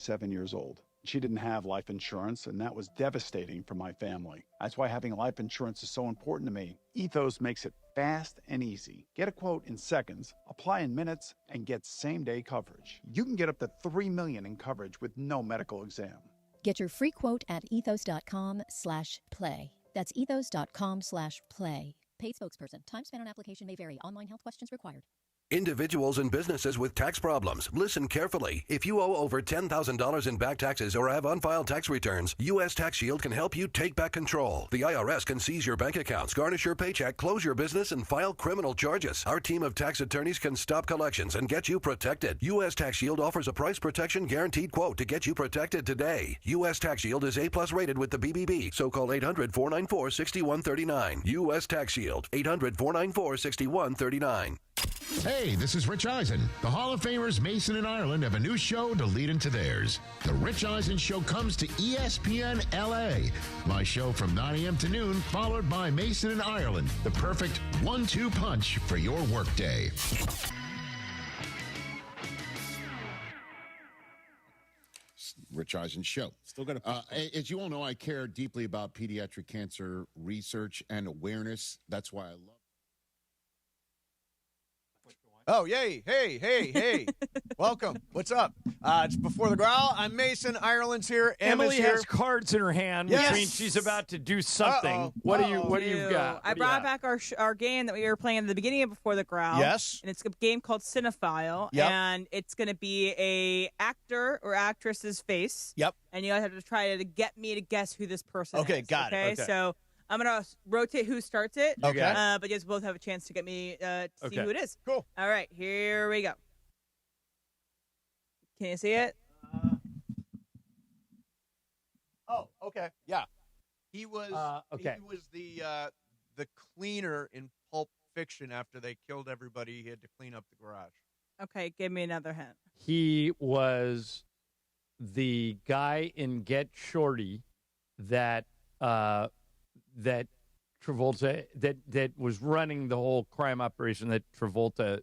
7 years old. She didn't have life insurance, and that was devastating for my family. That's why having life insurance is so important to me. Ethos makes it fast and easy. Get a quote in seconds, apply in minutes, and get same-day coverage. You can get up to $3 million in coverage with no medical exam. Get your free quote at ethos.com/play. That's ethos.com/play. Paid spokesperson. Time spent on application may vary. Online health questions required. Individuals and businesses with tax problems, listen carefully. If you owe over $10,000 in back taxes or have unfiled tax returns, U.S. Tax Shield can help you take back control. The IRS can seize your bank accounts, garnish your paycheck, close your business, and file criminal charges. Our team of tax attorneys can stop collections and get you protected. U.S. Tax Shield offers a price protection guaranteed quote to get you protected today. U.S. Tax Shield is A+ rated with the BBB, so call 800-494-6139. U.S. Tax Shield, 800-494-6139. Hey, this is Rich Eisen. The Hall of Famers Mason and Ireland have a new show to lead into theirs. The Rich Eisen Show comes to ESPN LA. My show from 9 a.m. to noon, followed by Mason and Ireland. The perfect 1-2 punch for your workday. Rich Eisen Show. Still got to. As you all know, I care deeply about pediatric cancer research and awareness. That's why I love. Oh, yay. Hey. Welcome. What's up? It's Before the Growl. I'm Mason. Ireland's here. Emily here. has cards in her hand, Yes. which means she's about to do something. What do you got? I brought back our game that we were playing at the beginning of Before the Growl. Yes. And it's a game called Cinnaphile. Yep. And it's going to be a actor or actress's face. Yep. And you guys have to try to get me to guess who this person is. Okay, got it. Okay. So I'm going to rotate who starts it. Okay. But you guys both have a chance to get me to see who it is. Cool. All right, here we go. Can you see it? Okay. Yeah. He was okay. He was the cleaner in Pulp Fiction after they killed everybody. He had to clean up the garage. Okay, give me another hint. He was the guy in Get Shorty that Travolta that was running the whole crime operation that Travolta.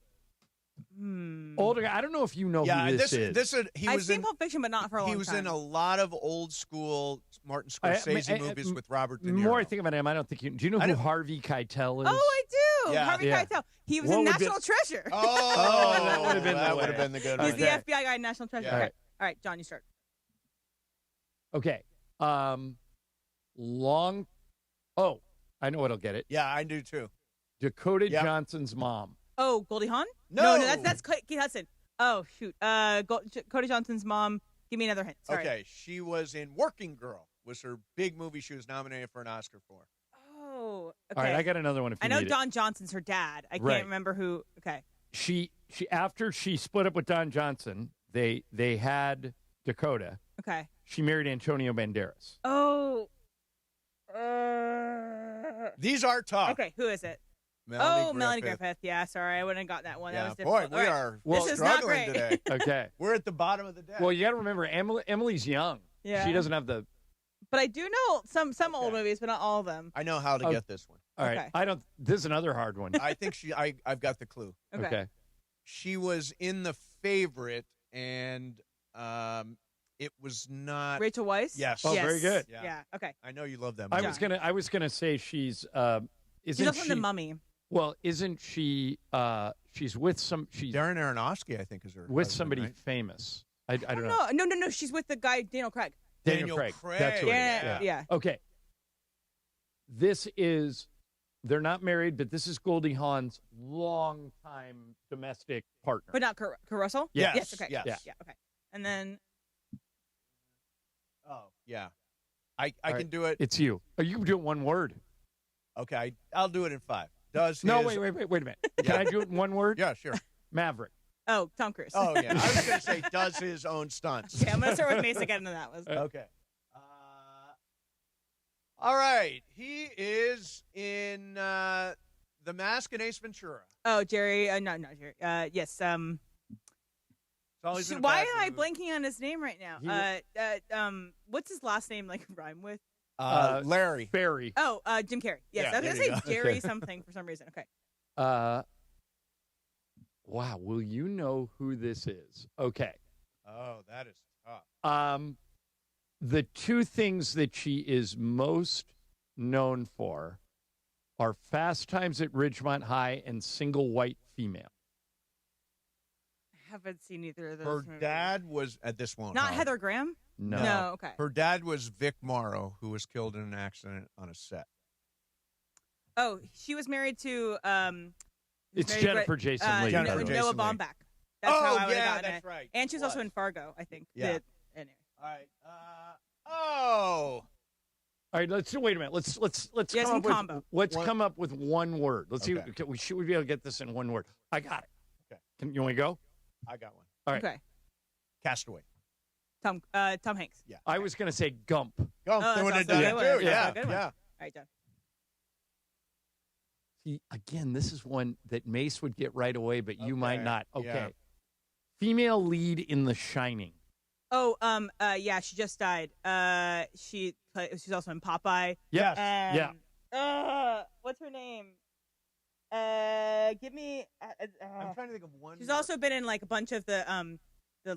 Older guy. I don't know if you know who this is. I've seen Pulp Fiction, but not for a long time. He was in a lot of old school Martin Scorsese movies with Robert De Niro. The more I think about him, I don't think you. Do you know who Harvey Keitel is? Oh, I do. Yeah. Harvey Keitel. He was in National Treasure. Oh, that would have been the good one. He's the FBI guy in National Treasure. Yeah. Okay. All right, John, you start. Okay. Long. Oh, I know what'll get it. Yeah, I do too. Dakota Johnson's mom. Oh, Goldie Hawn? No, that's Kate Hudson. Oh, shoot. Cody Johnson's mom. Give me another hint. Sorry. Okay, she was in Working Girl. Was her big movie she was nominated for an Oscar for. Oh, okay. All right, I got another one. If you I know need Don Johnson's her dad. I can't remember who. Okay. She after she split up with Don Johnson, they had Dakota. Okay. She married Antonio Banderas. Oh. These are tough. Okay, who is it? Melanie Griffith. Yeah, sorry, I wouldn't have gotten that one. Yeah, That was difficult. boy, we are this is not struggling great. today. Okay. We're at the bottom of the deck. Well, you got to remember, Emily's young. Yeah. She doesn't have the. But I do know some old movies, but not all of them. I know how to get this one. All right. Okay. I don't. This is another hard one. I think I've got the clue. Okay. She was in The Favorite, and it was not Rachel Weisz? Yes. Oh, very good. Yeah. Okay. I know you love that I movie. was gonna say she's. She's also in The Mummy. Well, isn't she? She's with some. She's Darren Aronofsky, I think, is her with husband, somebody right? famous. I don't know. No. She's with the guy Daniel Craig. Daniel Craig. That's what it is. Yeah. Okay. This is. They're not married, but this is Goldie Hawn's longtime domestic partner. But not Russell? Yes. Yes. Okay. Yes. Yeah. Okay. And then. Oh, yeah. I can do it. It's you. Oh, you can do it one word. Okay, I'll do it in 5. Wait a minute. Can I do it in one word? Yeah, sure. Maverick. Oh, Tom Cruise. Oh, yeah. I was going to say does his own stunts. Okay, I'm going to start with Mason getting to that one. Okay. All right. He is in The Mask and Ace Ventura. Oh, Jerry. No, Jerry. Yes. It's always been a Why bad am I movie. blanking on his name right now? What's his last name rhyme with? Larry. Barry. Oh, Jim Carrey. Yes, Yeah, I was there going to you say go. Jerry something for some reason. Okay. Wow. Will you know who this is? Okay. Oh, that is The two things that she is most known for are Fast Times at Ridgemont High and Single White Female. I haven't seen either of those. Her movies. dad was at this one. Not Heather Graham. No. No. Okay. Her dad was Vic Morrow, who was killed in an accident on a set. Oh, she was married to. It's married Jennifer to, Jason Leigh. Jennifer Noah Jason Leigh. Baumbach. That's how I would have gotten that's it. right. And she's also in Fargo, I think. Yeah. Anyway. All right. All right, wait a minute. Let's Yeah, come some up with combo. come up with one word. Let's Okay. see. We should be able to get this in one word. I got it. Okay. You want to go? I got one. All right. Okay. Castaway. Tom Hanks. Yeah. I was going to say Gump. Gump. Oh, They would have that's also done a it good one. too. That's Yeah. a good one. Yeah. All right, John. See, again, this is one that Mace would get right away, but you might Okay. not. Okay. Yeah. Female lead in The Shining. Oh, yeah, she just died. She's also in Popeye. Yes. And, Yeah. what's her name? Give me. I'm trying to think of one. She's also been in like a bunch of the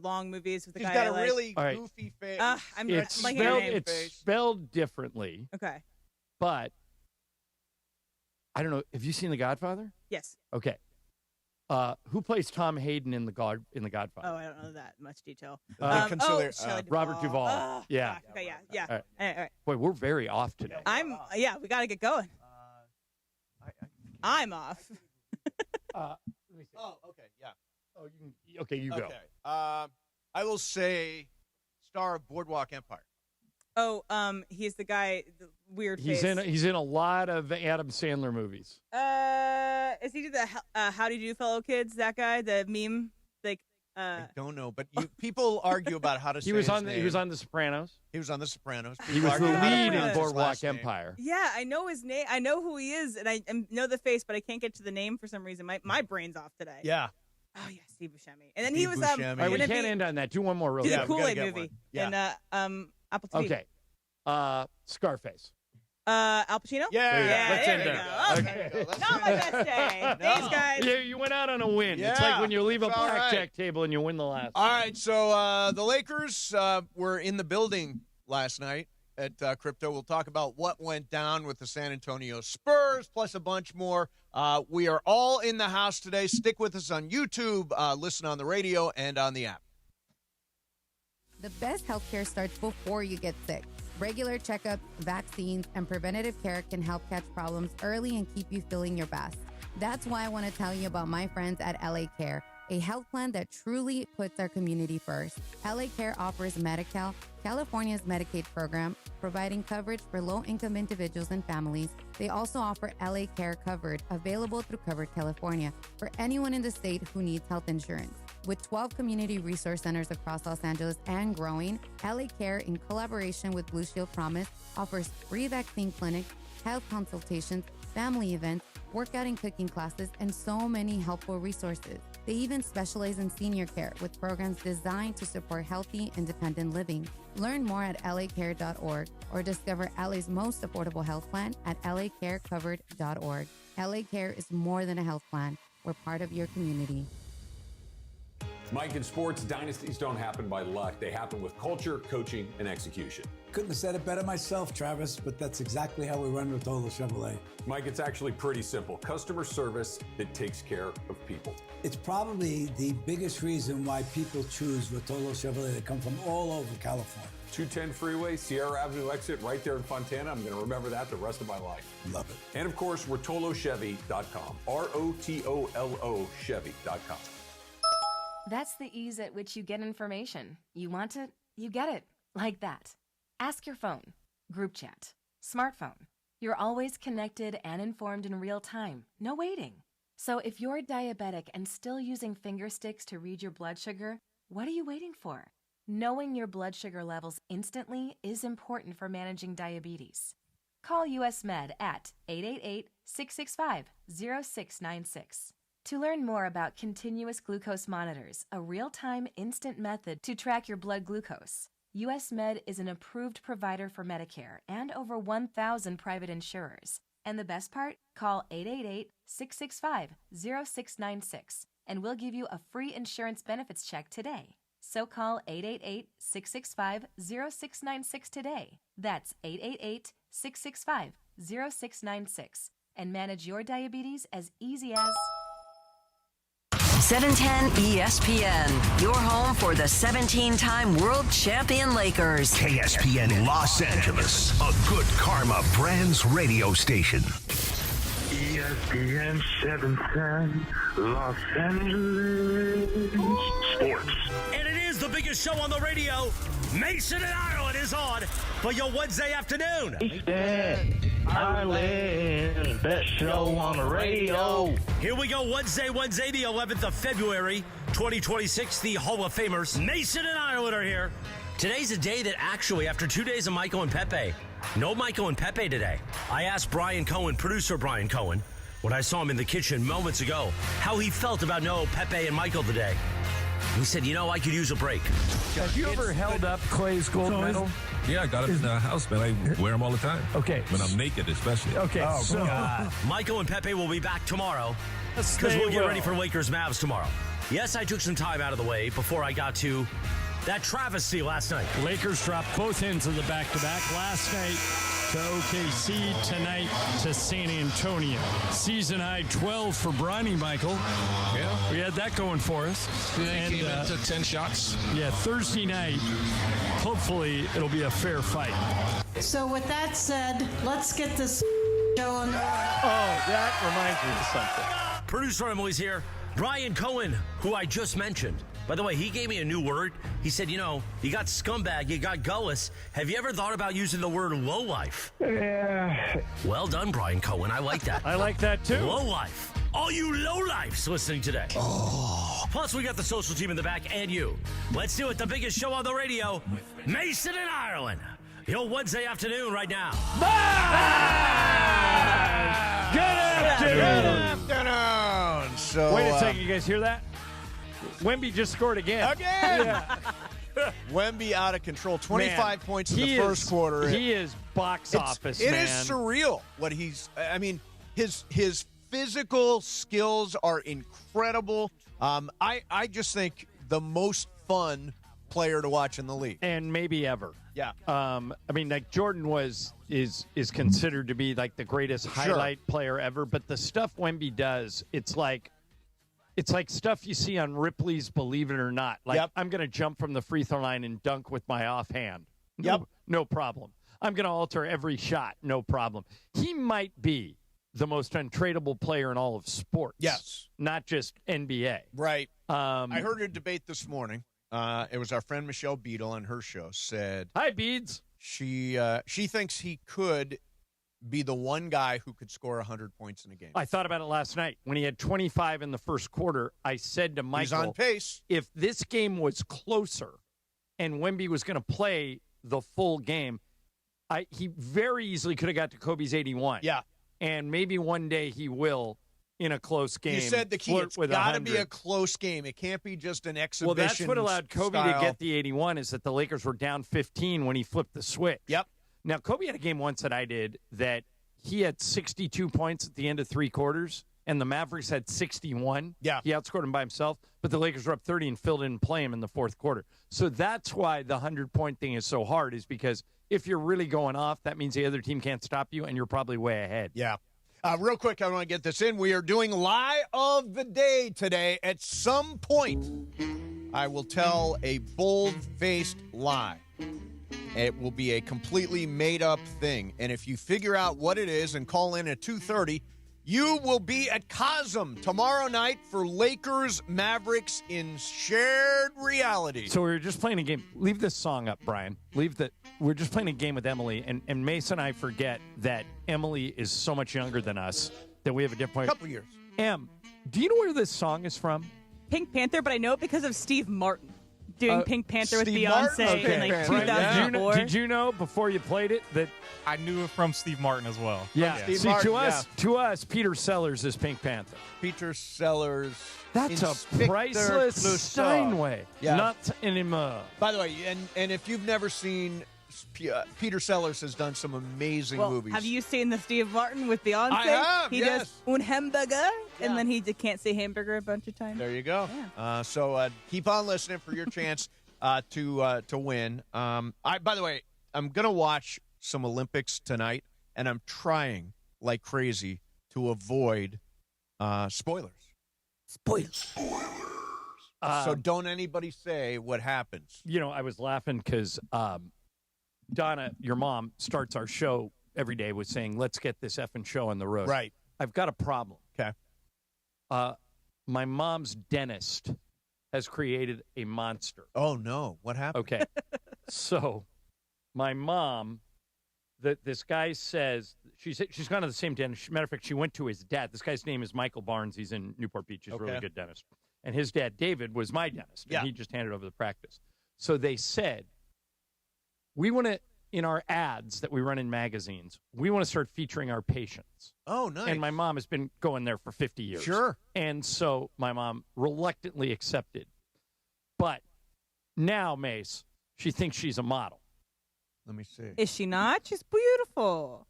long movies with the She's guy. got I a like. really All right. goofy face. I'm It's blanking on her spelled, name. it's spelled differently, Okay. but I don't know. Have you seen The Godfather? Yes. Okay. Who plays Tom Hayden in The Godfather? Oh, I don't know that much detail. Shelley Robert Duvall. Oh, Yeah. gosh. Okay. Yeah. All right. All right. Boy, we're very off today. We got to get going. I'm off. Let me see. Oh, okay. Yeah. Oh, you go. Okay. I will say star of Boardwalk Empire. Oh, he's the guy, the weird He's face. he's in a lot of Adam Sandler movies. Is he the How Do You Do, Fellow Kids? That guy, the meme, like. I don't know, but people argue about how to say He was his on name. He was on The Sopranos. He was on The Sopranos. He was the People argue how to lead in pronounce his Boardwalk last name. Empire. Yeah, I know his name. I know who he is, and I know the face, but I can't get to the name for some reason. My brain's off today. Yeah. Oh yeah, Steve Buscemi. And then Steve he was Buscemi. All right, we gonna can't be- end on that. Do one more real do Yeah, the we gotta Kool-Aid get movie one. Yeah. in Apple TV. Okay. Scarface. Al Pacino. Yeah. Let's there end we there. go. Okay. There you go. Not my best day. Thanks, guys. You went out on a win. It's Yeah, like when you leave a it's all blackjack right. table and you win the last. All right, so the Lakers were in the building last night at Crypto. We'll talk about what went down with the San Antonio Spurs, plus a bunch more. We are all in the house today. Stick with us on YouTube, listen on the radio, and on the app. The best healthcare starts before you get sick. Regular checkups, vaccines, and preventative care can help catch problems early and keep you feeling your best. That's why I want to tell you about my friends at LA Care, a health plan that truly puts our community first. LA Care offers Medi-Cal, California's Medicaid program, providing coverage for low-income individuals and families. They also offer LA Care Covered, available through Covered California, for anyone in the state who needs health insurance. With 12 community resource centers across Los Angeles and growing, LA Care, in collaboration with Blue Shield Promise, offers free vaccine clinics, health consultations, family events, workout and cooking classes, and so many helpful resources. They even specialize in senior care with programs designed to support healthy, independent living. Learn more at lacare.org or discover LA's most affordable health plan at lacarecovered.org. LA Care is more than a health plan. We're part of your community. Mike, in sports, dynasties don't happen by luck. They happen with culture, coaching, and execution. Couldn't have said it better myself, Travis, but that's exactly how we run Rotolo Chevrolet. Mike, it's actually pretty simple. Customer service that takes care of people. It's probably the biggest reason why people choose Rotolo Chevrolet. They come from all over California. 210 freeway, Sierra Avenue exit, right there in Fontana. I'm going to remember that the rest of my life. Love it. And of course, RotoloChevy.com. ROTOLO Chevy.com. That's the ease at which you get information. You want it, you get it. Like that. Ask your phone. Group chat. Smartphone. You're always connected and informed in real time. No waiting. So if you're diabetic and still using finger sticks to read your blood sugar, what are you waiting for? Knowing your blood sugar levels instantly is important for managing diabetes. Call US Med at 888-665-0696. To learn more about continuous glucose monitors, a real-time instant method to track your blood glucose, US Med is an approved provider for Medicare and over 1,000 private insurers. And the best part? Call 888-665-0696 and we'll give you a free insurance benefits check today. So call 888-665-0696 today. That's 888-665-0696. And manage your diabetes as easy as... 710 ESPN, your home for the 17-time world champion Lakers. KSPN Los Angeles, a good karma brands radio station. ESPN 710 Los Angeles Sports. And it is the biggest show on the radio. Mason and Ireland is on for your Wednesday afternoon. Ireland, best show on the radio. Here we go, Wednesday, the 11th of February, 2026. The Hall of Famers, Mason and Ireland, are here. Today's a day that actually, after 2 days of Michael and Pepe, no Michael and Pepe today. I asked Brian Cohen, producer Brian Cohen, when I saw him in the kitchen moments ago, how he felt about no Pepe and Michael today. He said, I could use a break. Have you ever held up Clay's gold medal? Yeah, I got it in the house, man. I wear them all the time. Okay. When I'm naked, especially. Okay. Michael and Pepe will be back tomorrow because we'll get ready for Lakers Mavs tomorrow. Yes, I took some time out of the way before I got to that travesty last night. Lakers dropped both ends of the back-to-back last night to OKC, tonight to San Antonio. Season high 12 for Bronny, Michael. Yeah. We had that going for us. And came in, took 10 shots. Yeah, Thursday night, hopefully it'll be a fair fight. So with that said, let's get this show on. Oh, that reminds me of something. Producer Emily's here. Brian Cohen, who I just mentioned. By the way, he gave me a new word. He said, you got scumbag, you got gullus. Have you ever thought about using the word lowlife? Yeah. Well done, Brian Cohen. I like that. I like that, too. Lowlife. All you lowlifes listening today. Oh. Plus, we got the social team in the back and you. Let's do it. The biggest show on the radio, Mason and Ireland. Your Wednesday afternoon right now. Good afternoon. So, wait a second. You guys hear that? Wemby just scored again. Yeah. Wemby out of control. 25 points in the first quarter. He is box office, man. It is surreal what his physical skills are incredible. I just think the most fun player to watch in the league. And maybe ever. Yeah. Jordan is considered to be like the greatest highlight player ever, but the stuff Wemby does, it's like stuff you see on Ripley's Believe It or Not. I'm going to jump from the free throw line and dunk with my offhand. No problem. I'm going to alter every shot. No problem. He might be the most untradeable player in all of sports. Yes. Not just NBA. Right. I heard a debate this morning. It was our friend Michelle Beadle on her show said, "Hi, Beads." She thinks he could be the one guy who could score 100 points in a game. I thought about it last night. When he had 25 in the first quarter, I said to Michael, he's on pace. If this game was closer and Wemby was going to play the full game, he very easily could have got to Kobe's 81. Yeah. And maybe one day he will in a close game. You said the key. It's got to be a close game. It can't be just an exhibition. Well, that's what allowed Kobe style. to get the 81 is that the Lakers were down 15 when he flipped the switch. Yep. Now, Kobe had a game once that I did that he had 62 points at the end of three quarters, and the Mavericks had 61. Yeah. He outscored him by himself, but the Lakers were up 30 and Phil didn't play him in the fourth quarter. So that's why the 100-point thing is so hard, is because if you're really going off, that means the other team can't stop you, and you're probably way ahead. Yeah. Real quick, I want to get this in. We are doing Lie of the Day today. At some point, I will tell a bold-faced lie. It will be a completely made-up thing. And if you figure out what it is and call in at 2:30, you will be at Cosm tomorrow night for Lakers Mavericks in shared reality. So we were just playing a game. Leave this song up, Brian. We're just playing a game with Emily, and Mason and I forget that Emily is so much younger than us that we have a different... Couple years. Em, do you know where this song is from? Pink Panther, but I know it because of Steve Martin doing Pink Panther with Steve Beyonce Martin? in like Okay. 2004. Did you know before you played it that... I knew it from Steve Martin as well. Yeah. Steve See, Martin, to us, Peter Sellers is Pink Panther. Peter Sellers. That's Inspector a priceless Clouseau. Steinway. Yeah. Not anymore. By the way, and if you've never seen... Peter Sellers has done some amazing movies. Have you seen the Steve Martin with Beyonce? I have, He yes. does un hamburger, and then he can't say hamburger a bunch of times. There you go. Yeah. So keep on listening for your chance to win. By the way, I'm gonna watch some Olympics tonight, and I'm trying like crazy to avoid spoilers. Spoilers. So don't anybody say what happens. I was laughing because Donna, your mom, starts our show every day with saying, let's get this effing show on the road. Right. I've got a problem. Okay. My mom's dentist has created a monster. Oh, no. What happened? Okay. So my mom, this guy says, she's gone to the same dentist. Matter of fact, she went to his dad. This guy's name is Michael Barnes. He's in Newport Beach. He's a really good dentist. And his dad, David, was my dentist. And he just handed over the practice. So they said, we want to, in our ads that we run in magazines, we want to start featuring our patients. Oh, nice. And my mom has been going there for 50 years. Sure. And so my mom reluctantly accepted. But now, Mace, she thinks she's a model. Let me see. Is she not? She's beautiful.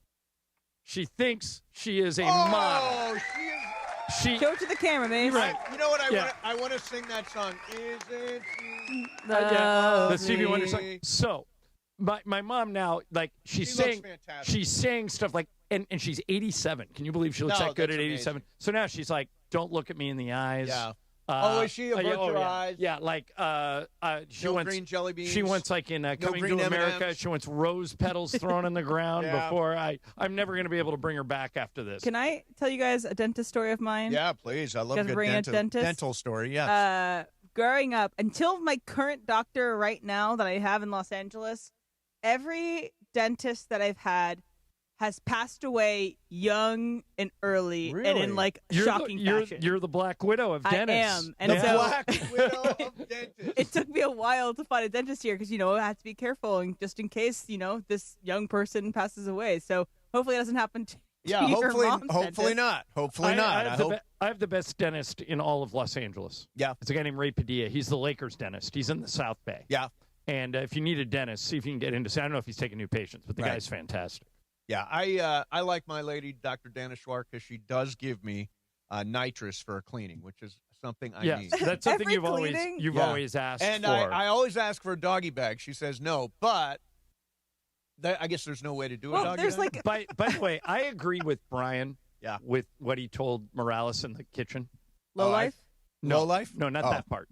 She thinks she is a model. She is. Show it to the camera, man. Right. You know what? I want to sing that song. Is it the Stevie Wonder song. So my mom now, like, she's saying stuff like, and she's 87. Can you believe she looks that good at 87? Amazing. So now she's like, don't look at me in the eyes. Yeah. Is she avert your eyes? Yeah, like she no wants green jelly beans. She wants, like, in Coming to America, M&Ms. she wants rose petals thrown on the ground before I'm never going to be able to bring her back after this. Can I tell you guys a dentist story of mine? Yeah, please. I love a good dental story. Yes. Growing up, until my current doctor right now that I have in Los Angeles, every dentist that I've had has passed away young and early and in, like, shocking fashion. You're the Black Widow of dentists. I am. And the Black Widow of dentists. It took me a while to find a dentist here because, I have to be careful and just in case, this young person passes away. So hopefully it doesn't happen to your mom's hopefully dentist. not. Hopefully not. I have the best dentist in all of Los Angeles. Yeah. It's a guy named Ray Padilla. He's the Lakers dentist. He's in the South Bay. Yeah. And if you need a dentist, see if you can get into. I don't know if he's taking new patients, but the guy's fantastic. Yeah, I like my lady, Dr. Dana Schwark, because she does give me nitrous for cleaning, which is something I need. That's something you've always asked and for. I always ask for a doggy bag. She says no, but I guess there's no way to do a doggy bag. By the way, I agree with Brian with what he told Morales in the kitchen. Low life? Low life? No, not that part.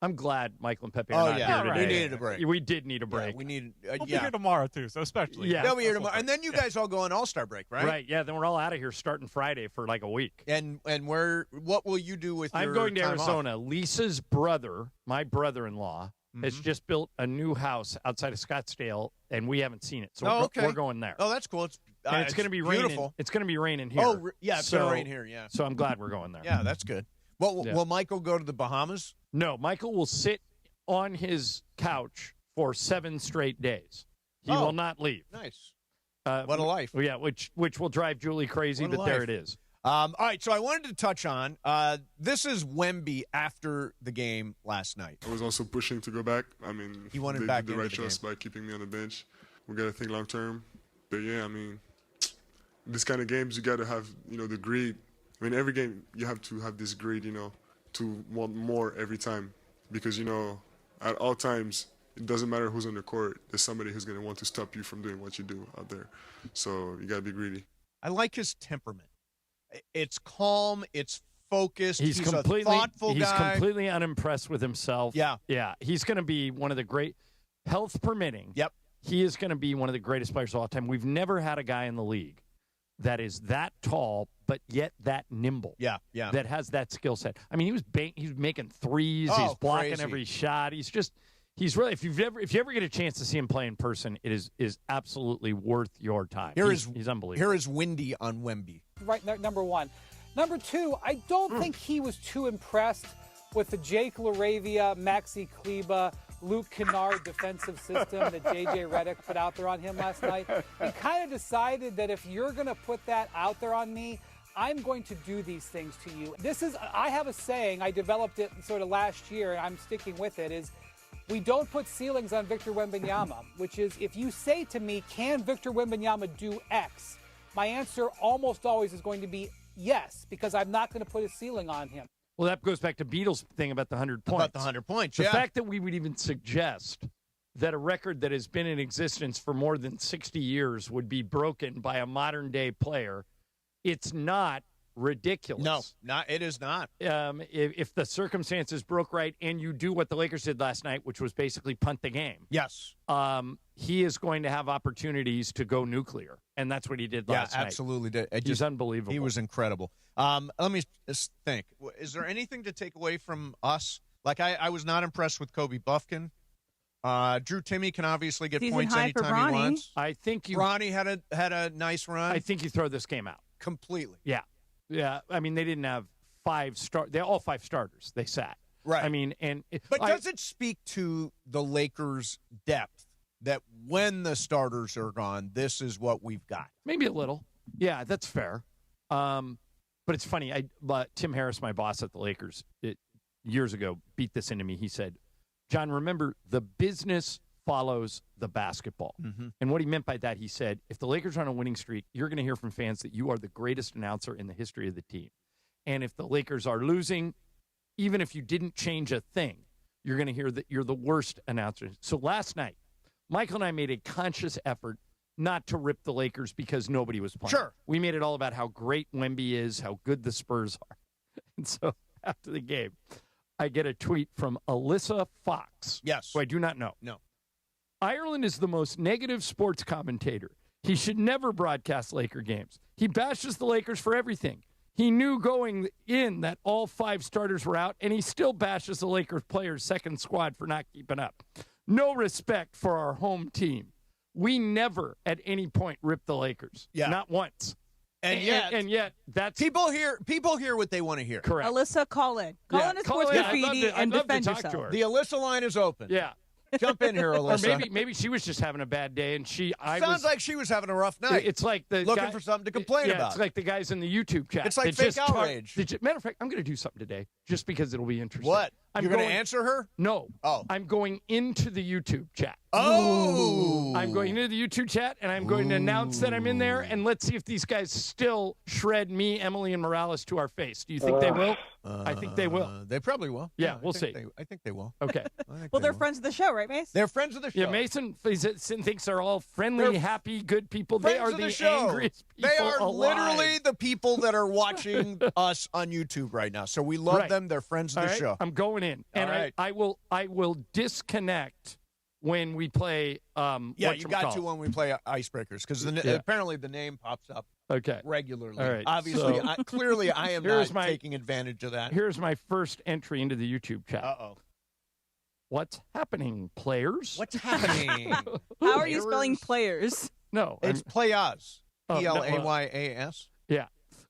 I'm glad Michael and Pepe are not here today. We needed a break. We did need a break. We needed. We'll be here tomorrow too, so especially. They'll be here tomorrow, and then you guys all go on All-Star break, right? Right. Yeah. Then we're all out of here starting Friday for like a week. And what will you do with? I'm going to Arizona. Lisa's brother, my brother-in-law, has just built a new house outside of Scottsdale, and we haven't seen it, so we're going there. Oh, that's cool. It's going to be raining. Beautiful. It's going to be raining here. Oh, yeah, it's going to rain here. Yeah. So I'm glad we're going there. Yeah, that's good. Well, will Michael go to the Bahamas? No, Michael will sit on his couch for 7 straight days. He will not leave. Nice. What a life. Yeah, which will drive Julie crazy, but there it is. All right, so I wanted to touch on, this is Wemby after the game last night. I was also pushing to go back. I mean, he wanted they back did the right into the choice by keeping me on the bench. We got to think long term. But yeah, I mean, this kind of games, you got to have, the greed. I mean, every game you have to have this greed, to want more every time. Because, at all times, it doesn't matter who's on the court. There's somebody who's going to want to stop you from doing what you do out there. So you got to be greedy. I like his temperament. It's calm. It's focused. He's a thoughtful guy. He's completely unimpressed with himself. Yeah. Yeah. He's going to be one of the great, health permitting. Yep. He is going to be one of the greatest players of all time. We've never had a guy in the league that is that tall, but yet that nimble. Yeah. That has that skill set. I mean, he was making threes. He's blocking every shot. He's really, if you ever get a chance to see him play in person, it is absolutely worth your time. He's unbelievable. Here is Windy on Wemby. Right, number one. Number two, I don't think he was too impressed with the Jake LaRavia, Maxi Kleba, Luke Kennard defensive system that J.J. Redick put out there on him last night. He kind of decided that if you're going to put that out there on me, I'm going to do these things to you. I have a saying, I developed it sort of last year, and I'm sticking with it, is we don't put ceilings on Victor Wembanyama, which is if you say to me, can Victor Wembanyama do X? My answer almost always is going to be yes, because I'm not going to put a ceiling on him. Well, that goes back to Beatles' thing about the 100 points. About the 100 points, The yeah. fact that we would even suggest that a record that has been in existence for more than 60 years would be broken by a modern-day player, it's not ridiculous. No, it is not. If the circumstances broke right and you do what the Lakers did last night, which was basically punt the game. Yes. He is going to have opportunities to go nuclear, and that's what he did last night. Yeah, absolutely. He's unbelievable. He was incredible. Let me just think. Is there anything to take away from us? Like, I was not impressed with Kobe Buffkin. Drew Timme can obviously get points anytime he wants. I think Bronny had a nice run. I think you throw this game out completely. Yeah. I mean, they didn't have they're all 5 starters. They sat. Right. I mean, but does it speak to the Lakers' depth that when the starters are gone, this is what we've got? Maybe a little. Yeah, that's fair. But it's funny. Tim Harris, my boss at the Lakers, years ago, beat this into me. He said, John, remember, the business follows the basketball. Mm-hmm. And what he meant by that, he said, if the Lakers are on a winning streak, you're going to hear from fans that you are the greatest announcer in the history of the team. And if the Lakers are losing, even if you didn't change a thing, you're going to hear that you're the worst announcer. So last night, Michael and I made a conscious effort not to rip the Lakers because nobody was playing. Sure. We made it all about how great Wemby is, how good the Spurs are. And so after the game, I get a tweet from Alyssa Fox. Yes. Who I do not know. No. Ireland is the most negative sports commentator. He should never broadcast Laker games. He bashes the Lakers for everything. He knew going in that all 5 starters were out, and he still bashes the Lakers players' second squad for not keeping up. No respect for our home team. We never at any point ripped the Lakers. Yeah. Not once. And yet that's people hear what they want to hear. Correct. Alyssa, call in. Call in to Sports Graffiti and defend yourself. The Alyssa line is open. Yeah. Jump in here, Alyssa. Or maybe she was just having a bad day, and sounds like she was having a rough night. It's like looking for something to complain about. It's like the guys in the YouTube chat. It's like fake outrage. Matter of fact, I'm going to do something today just because it'll be interesting. What? You're going to answer her? No. Oh. I'm going into the YouTube chat. Oh. I'm going into the YouTube chat, and I'm going to announce that I'm in there, and let's see if these guys still shred me, Emily, and Morales to our face. Do you think they will? I think they will. They probably will. Yeah, we'll see. I think they will. Okay. Well, they're friends of the show, right, Mace? They're friends of the show. Yeah, Mason thinks they're all friendly, happy, good people. They are the angriest people They are alive. literally the people that are watching us on YouTube right now. So we love them. They're friends of the show. I'm going in, and I will disconnect when we play. Yeah, you got to when we play Icebreakers because apparently the name pops up. Okay. Regularly. All right. Obviously, So, clearly, I am not taking advantage of that. Here's my first entry into the YouTube chat. Uh-oh. What's happening, players? What's happening? How are you spelling players? No. It's playas. Oh, Playas. Yeah.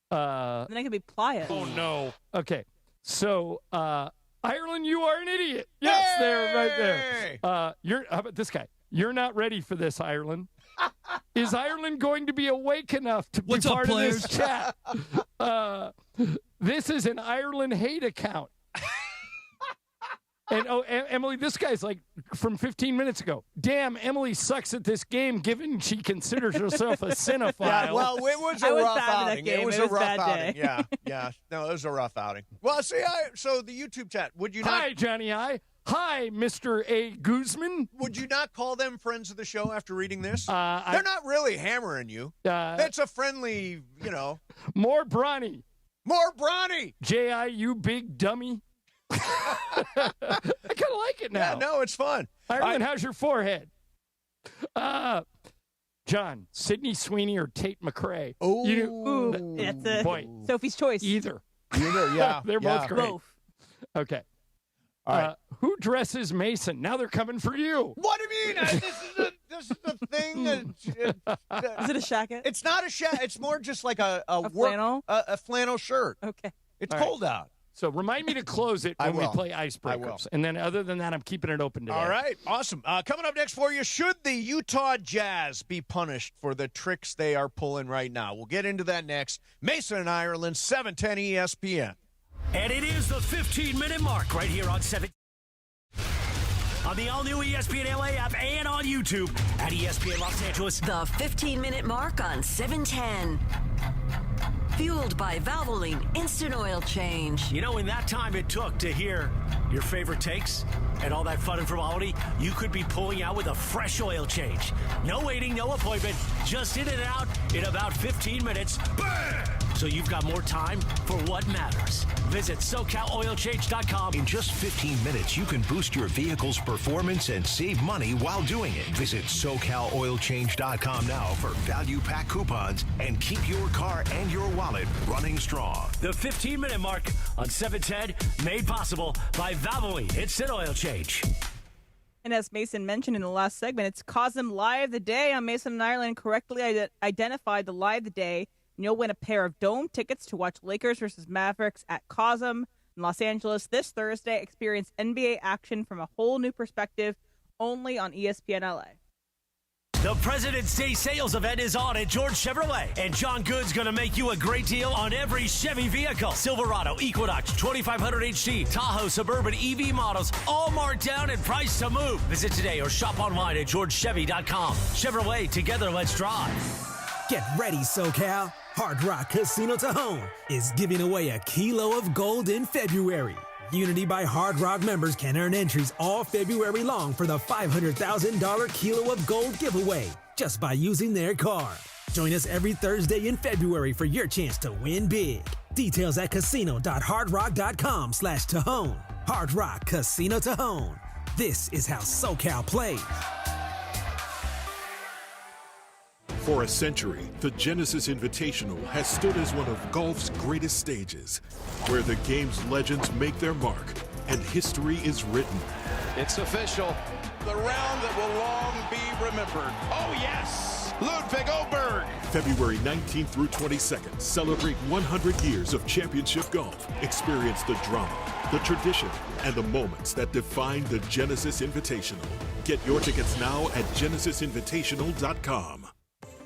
Then it could be playa. Oh, no. Okay. So, Ireland, you are an idiot. Yes, there, right there. How about this guy? You're not ready for this, Ireland. Is Ireland going to be awake enough to be part of this chat? This is an Ireland hate account. And, Emily, this guy's like from 15 minutes ago. Damn, Emily sucks at this game given she considers herself a Cinnaphile. Yeah, well, it was a rough outing. It was a rough outing. Day. Yeah. No, it was a rough outing. Well, see, so the YouTube chat, would you not... Hi, Johnny I. Hi, Mr. A. Guzman. Would you not call them friends of the show after reading this? They're not really hammering you. That's a friendly, More Bronny. More Bronny. J.I., you big dummy. I kind of like it now. Yeah, no, it's fun. Ireland, how's your forehead? John, Sidney Sweeney or Tate McRae? Ooh, that's boy, Sophie's choice. Either, yeah. They're both great. Both. Okay. All right. Who dresses Mason? Now they're coming for you. What do you mean? This is a thing. Is it a shacket? It's not a shacket. It's more just like a flannel? A flannel shirt. Okay. It's cold out. So remind me to close it when we play Icebreakers. And then other than that, I'm keeping it open today. All right. Awesome. Coming up next for you, should the Utah Jazz be punished for the tricks they are pulling right now? We'll get into that next. Mason and Ireland, 710 ESPN. And it is the 15-minute mark right here on 7. On the all-new ESPN LA app and on YouTube at ESPN Los Angeles. The 15-minute mark on 710. Fueled by Valvoline Instant Oil Change. You know, in that time it took to hear your favorite takes and all that fun and frivolity, you could be pulling out with a fresh oil change. No waiting, no appointment, just in and out in about 15 minutes. Bam! So you've got more time for what matters. Visit SoCalOilChange.com. In just 15 minutes, you can boost your vehicle's performance and save money while doing it. Visit SoCalOilChange.com now for value pack coupons and keep your car and your wallet running strong. The 15-minute mark on 710, made possible by Valvoline Instant Oil Change. And as Mason mentioned in the last segment, it's Cosm Lie of the Day on Mason and Ireland. Correctly identified the Lie of the Day. And you'll win a pair of dome tickets to watch Lakers versus Mavericks at Cosm in Los Angeles this Thursday. Experience NBA action from a whole new perspective only on ESPN LA. The President's Day sales event is on at George Chevrolet, and John Good's going to make you a great deal on every Chevy vehicle. Silverado, Equinox, 2500 HD, Tahoe, Suburban, EV models, all marked down and priced to move. Visit today or shop online at GeorgeChevy.com. Chevrolet, together, let's drive. Get ready, SoCal. Hard Rock Casino Tahoe is giving away a kilo of gold in February. Unity by Hard Rock members can earn entries all February long for the $500,000 kilo of gold giveaway just by using their card. Join us every Thursday in February for your chance to win big. Details at casino.hardrock.com/Tahoe. Hard Rock Casino Tahoe. This is how SoCal plays. For a century, the Genesis Invitational has stood as one of golf's greatest stages, where the game's legends make their mark and history is written. It's official. The round that will long be remembered. Oh, yes! Ludwig Oberg. February 19th through 22nd, celebrate 100 years of championship golf. Experience the drama, the tradition, and the moments that define the Genesis Invitational. Get your tickets now at genesisinvitational.com.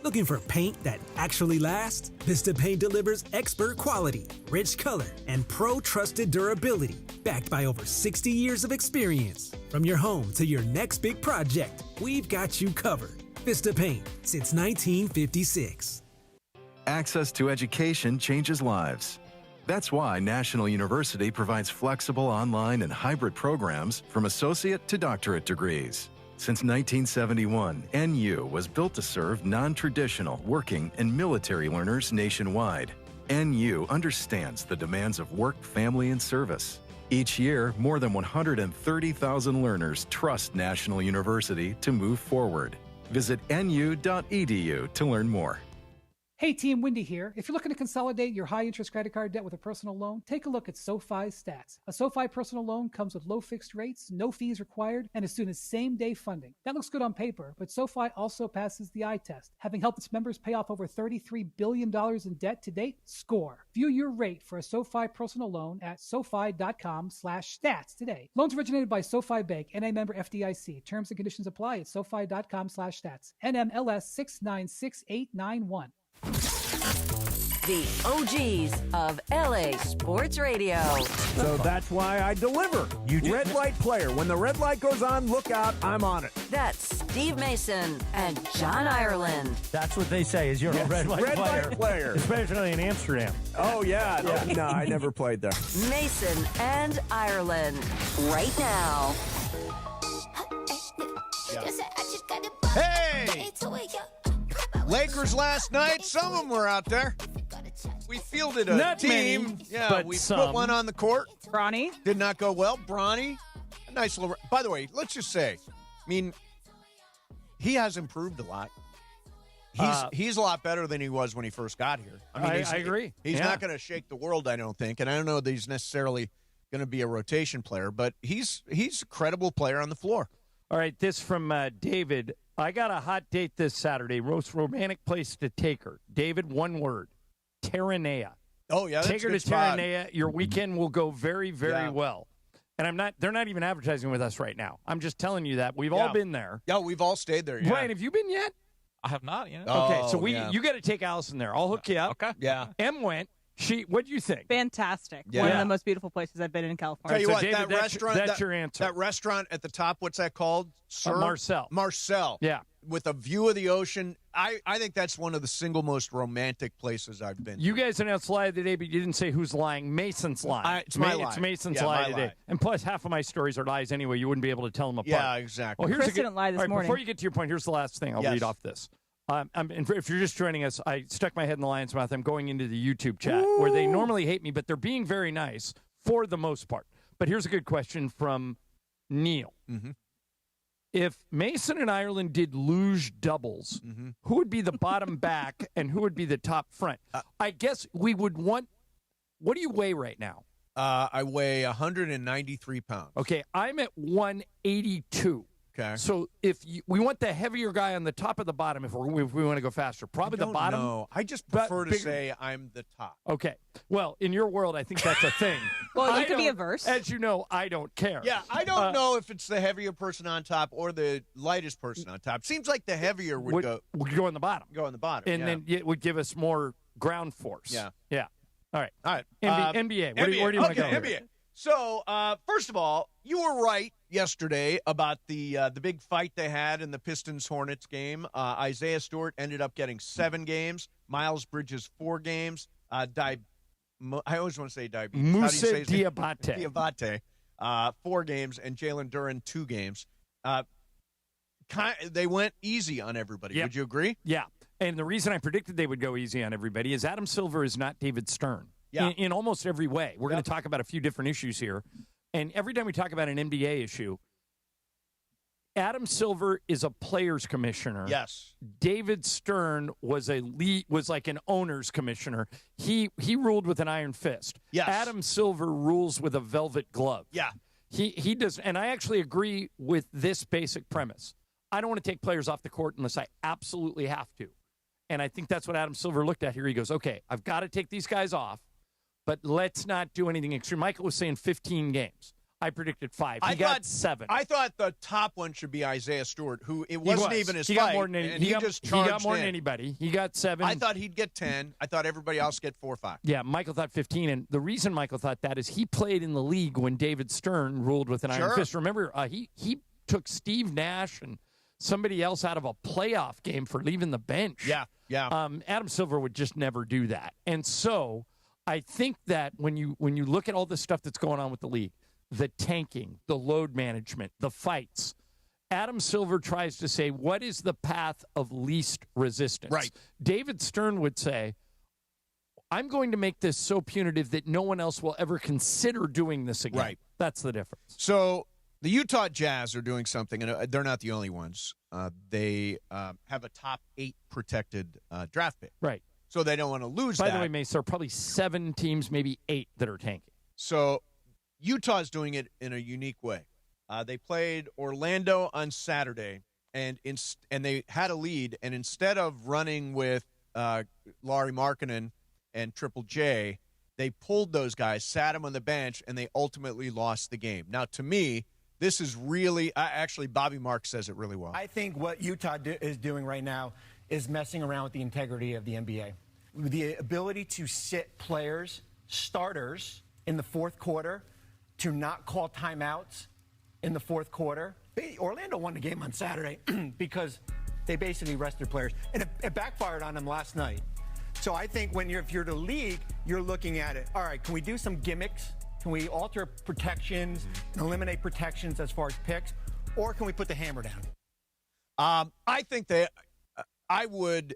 Looking for paint that actually lasts? Vista Paint delivers expert quality, rich color, and pro-trusted durability, backed by over 60 years of experience. From your home to your next big project, we've got you covered. Vista Paint, since 1956. Access to education changes lives. That's why National University provides flexible online and hybrid programs from associate to doctorate degrees. Since 1971, NU was built to serve non-traditional working and military learners nationwide. NU understands the demands of work, family, and service. Each year, more than 130,000 learners trust National University to move forward. Visit nu.edu to learn more. Hey team, Wendy here. If you're looking to consolidate your high-interest credit card debt with a personal loan, take a look at SoFi's stats. A SoFi personal loan comes with low fixed rates, no fees required, and as soon as same-day funding. That looks good on paper, but SoFi also passes the eye test. Having helped its members pay off over $33 billion in debt to date, score. View your rate for a SoFi personal loan at SoFi.com/stats today. Loans originated by SoFi Bank, NA member FDIC. Terms and conditions apply at SoFi.com/stats. NMLS 696891. The OGs of LA Sports Radio. So that's why I deliver. Red light player. When the red light goes on, look out, I'm on it. That's Steve Mason and John Ireland. That's what they say, is you're a red light player. Especially in Amsterdam. Oh, yeah. No, I never played there. Mason and Ireland. Right now. Hey! Lakers last night, some of them were out there. We fielded a Not team. many, yeah, but we some. put one on the court. Bronny. Did not go well. Bronny, a nice little. By the way, let's just say, I mean, he has improved a lot. He's a lot better than he was when he first got here. I mean, I agree. He's not going to shake the world, I don't think, and I don't know that he's necessarily going to be a rotation player, but he's a credible player on the floor. All right, this from David. I got a hot date this Saturday. Most romantic place to take her. David, one word. Terranea. Oh, yeah, that's take her a good to spot. Terranea. Your weekend will go very, very well. And they're not even advertising with us right now. I'm just telling you that. We've all been there. Yeah, we've all stayed there. Yeah. Brian, have you been yet? I have not yet. Okay, so you got to take Allison there. I'll hook you up. Okay. Yeah. Em went. What'd you think? Fantastic. Yeah. One of the most beautiful places I've been in California. Tell you So what, David, that restaurant. that's your answer. That restaurant at the top, what's that called? Sir? Marcel. Marcel. Yeah. with a view of the ocean. I think that's one of the single most romantic places I've been. You guys announced lie of the day, but you didn't say who's lying. Mason's lying. It's my lie. It's Mason's Yeah, lie my today. lie. And plus, half of my stories are lies anyway. You wouldn't be able to tell them apart. Yeah, exactly. Well, here's Chris didn't lie this all right, morning. Before you get to your point, here's the last thing. I'll read off this. And if you're just joining us, I stuck my head in the lion's mouth. I'm going into the YouTube chat where they normally hate me, but they're being very nice for the most part. But here's a good question from Neil. Mm-hmm. If Mason and Ireland did luge doubles, who would be the bottom back and who would be the top front? I guess we would want – what do you weigh right now? I weigh 193 pounds. Okay, I'm at 182. Okay. So we want the heavier guy on the top of the bottom if we want to go faster. Probably the bottom. No, I just prefer to say I'm the top. Okay. Well, in your world, I think that's a thing. Well, you could be a verse. As you know, I don't care. Yeah, I don't know if it's the heavier person on top or the lightest person on top. Seems like the heavier would go on the bottom. Go on the bottom. And then it would give us more ground force. Yeah. Yeah. All right. All right. NBA. Where do you want to go? NBA. So, first of all, you were right yesterday about the big fight they had in the Pistons-Hornets game. Isaiah Stewart ended up getting 7 games. Miles Bridges 4 games. I always want to say diabetes. Moussa Diabate. Diabate, 4 games, and Jalen Duren 2 games. They went easy on everybody. Yep. Would you agree? Yeah. And the reason I predicted they would go easy on everybody is Adam Silver is not David Stern. Yeah. In almost every way. We're going to talk about a few different issues here. And every time we talk about an NBA issue, Adam Silver is a players commissioner. Yes. David Stern was like an owner's commissioner. He ruled with an iron fist. Yes. Adam Silver rules with a velvet glove. Yeah. He does, and I actually agree with this basic premise. I don't want to take players off the court unless I absolutely have to. And I think that's what Adam Silver looked at here. He goes, okay, I've got to take these guys off, but let's not do anything extreme. Michael was saying 15 games. I predicted 5. He got 7. I thought the top one should be Isaiah Stewart, who it wasn't even his he fight. Got more than and he got more than anybody. He got 7. I thought he'd get 10. I thought everybody else get 4 or 5. Yeah, Michael thought 15. And the reason Michael thought that is he played in the league when David Stern ruled with an iron fist. Remember, he took Steve Nash and somebody else out of a playoff game for leaving the bench. Yeah. Adam Silver would just never do that. And so I think that when you look at all the stuff that's going on with the league, the tanking, the load management, the fights, Adam Silver tries to say, what is the path of least resistance? Right. David Stern would say, I'm going to make this so punitive that no one else will ever consider doing this again. Right. That's the difference. So the Utah Jazz are doing something, and they're not the only ones. They have a top 8 protected draft pick. Right. So they don't want to lose By that. the way, Mace, there are probably 7 teams, maybe 8 that are tanking. So Utah's doing it in a unique way. They played Orlando on Saturday, and they had a lead, and instead of running with Lauri Markkanen and Triple J, they pulled those guys, sat them on the bench, and they ultimately lost the game. Now, to me, this is really actually Bobby Marks says it really well. I think what Utah is doing right now is messing around with the integrity of the NBA. The ability to sit players, starters, in the fourth quarter, to not call timeouts in the fourth quarter. Orlando won the game on Saturday because they basically rested players. And it backfired on them last night. So I think if you're the league, you're looking at it. All right, can we do some gimmicks? Can we alter protections and eliminate protections as far as picks? Or can we put the hammer down? I think that I would,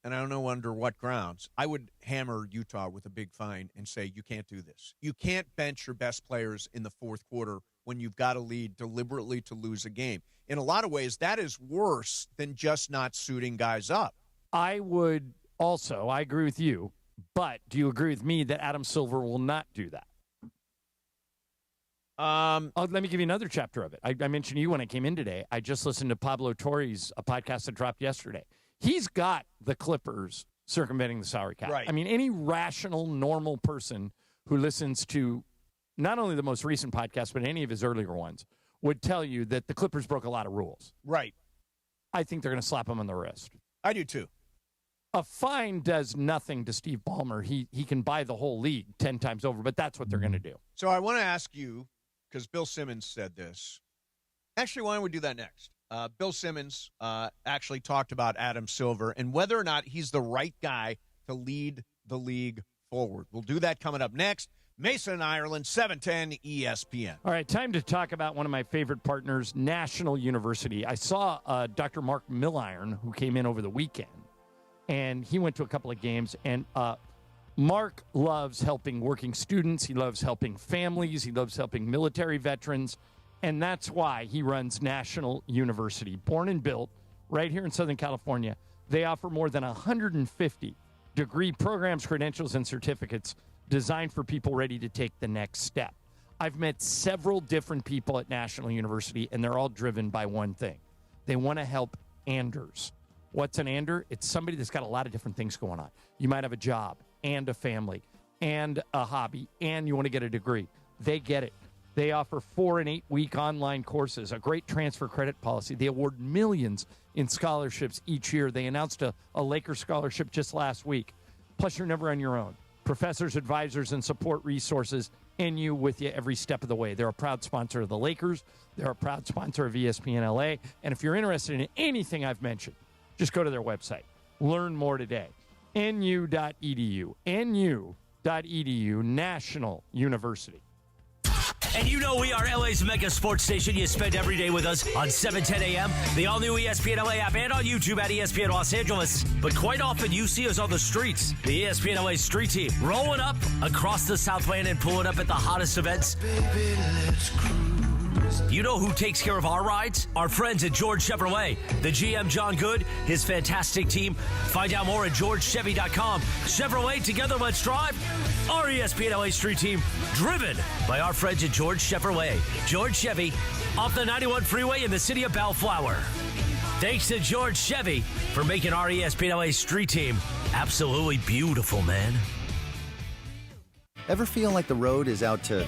and I don't know under what grounds, I would hammer Utah with a big fine and say, you can't do this. You can't bench your best players in the fourth quarter when you've got a lead deliberately to lose a game. In a lot of ways, that is worse than just not suiting guys up. I would also, I agree with you, but do you agree with me that Adam Silver will not do that? Let me give you another chapter of it. I mentioned to you when I came in today. I just listened to Pablo Torre's podcast that dropped yesterday. He's got the Clippers circumventing the salary cap. Right. I mean, any rational, normal person who listens to not only the most recent podcast, but any of his earlier ones would tell you that the Clippers broke a lot of rules. Right. I think they're going to slap him on the wrist. I do too. A fine does nothing to Steve Ballmer. He can buy the whole league 10 times over, but that's what they're going to do. So I want to ask you, because Bill Simmons said this. Actually, why don't we do that next? Bill Simmons actually talked about Adam Silver and whether or not he's the right guy to lead the league forward. We'll do that coming up next. Mason in Ireland, 710 ESPN. All right, time to talk about one of my favorite partners, National University. I saw Dr. Mark Milliron, who came in over the weekend, and he went to a couple of games. And Mark loves helping working students. He loves helping families. He loves helping military veterans. And that's why he runs National University. Born and built right here in Southern California, they offer more than 150 degree programs, credentials, and certificates designed for people ready to take the next step. I've met several different people at National University, and they're all driven by one thing. They want to help Anders. What's an Ander? It's somebody that's got a lot of different things going on. You might have a job and a family and a hobby, and you want to get a degree. They get it. They offer 4- and 8-week online courses, a great transfer credit policy. They award millions in scholarships each year. They announced a Lakers scholarship just last week. Plus, you're never on your own. Professors, advisors, and support resources, and you with you every step of the way. They're a proud sponsor of the Lakers. They're a proud sponsor of ESPN LA. And if you're interested in anything I've mentioned, just go to their website. Learn more today. nu.edu. nu.edu, National University. And you know we are LA's mega sports station. You spend every day with us on 710 a.m., the all-new ESPN LA app, and on YouTube at ESPN Los Angeles. But quite often you see us on the streets. The ESPN LA street team rolling up across the Southland and pulling up at the hottest events. Baby, let's cruise. You know who takes care of our rides? Our friends at George Chevrolet. The GM, John Good, his fantastic team. Find out more at georgechevy.com. Chevrolet, together let's drive. Our ESPN LA street team, driven by our friends at George Chevrolet. George Chevy, off the 91 freeway in the city of Bellflower. Thanks to George Chevy for making our ESPN LA street team absolutely beautiful, man. Ever feel like the road is out to...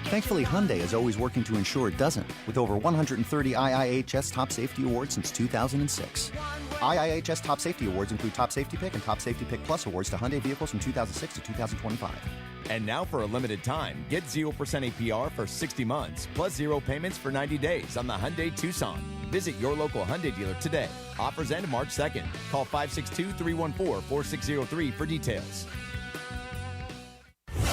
Thankfully, Hyundai is always working to ensure it doesn't, with over 130 IIHS Top Safety Awards since 2006. IIHS Top Safety Awards include Top Safety Pick and Top Safety Pick Plus awards to Hyundai vehicles from 2006 to 2025. And now for a limited time, get 0% APR for 60 months, plus 0 payments for 90 days on the Hyundai Tucson. Visit your local Hyundai dealer today. Offers end March 2nd. Call 562-314-4603 for details.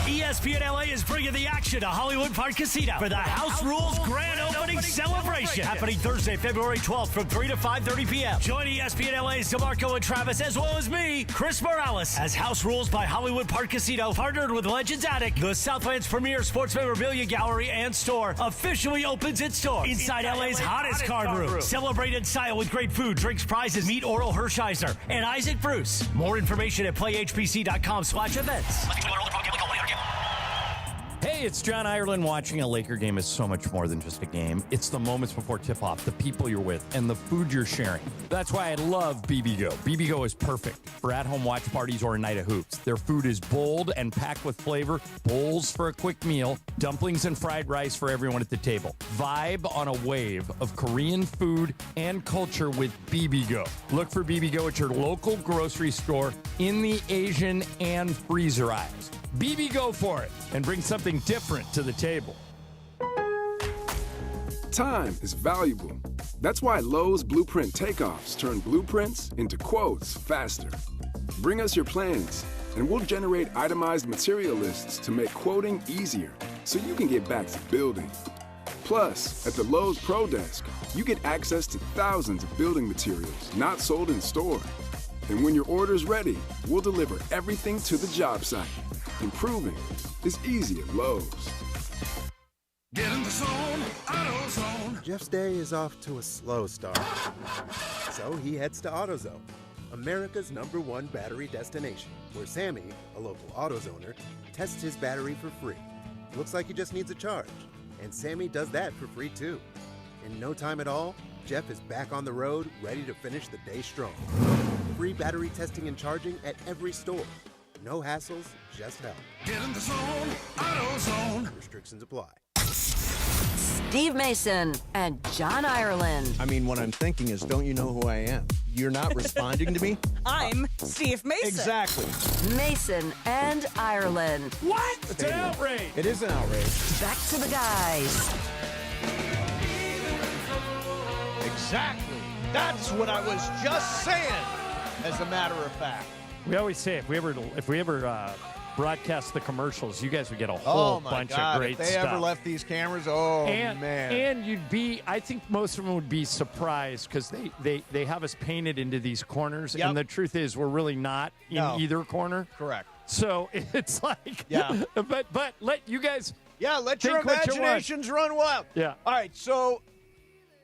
ESPN LA is bringing the action to Hollywood Park Casino for the House Rules Grand Opening Celebration, happening Thursday, February 12th from 3 to 5:30 p.m. Join ESPN LA's DeMarco and Travis, as well as me, Chris Morales, as House Rules by Hollywood Park Casino, partnered with Legends Attic, the Southland's premier sports memorabilia gallery and store, officially opens its doors inside LA's hottest card room. Celebrate in style with great food, drinks, prizes. Meet Oral Hershiser and Isaac Bruce. More information at playhpc.com/events. Hey, it's John Ireland. Watching a Laker game is so much more than just a game. It's the moments before tip-off, the people you're with, and the food you're sharing. That's why I love BBGO. BBGO is perfect for at-home watch parties or a night of hoops. Their food is bold and packed with flavor, bowls for a quick meal, dumplings and fried rice for everyone at the table. Vibe on a wave of Korean food and culture with BBGO. Look for BBGO at your local grocery store in the Asian and freezer aisles. BB, go for it and bring something different to the table. Time is valuable. That's why Lowe's Blueprint Takeoffs turn blueprints into quotes faster. Bring us your plans, and we'll generate itemized material lists to make quoting easier so you can get back to building. Plus, at the Lowe's Pro Desk, you get access to thousands of building materials not sold in store. And when your order's ready, we'll deliver everything to the job site. Improving is easy at Lowe's. Get in the zone, AutoZone. Jeff's day is off to a slow start. So he heads to AutoZone, America's #1 battery destination, where Sammy, a local AutoZoner, tests his battery for free. Looks like he just needs a charge, and Sammy does that for free too. In no time at all, Jeff is back on the road, ready to finish the day strong. Free battery testing and charging at every store. No hassles, just help. Get in the zone, AutoZone. Restrictions apply. Steve Mason and John Ireland. I mean, what I'm thinking is, don't you know who I am? You're not responding to me? I'm Steve Mason. Exactly. Mason and Ireland. What? It's an outrage. It is an outrage. Back to the guys. Exactly. That's what I was just saying, as a matter of fact. We always say if we ever broadcast the commercials, you guys would get a whole bunch of great stuff. If they ever left these cameras, man. And I think most of them would be surprised because they have us painted into these corners. Yep. And the truth is we're really not in either corner. Correct. So it's like, but let you guys let your imaginations run wild. Yeah. All right, so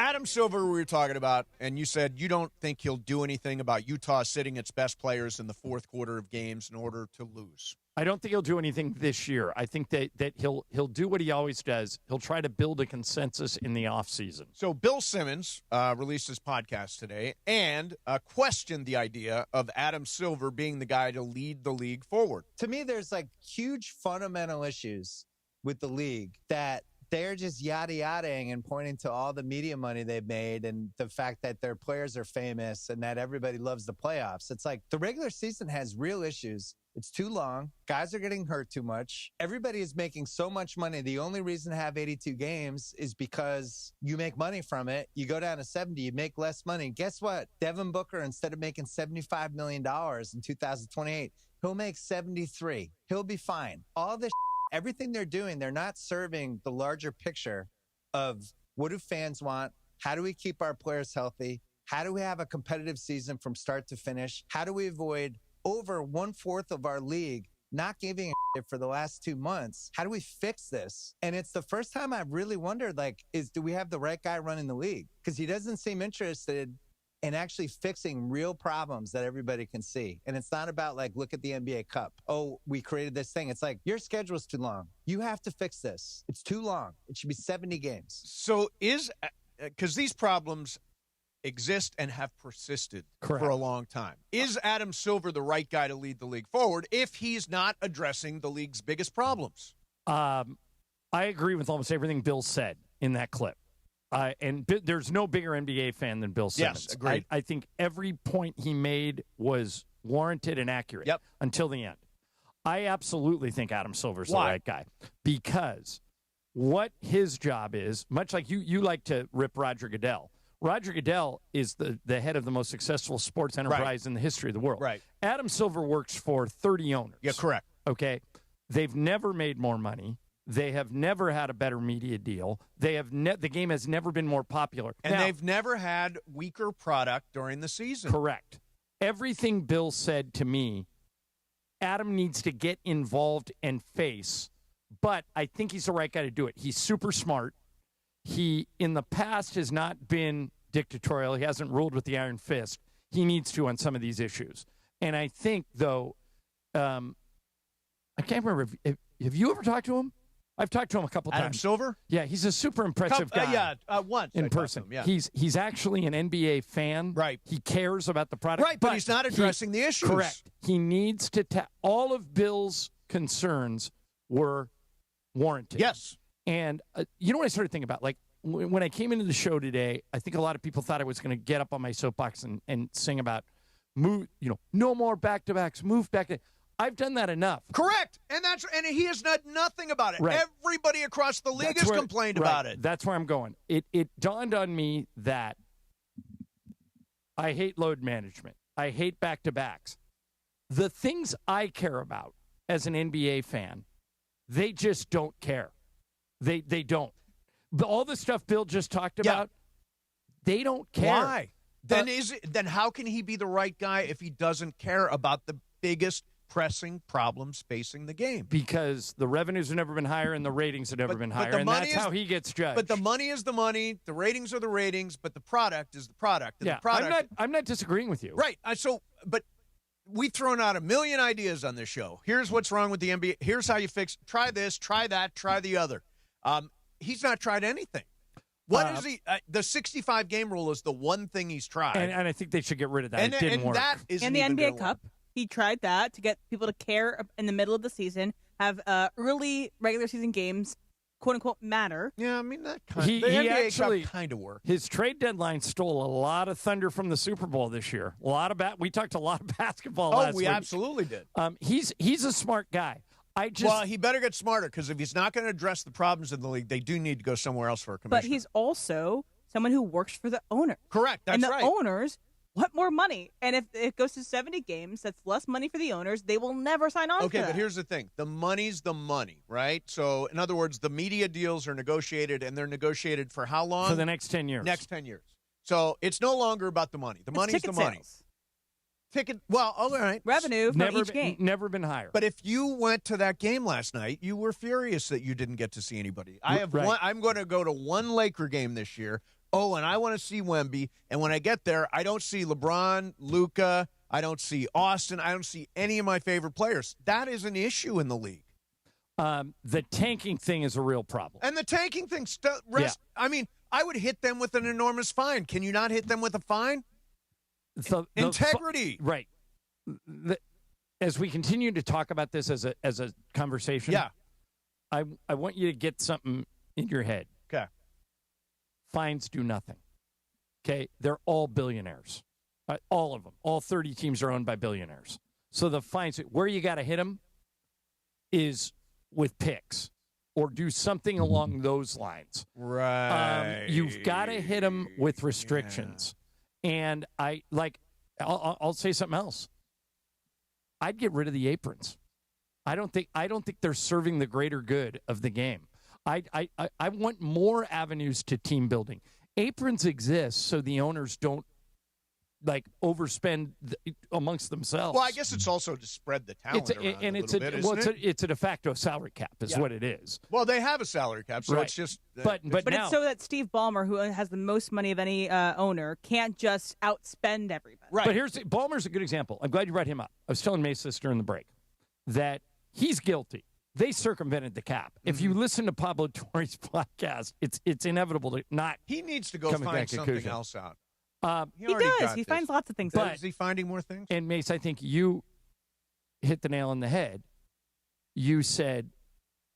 Adam Silver we were talking about, and you said you don't think he'll do anything about Utah sitting its best players in the fourth quarter of games in order to lose. I don't think he'll do anything this year. I think that he'll do what he always does. He'll try to build a consensus in the offseason. So Bill Simmons released his podcast today and questioned the idea of Adam Silver being the guy to lead the league forward. To me, there's like huge fundamental issues with the league that they're just yada-yadaing and pointing to all the media money they've made and the fact that their players are famous and that everybody loves the playoffs. It's like the regular season has real issues. It's too long. Guys are getting hurt too much. Everybody is making so much money. The only reason to have 82 games is because you make money from it. You go down to 70, you make less money. Guess what? Devin Booker, instead of making $75 million in 2028, he'll make 73. He'll be fine. All this everything they're doing, they're not serving the larger picture of what do fans want? How do we keep our players healthy? How do we have a competitive season from start to finish? How do we avoid over 1/4 of our league not giving a shit for the last 2 months? How do we fix this? And it's the first time I've really wondered, do we have the right guy running the league? Because he doesn't seem interested in actually fixing real problems that everybody can see. And it's not about look at the NBA Cup. Oh, we created this thing. It's like, your schedule's too long. You have to fix this. It's too long. It should be 70 games. So because these problems exist and have persisted for a long time. Is Adam Silver the right guy to lead the league forward if he's not addressing the league's biggest problems? I agree with almost everything Bill said in that clip. And there's no bigger NBA fan than Bill Simmons. Yes, agreed. I think every point he made was warranted and accurate until the end. I absolutely think Adam Silver's the right guy because what his job is, much like you like to rip Roger Goodell. Roger Goodell is the head of the most successful sports enterprise in the history of the world. Right. Adam Silver works for 30 owners. Yeah, correct. Okay. They've never made more money. They have never had a better media deal. They have the game has never been more popular. And they've never had weaker product during the season. Correct. Everything Bill said to me, Adam needs to get involved and face, but I think he's the right guy to do it. He's super smart. He, in the past, has not been dictatorial. He hasn't ruled with the iron fist. He needs to on some of these issues. And I think, though, I can't remember. Have you ever talked to him? I've talked to him a couple times. Adam Silver? Yeah, he's a super impressive guy. Once. In person. Yeah. He's actually an NBA fan. Right. He cares about the product. Right, but he's not addressing the issues. Correct. He needs to all of Bill's concerns were warranted. Yes. And you know what I started thinking about? When I came into the show today, I think a lot of people thought I was going to get up on my soapbox and sing about, no more back-to-backs, move back to. I've done that enough. Correct. And he has done nothing about it. Right. Everybody across the league has complained about it. That's where I'm going. It dawned on me that I hate load management. I hate back-to-backs. The things I care about as an NBA fan, they just don't care. They don't. All the stuff Bill just talked about, they don't care. Why? Then how can he be the right guy if he doesn't care about the biggest pressing problems facing the game? Because the revenues have never been higher and the ratings have never been higher, and that's how he gets judged. But the money is the money, the ratings are the ratings, but the product is the product. And the product, I'm not disagreeing with you. Right. But we've thrown out a million ideas on this show. Here's what's wrong with the NBA. Here's how you fix. Try this, try that, try the other. He's not tried anything. What is he? The 65-game rule is the one thing he's tried. And I think they should get rid of that. It didn't work. And the NBA Cup. He tried that to get people to care in the middle of the season, have early regular season games, quote unquote, matter. Yeah, I mean, that the NBA Cup kind of worked. His trade deadline stole a lot of thunder from the Super Bowl this year. We talked a lot of basketball last week. We absolutely did. He's a smart guy. Well, he better get smarter because if he's not going to address the problems in the league, they do need to go somewhere else for a commissioner. But he's also someone who works for the owner. Correct. That's and the right. owners want more money. And if it goes to 70 games, that's less money for the owners. They will never sign on Okay, for that. but here's the thing. The money's the money, right? So, in other words, the media deals are negotiated, and they're negotiated for how long? For the next 10 years. Next 10 years. So, it's no longer about the money. The money's the money. Sales. Well, all right. Revenue from each game. Never been higher. But if you went to that game last night, you were furious that you didn't get to see anybody. I'm going to go to one Laker game this year. Oh, and I want to see Wemby. And when I get there, I don't see LeBron, Luka. I don't see Austin. I don't see any of my favorite players. That is an issue in the league. The tanking thing is a real problem. And the tanking thing, I mean, I would hit them with an enormous fine. Can you not hit them with a fine? Integrity. Right. As we continue to talk about this as a conversation, I want you to get something in your head. Okay. Fines do nothing. Okay? They're all billionaires. All of them. All 30 teams are owned by billionaires. So the fines, where you got to hit them is with picks or do something along those lines. Right. You've got to hit them with restrictions. And I'll say something else. I'd get rid of the aprons. I don't think they're serving the greater good of the game. I want more avenues to team building. Aprons exist so the owners don't overspend amongst themselves. Well, I guess it's also to spread the talent around it's a de facto salary cap is what it is. Well, they have a salary cap, so it's just. But now, it's so that Steve Ballmer, who has the most money of any owner, can't just outspend everybody. Right. But Ballmer's a good example. I'm glad you brought him up. I was telling Mace this during the break that he's guilty. They circumvented the cap. Mm-hmm. If you listen to Pablo Torre's podcast, it's inevitable to not. He needs to go find something else out. He does. He finds lots of things. But is he finding more things? And Mace, I think you hit the nail on the head. You said,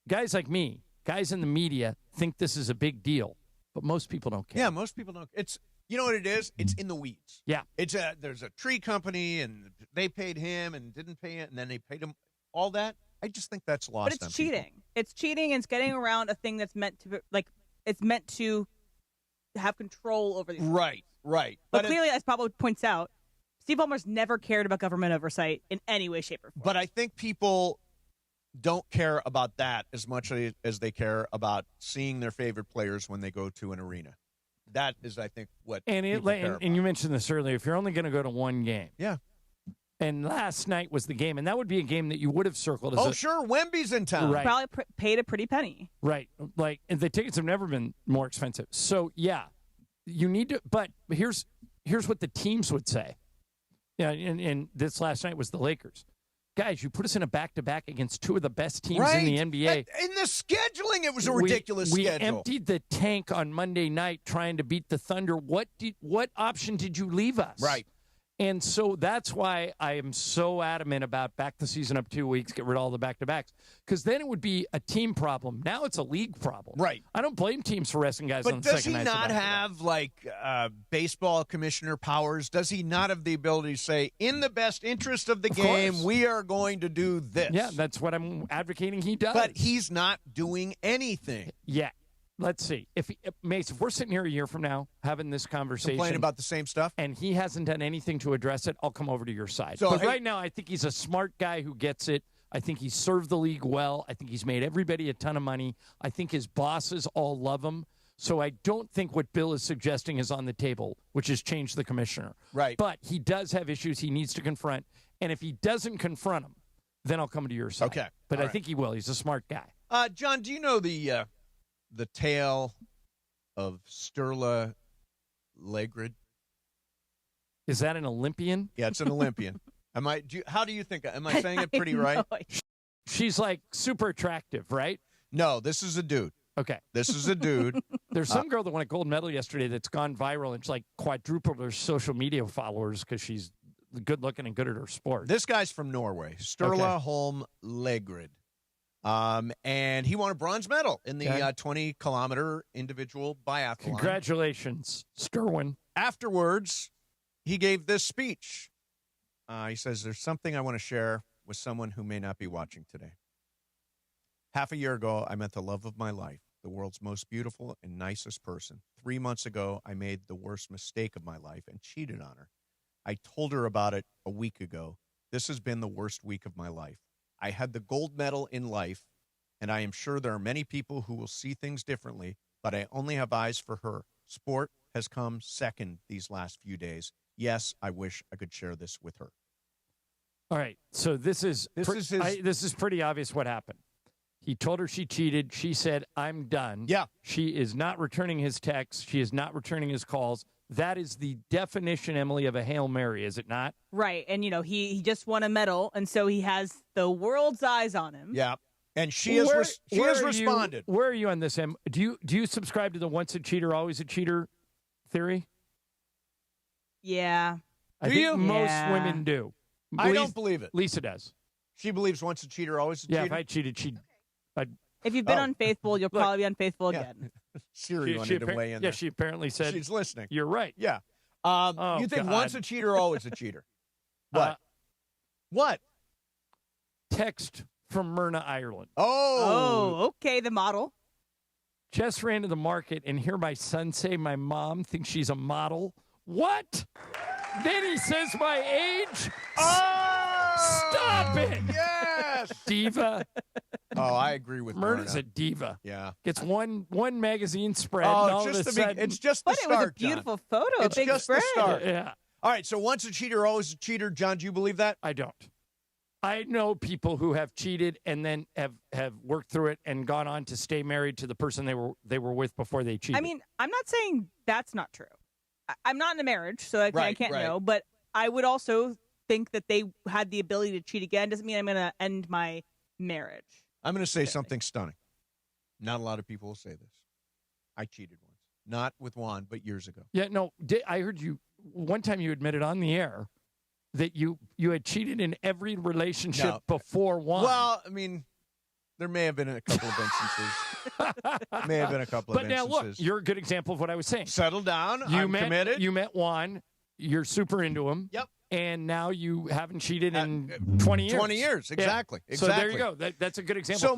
guys like me, guys in the media think this is a big deal, but most people don't care. Yeah, most people don't. It's you know what it is? It's in the weeds. Yeah. There's a tree company, and they paid him and didn't pay it, and then they paid him all that. I just think that's lost. But it's cheating. People. It's cheating, and it's getting around a thing that's meant to it's meant to have control over these. Right. Right. But clearly, as Pablo points out, Steve Ballmer's never cared about government oversight in any way, shape, or form. But I think people don't care about that as much as they care about seeing their favorite players when they go to an arena. That is, I think, what people care about. And you mentioned this earlier. If you're only going to go to one game. Yeah. And last night was the game, and that would be a game that you would have circled. Sure, Wemby's in town. Right. Probably paid a pretty penny. Right. And the tickets have never been more expensive. So, yeah. You need to, but here's what the teams would say. Yeah, and this last night was the Lakers. Guys, you put us in a back-to-back against two of the best teams in the NBA. In the scheduling, it was a ridiculous schedule. We emptied the tank on Monday night trying to beat the Thunder. What option did you leave us? Right. And so that's why I am so adamant about back the season up 2 weeks, get rid of all the back-to-backs. Because then it would be a team problem. Now it's a league problem. Right. I don't blame teams for resting guys on the second night. But does he not have, baseball commissioner powers? Does he not have the ability to say, in the best interest of the game, we are going to do this? Yeah, that's what I'm advocating he does. But he's not doing anything. Yeah. Let's see. If we're sitting here a year from now having this conversation, complaining about the same stuff, and he hasn't done anything to address it, I'll come over to your side. But right now, I think he's a smart guy who gets it. I think he's served the league well. I think he's made everybody a ton of money. I think his bosses all love him. So I don't think what Bill is suggesting is on the table, which is change the commissioner. Right. But he does have issues he needs to confront. And if he doesn't confront them, then I'll come to your side. Okay. But I think he will. He's a smart guy. John, do you know the tale of Sturla Legrid? Is that an Olympian? Yeah, it's an Olympian. How do you think? Am I saying it pretty right? She's like super attractive, right? No, this is a dude. Okay. This is a dude. There's some girl that won a gold medal yesterday that's gone viral, and it's like quadrupled her social media followers because she's good looking and good at her sport. This guy's from Norway, Sturla Holm Legrid. And he won a bronze medal in the 20-kilometer individual biathlon. Congratulations, Sturwin. Afterwards, he gave this speech. He says, there's something I want to share with someone who may not be watching today. Half a year ago, I met the love of my life. the world's most beautiful and nicest person. 3 months ago, I made the worst mistake of my life and cheated on her. I told her about it a week ago. This has been the worst week of my life. I had the gold medal in life, and I am sure there are many people who will see things differently, but I only have eyes for her. Sport has come second these last few days. Yes, I wish I could share this with her. All right, so this is pretty obvious what happened. He told her she cheated. She said, I'm done. Yeah. She is not returning his texts. She is not returning his calls. That is the definition, Emily, of a Hail Mary, is it not? Right. And, he just won a medal, and so he has the world's eyes on him. Yeah. And she has responded. Where are you on this, Em? Do you subscribe to the once a cheater, always a cheater theory? Yeah. I think most women do. I don't believe it. Lisa does. She believes once a cheater, always a cheater? Yeah, if I cheated, if you've been unfaithful, you'll probably be unfaithful again. Siri wanted to weigh in there. Yeah, she apparently said. She's listening. You're right. Yeah. You think once a cheater, always a cheater? What? What? Text from Myrna, Ireland. Oh, okay, the model. Just ran to the market and hear my son say my mom thinks she's a model. What? Then he says my age. Stop it. Yes. Diva. Oh, I agree with Myrna's Myrna. a diva. Yeah. Gets one magazine spread. Oh, and all of a sudden, it's just the But start, it was a beautiful photo, It's a big just spread. the start. Yeah. All right, so once a cheater, always a cheater. John, do you believe that? I don't. I know people who have cheated and then have worked through it and gone on to stay married to the person they were with before they cheated. I mean, I'm not saying that's not true. I'm not in a marriage, so I can't know. But I would also think that they had the ability to cheat again. Doesn't mean I'm going to end my marriage. I'm going to say something stunning. Not a lot of people will say this. I cheated once. Not with Juan, but years ago. Yeah, no, I heard you one time you admitted on the air that you had cheated in every relationship before Juan. Well, I mean, there may have been a couple of instances. But now look, you're a good example of what I was saying. Settle down. I'm committed. You met Juan. You're super into him. Yep. And now you haven't cheated in 20 years. 20 years, exactly. Yeah. So there you go. That's a good example. So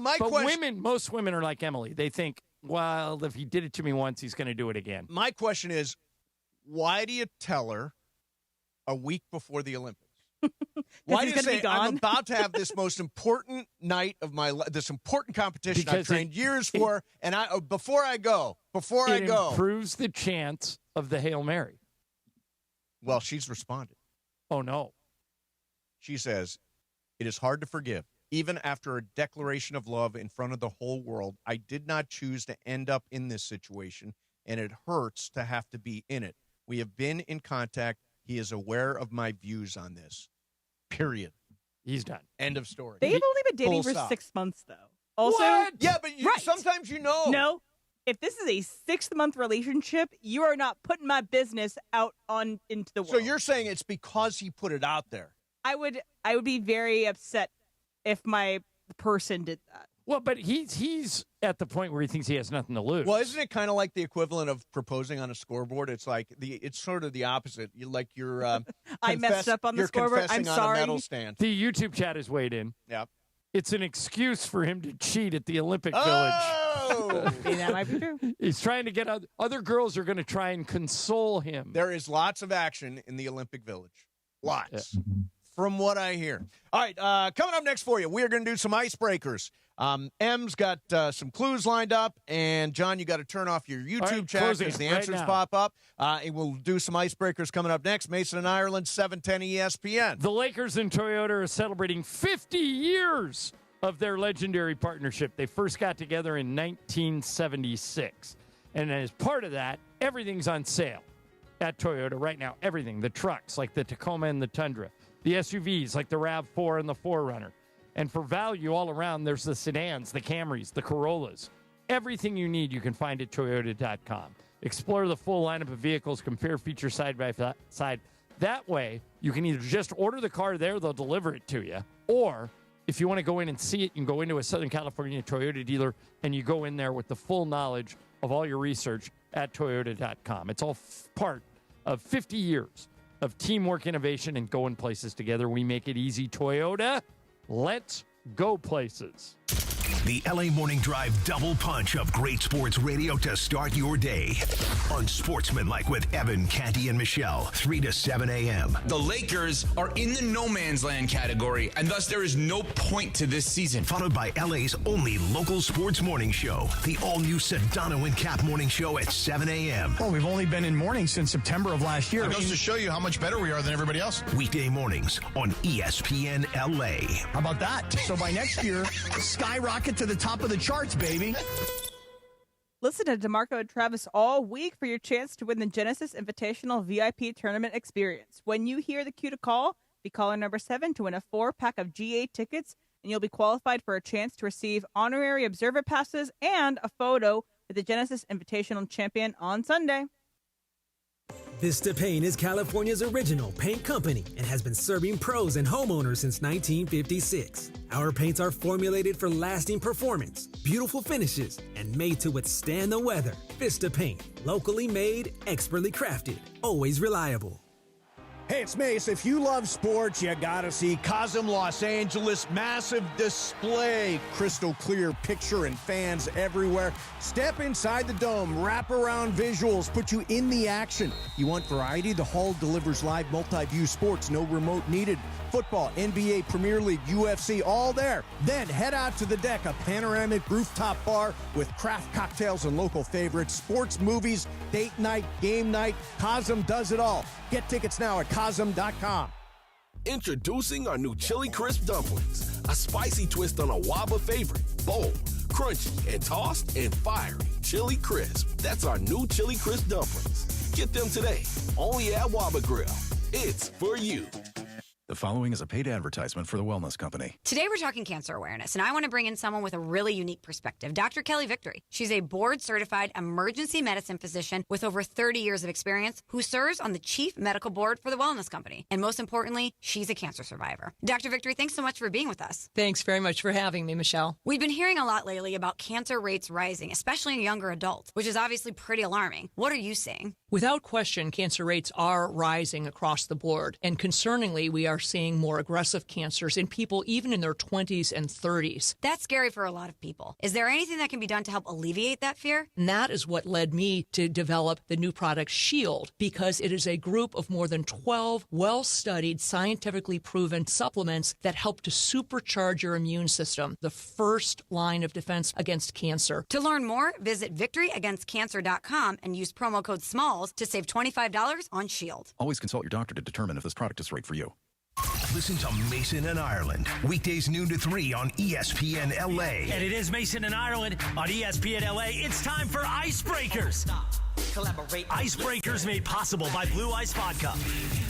most women are like Emily. They think, well, if he did it to me once, he's going to do it again. My question is, why do you tell her a week before the Olympics? Why do you say, I'm about to have this most important night of my life, this important competition I've trained years for, and before I go, it improves the chance of the Hail Mary. Well, she's responded. Oh, no. She says, it is hard to forgive. Even after a declaration of love in front of the whole world, I did not choose to end up in this situation, and it hurts to have to be in it. We have been in contact. He is aware of my views on this. Period. He's done. End of story. They've only been dating for 6 months, though. Also, what? Yeah, but sometimes you know. No. If this is a 6-month relationship, you are not putting my business out into the world. So you're saying it's because he put it out there? I would be very upset if my person did that. Well, but he's at the point where he thinks he has nothing to lose. Well, isn't it kind of like the equivalent of proposing on a scoreboard? It's like it's sort of the opposite. You're I messed up on the scoreboard. I'm sorry. On a medal stand. The YouTube chat has weighed in. Yeah. It's an excuse for him to cheat at the Olympic Village. That might be true. He's trying to get other girls are going to try and console him. There is lots of action in the Olympic Village. Lots. From what I hear. All right, coming up next for you, we are going to do some icebreakers. M's got some clues lined up, and John, you got to turn off your YouTube chat because the answers pop up. And we'll do some icebreakers coming up next. Mason and Ireland, 710 ESPN. The Lakers and Toyota are celebrating 50 years of their legendary partnership. They first got together in 1976. And as part of that, everything's on sale at Toyota right now. Everything. The trucks like the Tacoma and the Tundra. The SUVs like the RAV4 and the 4Runner. And for value all around, there's the sedans, the Camrys, the Corollas. Everything you need you can find at Toyota.com. Explore the full lineup of vehicles, compare features side by side. That way, you can either just order the car there, they'll deliver it to you, or if you want to go in and see it, you can go into a Southern California Toyota dealer, and you go in there with the full knowledge of all your research at Toyota.com. It's all part of 50 years of teamwork, innovation, and going places together. We make it easy. Toyota, let's go places. The LA Morning Drive double punch of great sports radio to start your day. Unsportsmanlike with Evan, Canty, and Michelle, 3 to 7 a.m. The Lakers are in the no man's land category, and thus there is no point to this season. Followed by LA's only local sports morning show, the all-new Sedano and Cap morning show at 7 a.m. Well, we've only been in morning since September of last year. It goes to show you how much better we are than everybody else. Weekday mornings on ESPN LA. How about that? So by next year, skyrocket to the top of the charts, baby. Listen to DeMarco and Travis all week for your chance to win the Genesis Invitational VIP Tournament experience. When you hear the cue to call, be caller number 7 to win a 4-pack of G8 tickets, and you'll be qualified for a chance to receive honorary observer passes and a photo with the Genesis Invitational champion on Sunday. Vista Paint is California's original paint company and has been serving pros and homeowners since 1956. Our paints are formulated for lasting performance, beautiful finishes, and made to withstand the weather. Vista Paint, locally made, expertly crafted, always reliable. Hey, it's Mace. If you love sports, you gotta see Cosm Los Angeles. Massive display, crystal clear picture and fans everywhere. Step inside the dome, wrap around visuals, put you in the action. You want variety? The hall delivers live multi-view sports, no remote needed. Football, NBA, Premier League, UFC, all there. Then head out to the deck, a panoramic rooftop bar with craft cocktails and local favorites, sports, movies, date night, game night. Cosm does it all. Get tickets now at Cosm.com. Introducing our new Chili Crisp dumplings, a spicy twist on a Waba favorite. Bold, crunchy, and tossed and fiery. Chili Crisp. That's our new Chili Crisp dumplings. Get them today, only at Waba Grill. It's for you. The following is a paid advertisement for the Wellness Company. Today we're talking cancer awareness, and I want to bring in someone with a really unique perspective, Dr. Kelly Victory. She's a board-certified emergency medicine physician with over 30 years of experience who serves on the chief medical board for the Wellness Company. And most importantly, she's a cancer survivor. Dr. Victory, thanks so much for being with us. Thanks very much for having me, Michelle. We've been hearing a lot lately about cancer rates rising, especially in younger adults, which is obviously pretty alarming. What are you seeing? Without question, cancer rates are rising across the board. And concerningly, we are seeing more aggressive cancers in people even in their 20s and 30s. That's scary for a lot of people. Is there anything that can be done to help alleviate that fear? And that is what led me to develop the new product Shield, because it is a group of more than 12 well-studied, scientifically proven supplements that help to supercharge your immune system, the first line of defense against cancer. To learn more, visit victoryagainstcancer.com and use promo code SMALLS to save $25 on Shield. Always consult your doctor to determine if this product is right for you. Listen to Mason and Ireland, weekdays noon to 3 on ESPN LA. And it is Mason and Ireland on ESPN LA. It's time for Icebreakers. Icebreakers made possible by Blue Ice Vodka,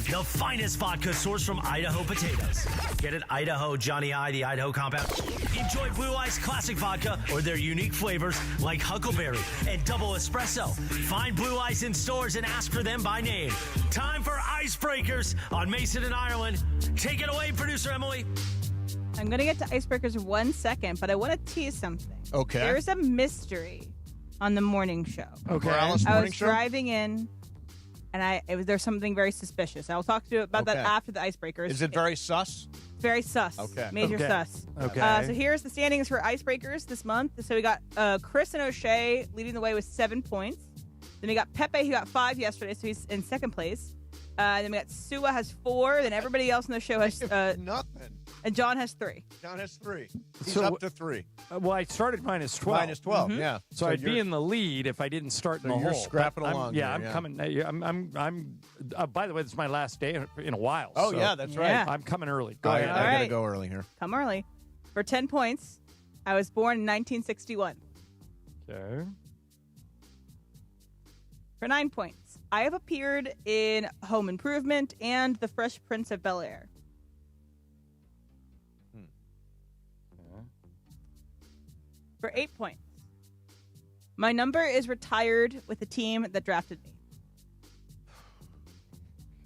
the finest vodka sourced from Idaho potatoes. Get it? Idaho, Johnny I, the Idaho compound. Enjoy Blue Ice Classic Vodka or their unique flavors like Huckleberry and Double Espresso. Find Blue Ice in stores and ask for them by name. Time for Icebreakers on Mason and Ireland. Take it away, producer Emily. I'm going to get to Icebreakers in 1 second, but I want to tease something. Okay. There's a mystery on the morning show. Okay. I was driving in, and there's something very suspicious. I'll talk to you about that after the Icebreakers. Is it very sus? Very sus. Okay. Major sus. Okay. So here's the standings for Icebreakers this month. So we got Chris and O'Shea leading the way with 7 points. Then we got Pepe, who got 5 yesterday, so he's in second place. Then we got Sua has 4. Then everybody else on the show has nothing. And John has 3. John has 3. He's So- up to 3. Well, I started minus 12. Minus 12, yeah. So, I'd be in the lead if I didn't start in So the you're hole. scrapping But along Yeah, here, I'm yeah. coming. I'm. By the way, this is my last day in a while. Oh, so yeah, that's right. Yeah. I'm coming early. Go I ahead. gotta right. go early here. Come early. For 10 points, I was born in 1961. Okay. For 9 points, I have appeared in Home Improvement and The Fresh Prince of Bel-Air. For 8 points, my number is retired with the team that drafted me.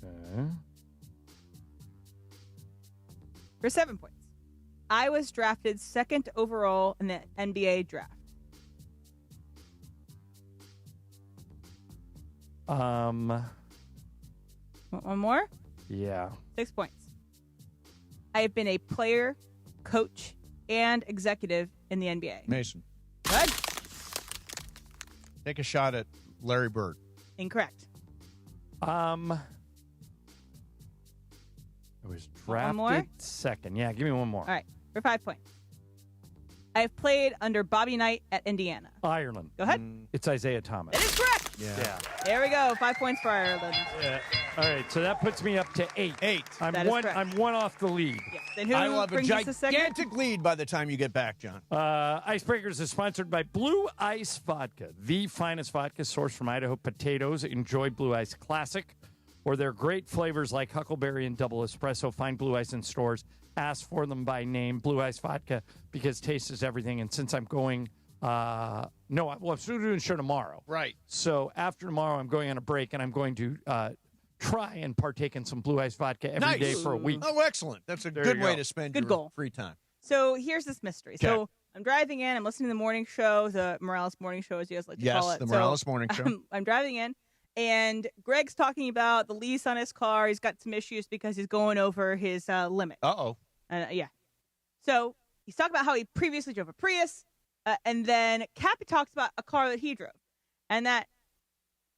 Okay. For 7 points, I was drafted 2nd overall in the NBA draft. Want one more? Yeah. 6 points. I have been a player, coach, and executive in the NBA? Mason. Good. Take a shot at Larry Bird. Incorrect. It was One more? drafted second. Yeah, give me one more. All right, for 5 points. I've played under Bobby Knight at Indiana. Ireland. Go ahead. It's Isaiah Thomas. That is correct. Yeah. There we go. 5 points for Ireland. Yeah. All right, so that puts me up to 8. I'm That is one. correct. I'm one off the lead. Yes. And who I will have a brings us the second? gigantic lead by the time you get back, John. Icebreakers is sponsored by Blue Ice Vodka, the finest vodka sourced from Idaho potatoes. Enjoy Blue Ice Classic or their great flavors like Huckleberry and Double Espresso. Find Blue Ice in stores. Ask for them by name, Blue Ice Vodka, because taste is everything. And since I'm going, I'm still doing a show tomorrow. Right. So after tomorrow, I'm going on a break, and I'm going to try and partake in some Blue Ice Vodka every day for a week. Oh, excellent. That's a There good you way go. to spend Good your goal. free time. So here's this mystery. Okay. So I'm driving in. I'm listening to the morning show, the Morales morning show, as you guys like to call it. Yes, the So Morales Morning Show. I'm driving in, and Greg's talking about the lease on his car. He's got some issues because he's going over his limit. Uh-oh. Yeah. So he's talking about how he previously drove a Prius, and then Cappy talks about a car that he drove, and that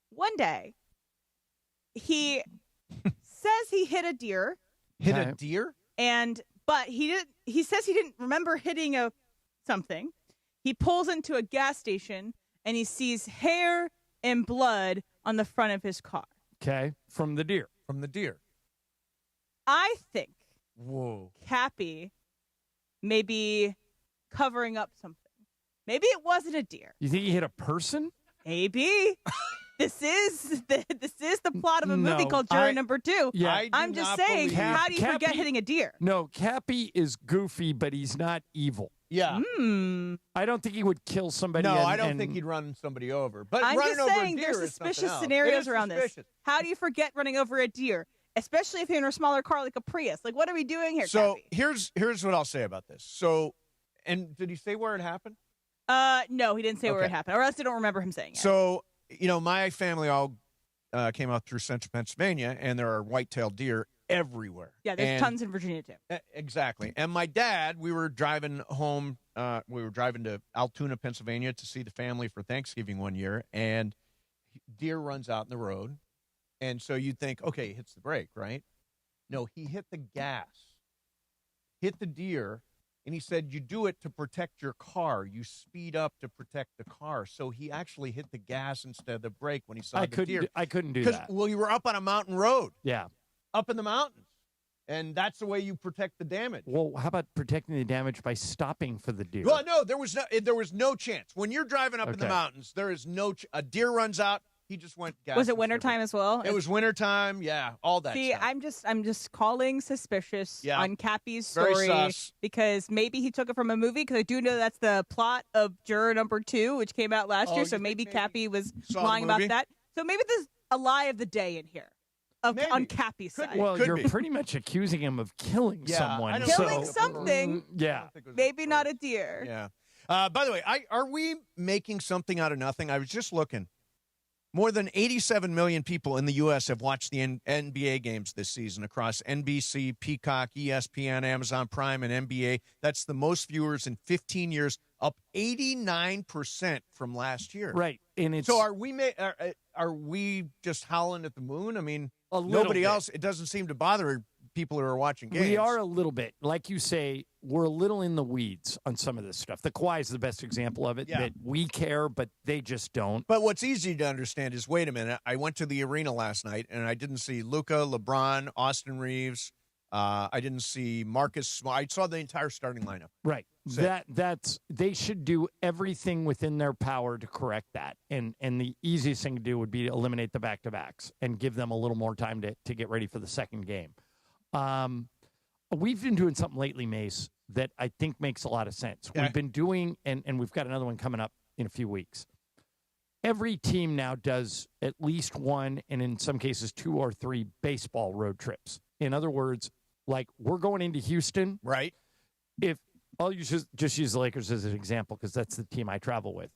one day he says he hit a deer. Hit a deer? But he says he didn't remember hitting something. He pulls into a gas station and he sees hair and blood on the front of his car. Okay, from the deer. From the deer. I think Whoa. Cappy may be covering up something. Maybe it wasn't a deer. You think he hit a person? Maybe. This is the plot of a movie No, called Juror Number 2. Yeah. I'm just saying, how do you forget Cappy- hitting a deer? No, Cappy is goofy, but he's not evil. Yeah. I don't think he would kill somebody. No, and- I don't and- think he'd run somebody over. But I'm running just over saying a deer there's is something suspicious else. scenarios It is around suspicious. this. How do you forget running over a deer? Especially if you're in a smaller car like a Prius. Like, what are we doing here, So Cappy? here's what I'll say about this. So, and did he say where it happened? No, he didn't say where it Okay. happened. Or else I don't remember him saying it. So, my family all came out through central Pennsylvania, and there are white-tailed deer everywhere. Yeah, there's And- tons in Virginia, too. Exactly. And my dad, we were driving home. We were driving to Altoona, Pennsylvania to see the family for Thanksgiving one year, and deer runs out in the road. And so you'd think, okay, he hits the brake, right? No, he hit the gas, hit the deer, and he said, you do it to protect your car. You speed up to protect the car. So he actually hit the gas instead of the brake when he saw the deer. I couldn't do 'Cause, that. well, you were up on a mountain road. Yeah. Up in the mountains. And that's the way you protect the damage. Well, how about protecting the damage by stopping for the deer? Well, no, there was no chance. When you're driving up in the Okay. mountains, there is a deer runs out. He just went gas. Was it instead of wintertime brake. as well? It was wintertime. Yeah, all that See, stuff. I'm just calling suspicious Yeah. on Cappy's Very story sus. because maybe he took it from a movie because I do know that's the plot of Juror Number 2, which came out last Oh, year. you So think maybe maybe Cappy was saw the lying about movie? that. So maybe there's a lie of the day in here on Cappy's side. Well, you're pretty much accusing him of killing Yeah, someone. I don't Killing so- something, Yeah. maybe not a deer. Yeah. By the way, are we making something out of nothing? I was just looking. More than 87 million people in the U.S. have watched the NBA games this season across NBC, Peacock, ESPN, Amazon Prime, and NBA. That's the most viewers in 15 years, up 89% from last year. Right, and it's So are we just howling at the moon? I mean, A little nobody bit. else. It doesn't seem to bother people who are watching games. We are a little bit. Like you say, we're a little in the weeds on some of this stuff. The Kawhi is the best example of it, Yeah. that we care, but they just don't. But what's easy to understand is, wait a minute, I went to the arena last night, and I didn't see Luka, LeBron, Austin Reeves. I didn't see Marcus Smart. I saw the entire starting lineup. Right. So- That's they should do everything within their power to correct that. And the easiest thing to do would be to eliminate the back-to-backs and give them a little more time to get ready for the second game. We've been doing something lately, Mace, that I think makes a lot of sense. Okay. We've been doing, and we've got another one coming up in a few weeks. Every team now does at least one, and in some cases 2 or 3 baseball road trips. In other words, like we're going into Houston. Right. If I'll just use the Lakers as an example because that's the team I travel with.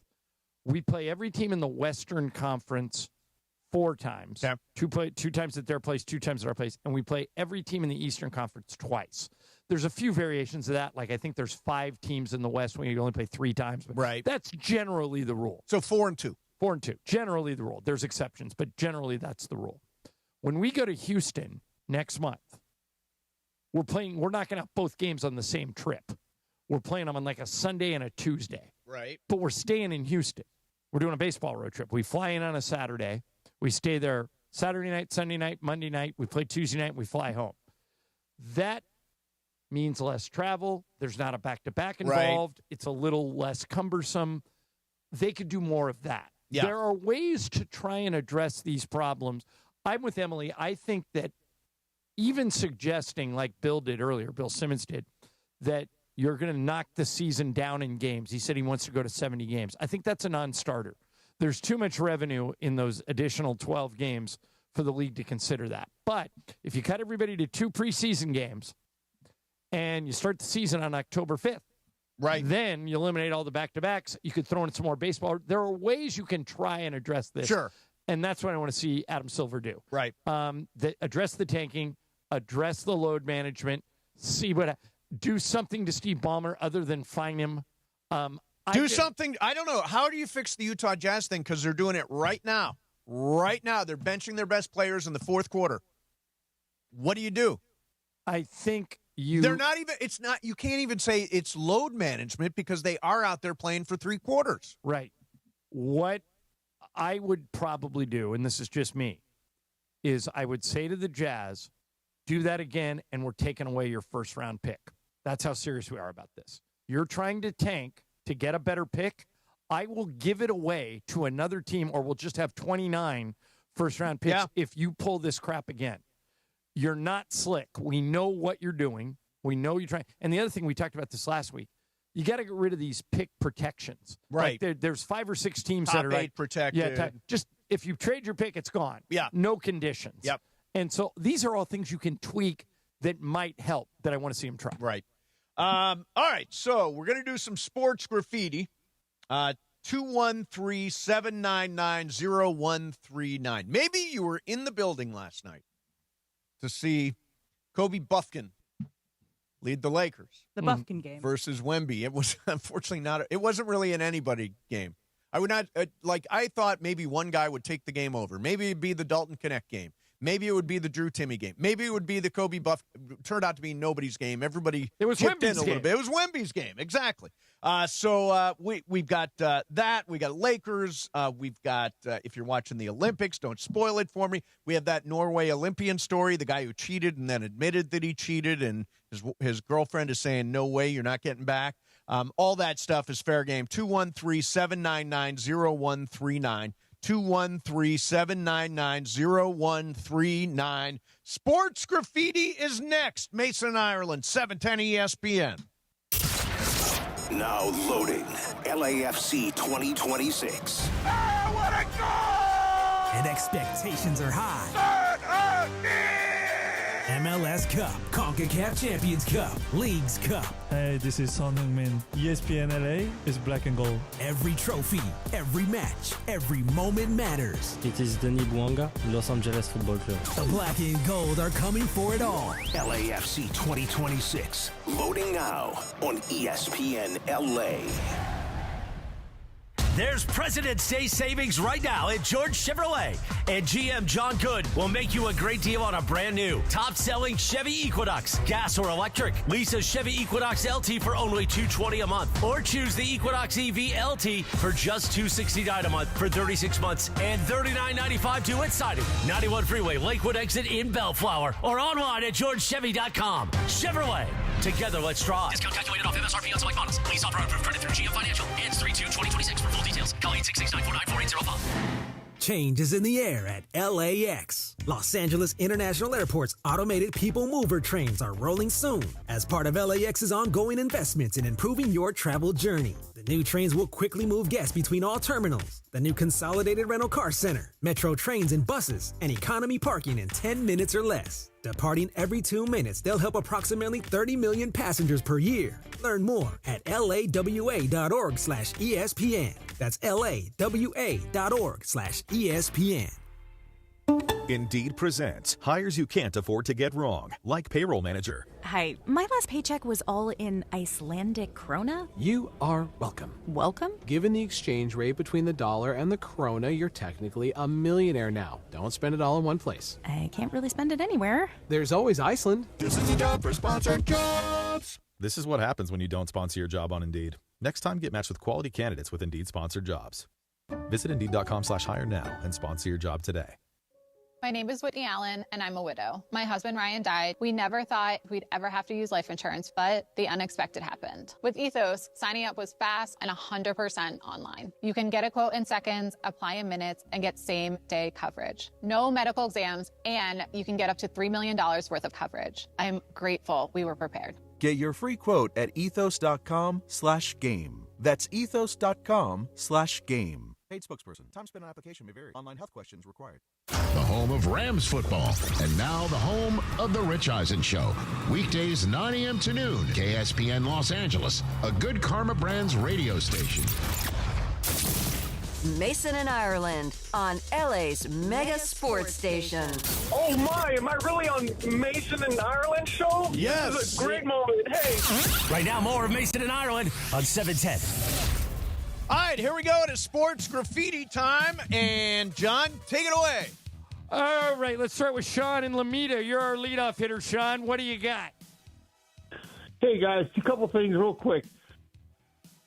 We play every team in the Western Conference 4 times. Okay. 2 times at their place, 2 times at our place, and we play every team in the Eastern Conference twice. There's a few variations of that. Like I think there's 5 teams in the West when you only play 3 times. But right. That's generally the rule. So 4-2. 4-2. Generally the rule. There's exceptions, but generally that's the rule. When we go to Houston next month, we're not going to have both games on the same trip. We're playing them on like a Sunday and a Tuesday. Right. But we're staying in Houston. We're doing a baseball road trip. We fly in on a Saturday. We stay there Saturday night, Sunday night, Monday night. We play Tuesday night. We fly home. That means less travel. There's not a back-to-back involved. Right. It's a little less cumbersome. They could do more of that. Yeah. There are ways to try and address these problems. I'm with Emily. I think that even suggesting, like Bill did earlier, Bill Simmons did, that you're going to knock the season down in games. He said he wants to go to 70 games. I think that's a non-starter. There's too much revenue in those additional 12 games for the league to consider that. But if you cut everybody to 2 preseason games and you start the season on October 5th, right, then you eliminate all the back-to-backs. You could throw in some more baseball. There are ways you can try and address this. Sure. And that's what I want to see Adam Silver do. Right. Address the tanking, address the load management, do something to Steve Ballmer other than fine him. Do something. I don't know. How do you fix the Utah Jazz thing? Because they're doing it right now. Right now, they're benching their best players in the 4th quarter. What do you do? I think they're not even. It's not. You can't even say it's load management because they are out there playing for 3 quarters. Right. What I would probably do, and this is just me, is I would say to the Jazz, do that again, and we're taking away your 1st-round pick. That's how serious we are about this. You're trying to tank to get a better pick. I will give it away to another team, or we'll just have 29 first-round picks if you pull this crap again. You're not slick. We know what you're doing. We know you're trying. And the other thing, we talked about this last week, you got to get rid of these pick protections. Right. Like there's 5 or 6 teams Top that are 8 like, protected. Yeah, just if you trade your pick, it's gone. Yeah. No conditions. Yep. And so these are all things you can tweak that might help that I want to see him try. Right. All right. So we're going to do some sports graffiti. 213-799-0139. Maybe you were in the building last night to see Kobe Buffkin lead the Lakers. The Buffkin game. Versus Wemby. It was unfortunately it wasn't really an anybody game. I would not, I thought maybe one guy would take the game over. Maybe it'd be the Dalton Connect game. Maybe it would be the Drew Timmy game. Maybe it would be the Kobe Buff. Turned out to be nobody's game. Everybody chipped in a little bit. It was Wemby's game, exactly. So we've got that. We got Lakers. We've got if you're watching the Olympics, don't spoil it for me. We have that Norway Olympian story. The guy who cheated and then admitted that he cheated, and his girlfriend is saying, "No way, you're not getting back." All that stuff is fair game. 213-799-0139. 213-799-0139. Sports Graffiti is next. Mason, Ireland, 710 ESPN. Now loading LAFC 2026. Ah, what a goal! And expectations are high. MLS Cup, CONCACAF Champions Cup, Leagues Cup. Hey, this is Son Heung-min. ESPN LA is black and gold. Every trophy, every match, every moment matters. It is Denis Bouanga, Los Angeles Football Club. The black and gold are coming for it all. LAFC 2026. Loading now on ESPN LA. There's President's Day savings right now at George Chevrolet. And GM John Good will make you a great deal on a brand new, top-selling Chevy Equinox, gas or electric. Lease a Chevy Equinox LT for only $220 a month. Or choose the Equinox EV LT for just $269 a month for 36 months and $39.95 due at signing. 91 Freeway, Lakewood exit in Bellflower. Or online at georgechevy.com. Chevrolet. Together, let's drive. Discount calculated off MSRP on select models. Please offer approved credit through GM Financial. Ends 3/2/2026 for full details. Call 866-949-4805. Change is in the air at LAX. Los Angeles International Airport's automated people mover trains are rolling soon as part of LAX's ongoing investments in improving your travel journey. The new trains will quickly move guests between all terminals. The new consolidated rental car center, metro trains and buses, and economy parking in 10 minutes or less. Departing every 2 minutes, they'll help approximately 30 million passengers per year. Learn more at lawa.org/ESPN. That's lawa.org/ESPN. Indeed presents hires you can't afford to get wrong, like payroll manager. Hi, my last paycheck was all in Icelandic krona. You are welcome. Welcome? Given the exchange rate between the dollar and the krona, you're technically a millionaire now. Don't spend it all in one place. I can't really spend it anywhere. There's always Iceland. This is the job for sponsored jobs. This is what happens when you don't sponsor your job on Indeed. Next time, get matched with quality candidates with Indeed sponsored jobs. Visit Indeed.com/hire now and sponsor your job today. My name is Whitney Allen, and I'm a widow. My husband, Ryan, died. We never thought we'd ever have to use life insurance, but the unexpected happened. With Ethos, signing up was fast and 100% online. You can get a quote in seconds, apply in minutes, and get same-day coverage. No medical exams, and you can get up to $3 million worth of coverage. I'm grateful we were prepared. Get your free quote at ethos.com/game. That's ethos.com/game. Paid spokesperson. Time spent on application may vary. Online health questions required. The home of Rams football. And now the home of The Rich Eisen Show. Weekdays 9 a.m. to noon. KSPN Los Angeles. A Good Karma Brands radio station. Mason and Ireland on LA's mega sports station. Oh my, am I really on Mason and Ireland show? Yes. This is a great moment. Hey. Right now, more of Mason and Ireland on 710. All right, here we go to sports graffiti time. And, John, take it away. All right, let's start with Sean in Lomita. You're our leadoff hitter, Sean. What do you got? Hey, guys, a couple things real quick.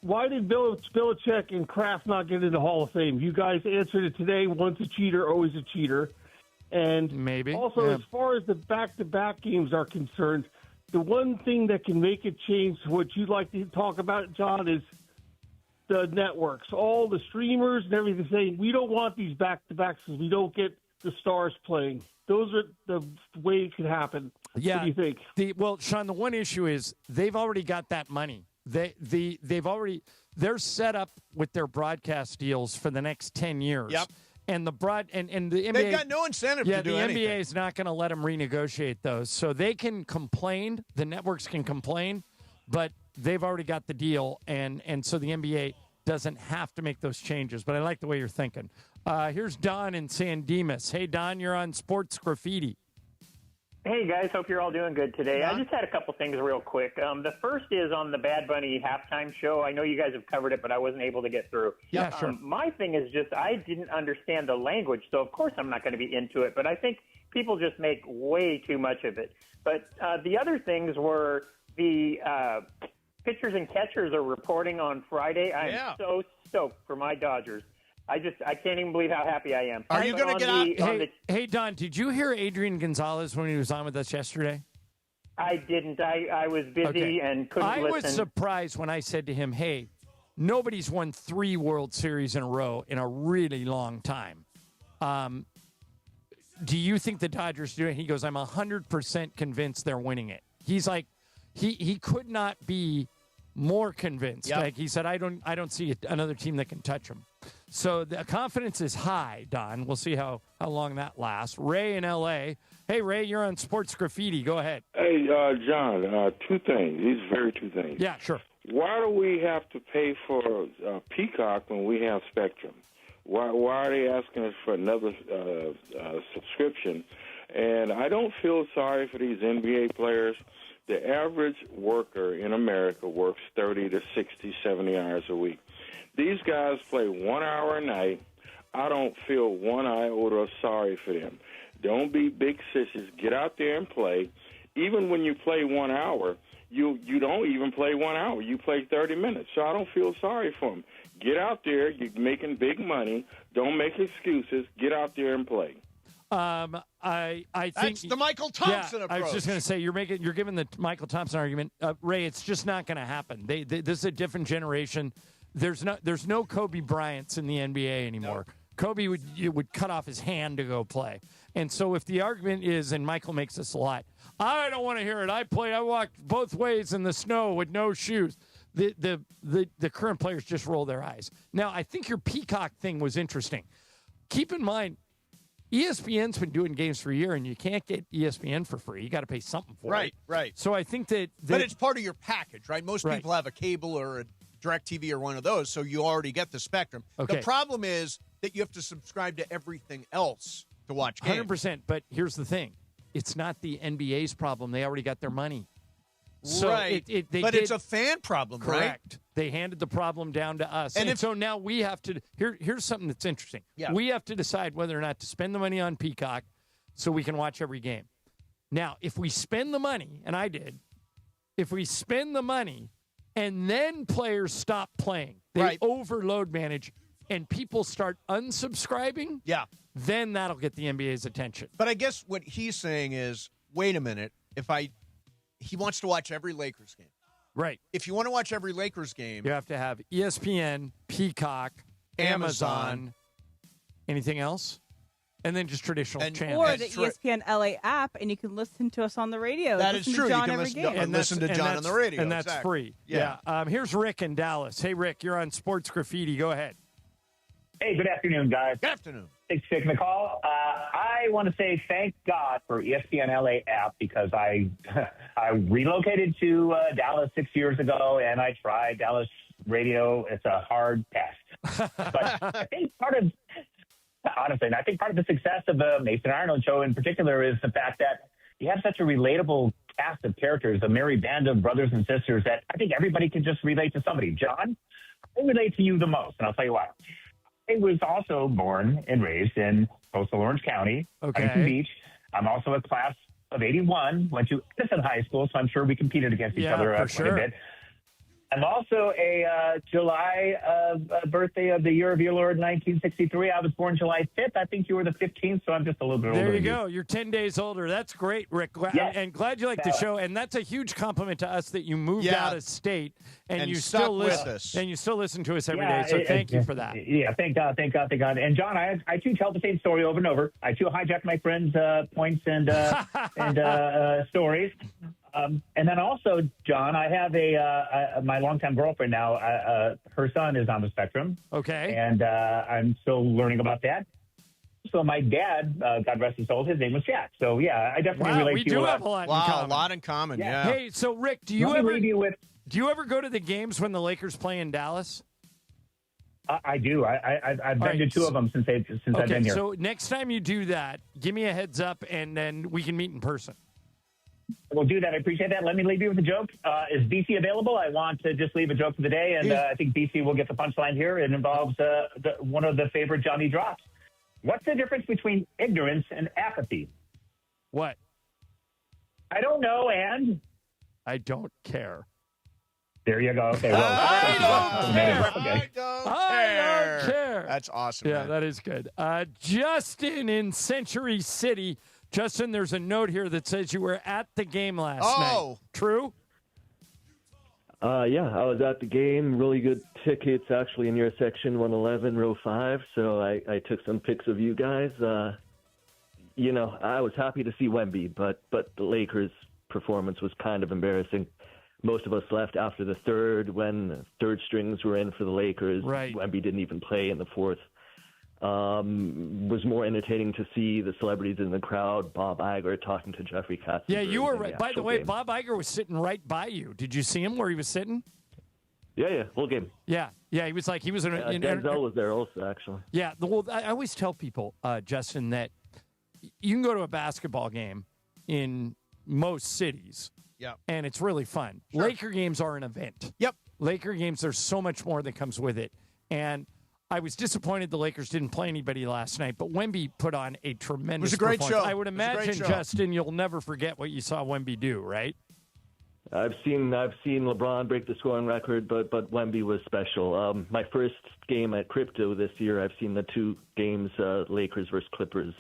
Why did Belichick and Kraft not get into the Hall of Fame? You guys answered it today. Once a cheater, always a cheater. And maybe also, as far as the back-to-back games are concerned, the one thing that can make it change, what you'd like to talk about, John, is the networks, all the streamers and everything saying, we don't want these back-to-backs because we don't get the stars playing. Those are the way it could happen. Yeah. What do you think? Well, Sean, the one issue is they've already got that money. They're set up with their broadcast deals for the next 10 years. Yep. And the NBA, they've got no incentive to do anything. The NBA is not going to let them renegotiate those. So they can complain. The networks can complain, but they've already got the deal, and so the NBA doesn't have to make those changes. But I like the way you're thinking. Here's Don in San Dimas. Hey, Don, you're on Sports Graffiti. Hey, guys. Hope you're all doing good today. I just had a couple things real quick. The first is on the Bad Bunny halftime show. I know you guys have covered it, but I wasn't able to get through. Yeah, sure. My thing is just I didn't understand the language, so of course I'm not going to be into it. But I think people just make way too much of it. But the other things were the pitchers and catchers are reporting on Friday. I'm so stoked for my Dodgers. I can't even believe how happy I am. Are you going to get out? Hey, Don, did you hear Adrian Gonzalez when he was on with us yesterday? I didn't. I was busy and couldn't listen. I was surprised when I said to him, hey, nobody's won 3 World Series in a row in a really long time. Do you think the Dodgers do it? He goes, I'm 100% convinced they're winning it. He's like, he could not be more convinced. Yep. Like he said, I don't see another team that can touch him. So the confidence is high, Don. We'll see how long that lasts. Ray in L.A. Hey, Ray, you're on Sports Graffiti. Go ahead. Hey, John, 2 things. These are very 2 things. Yeah, sure. Why do we have to pay for Peacock when we have Spectrum? Why are they asking us for another subscription? And I don't feel sorry for these NBA players. The average worker in America works 30 to 60, 70 hours a week. These guys play 1 hour a night. I don't feel one iota sorry for them. Don't be big sissies. Get out there and play. Even when you play 1 hour, you don't even play 1 hour. You play 30 minutes. So I don't feel sorry for them. Get out there. You're making big money. Don't make excuses. Get out there and play. I think that's the Michael Thompson approach. I was just going to say you're giving the Michael Thompson argument, Ray. It's just not going to happen. This is a different generation. There's no Kobe Bryants in the NBA anymore. No. Kobe would cut off his hand to go play. And so if the argument is, and Michael makes this a lot, I don't want to hear it. I walked both ways in the snow with no shoes. The current players just roll their eyes. Now, I think your Peacock thing was interesting. Keep in mind, ESPN's been doing games for a year, and you can't get ESPN for free. You got to pay something for it. Right. So I think that but it's part of your package, right? Most people have a cable or a DirecTV or one of those, so you already get the Spectrum. Okay. The problem is that you have to subscribe to everything else to watch games. 100%. But here's the thing. It's not the NBA's problem. They already got their money. So right. It's a fan problem, correct. Right? They handed the problem down to us. And so now we have to here's something that's interesting. Yeah. We have to decide whether or not to spend the money on Peacock so we can watch every game. Now, if we spend the money, and I did, if we spend the money and then players stop playing, they overload manage, and people start unsubscribing, then that'll get the NBA's attention. But I guess what he's saying is, wait a minute, he wants to watch every Lakers game. Right. If you want to watch every Lakers game, you have to have ESPN, Peacock, Amazon. Anything else? And then just traditional channels. Or the ESPN LA app, and you can listen to us on the radio. That is true. To John you can listen to John on the radio. And that's free. Yeah. Here's Rick in Dallas. Hey, Rick, you're on Sports Graffiti. Go ahead. Hey, good afternoon, guys. Good afternoon. Thanks for taking the call. I want to say thank God for ESPN LA app because I relocated to Dallas 6 years ago, and I tried Dallas radio. It's a hard task. But I think part of the success of the Mason Arnold show in particular is the fact that you have such a relatable cast of characters, a merry band of brothers and sisters that I think everybody can just relate to somebody. John, I relate to you the most, and I'll tell you why. I was also born and raised in coastal Orange County, Huntington Beach. I'm also a class of 81, went to Edison High School, so I'm sure we competed against each other quite a bit. I'm also a July birthday of the year of your Lord, 1963. I was born July 5th. I think you were the 15th, so I'm just a little bit older. There you go. You're 10 days older. That's great, Rick. And glad you like the show. And that's a huge compliment to us that you moved out of state and you still listen us. And you still listen to us every day. So thank you for that. Yeah, thank God. And John, I too tell the same story over and over. I too hijack my friends' points and stories. And then also, John, I have my longtime girlfriend now. Her son is on the spectrum. Okay. And I'm still learning about that. So my dad, God rest his soul, his name was Jack. So, yeah, I definitely relate to you. We do have a lot in common. A lot in common, yeah. Hey, so, Rick, do you ever go to the games when the Lakers play in Dallas? I do. I've been to two of them since I've been here. So next time you do that, give me a heads up, and then we can meet in person. We'll do that. I appreciate that. Let me leave you with a joke. Is BC available? I want to just leave a joke for the day, and I think BC will get the punchline here. It involves one of the favorite Johnny drops. What's the difference between ignorance and apathy? What? I don't know, and? I don't care. There you go. Okay, well, I don't care. That's awesome. Yeah, man. that is good. Justin in Century City. Justin, there's a note here that says you were at the game last night. True? Yeah, I was at the game. Really good tickets, actually, in your section 111, row 5. So I took some pics of you guys. I was happy to see Wemby, but the Lakers' performance was kind of embarrassing. Most of us left after the third when third strings were in for the Lakers. Right. Wemby didn't even play in the fourth. Was more entertaining to see the celebrities in the crowd, Bob Iger talking to Jeffrey Katzenberg. Yeah, you were right. By the way, game. Bob Iger was sitting right by you. Did you see him where he was sitting? Yeah, whole game. Yeah, he was like, Denzel was there also, actually. Yeah, I always tell people, Justin, that you can go to a basketball game in most cities. Yeah. And it's really fun. Sure. Laker games are an event. Yep. Laker games, there's so much more that comes with it. And I was disappointed the Lakers didn't play anybody last night, but Wemby put on a tremendous great performance. show. I would imagine, Justin, you'll never forget what you saw Wemby do, right? I've seen LeBron break the scoring record, but Wemby was special. My first game at Crypto this year, I've seen the two games, Lakers versus Clippers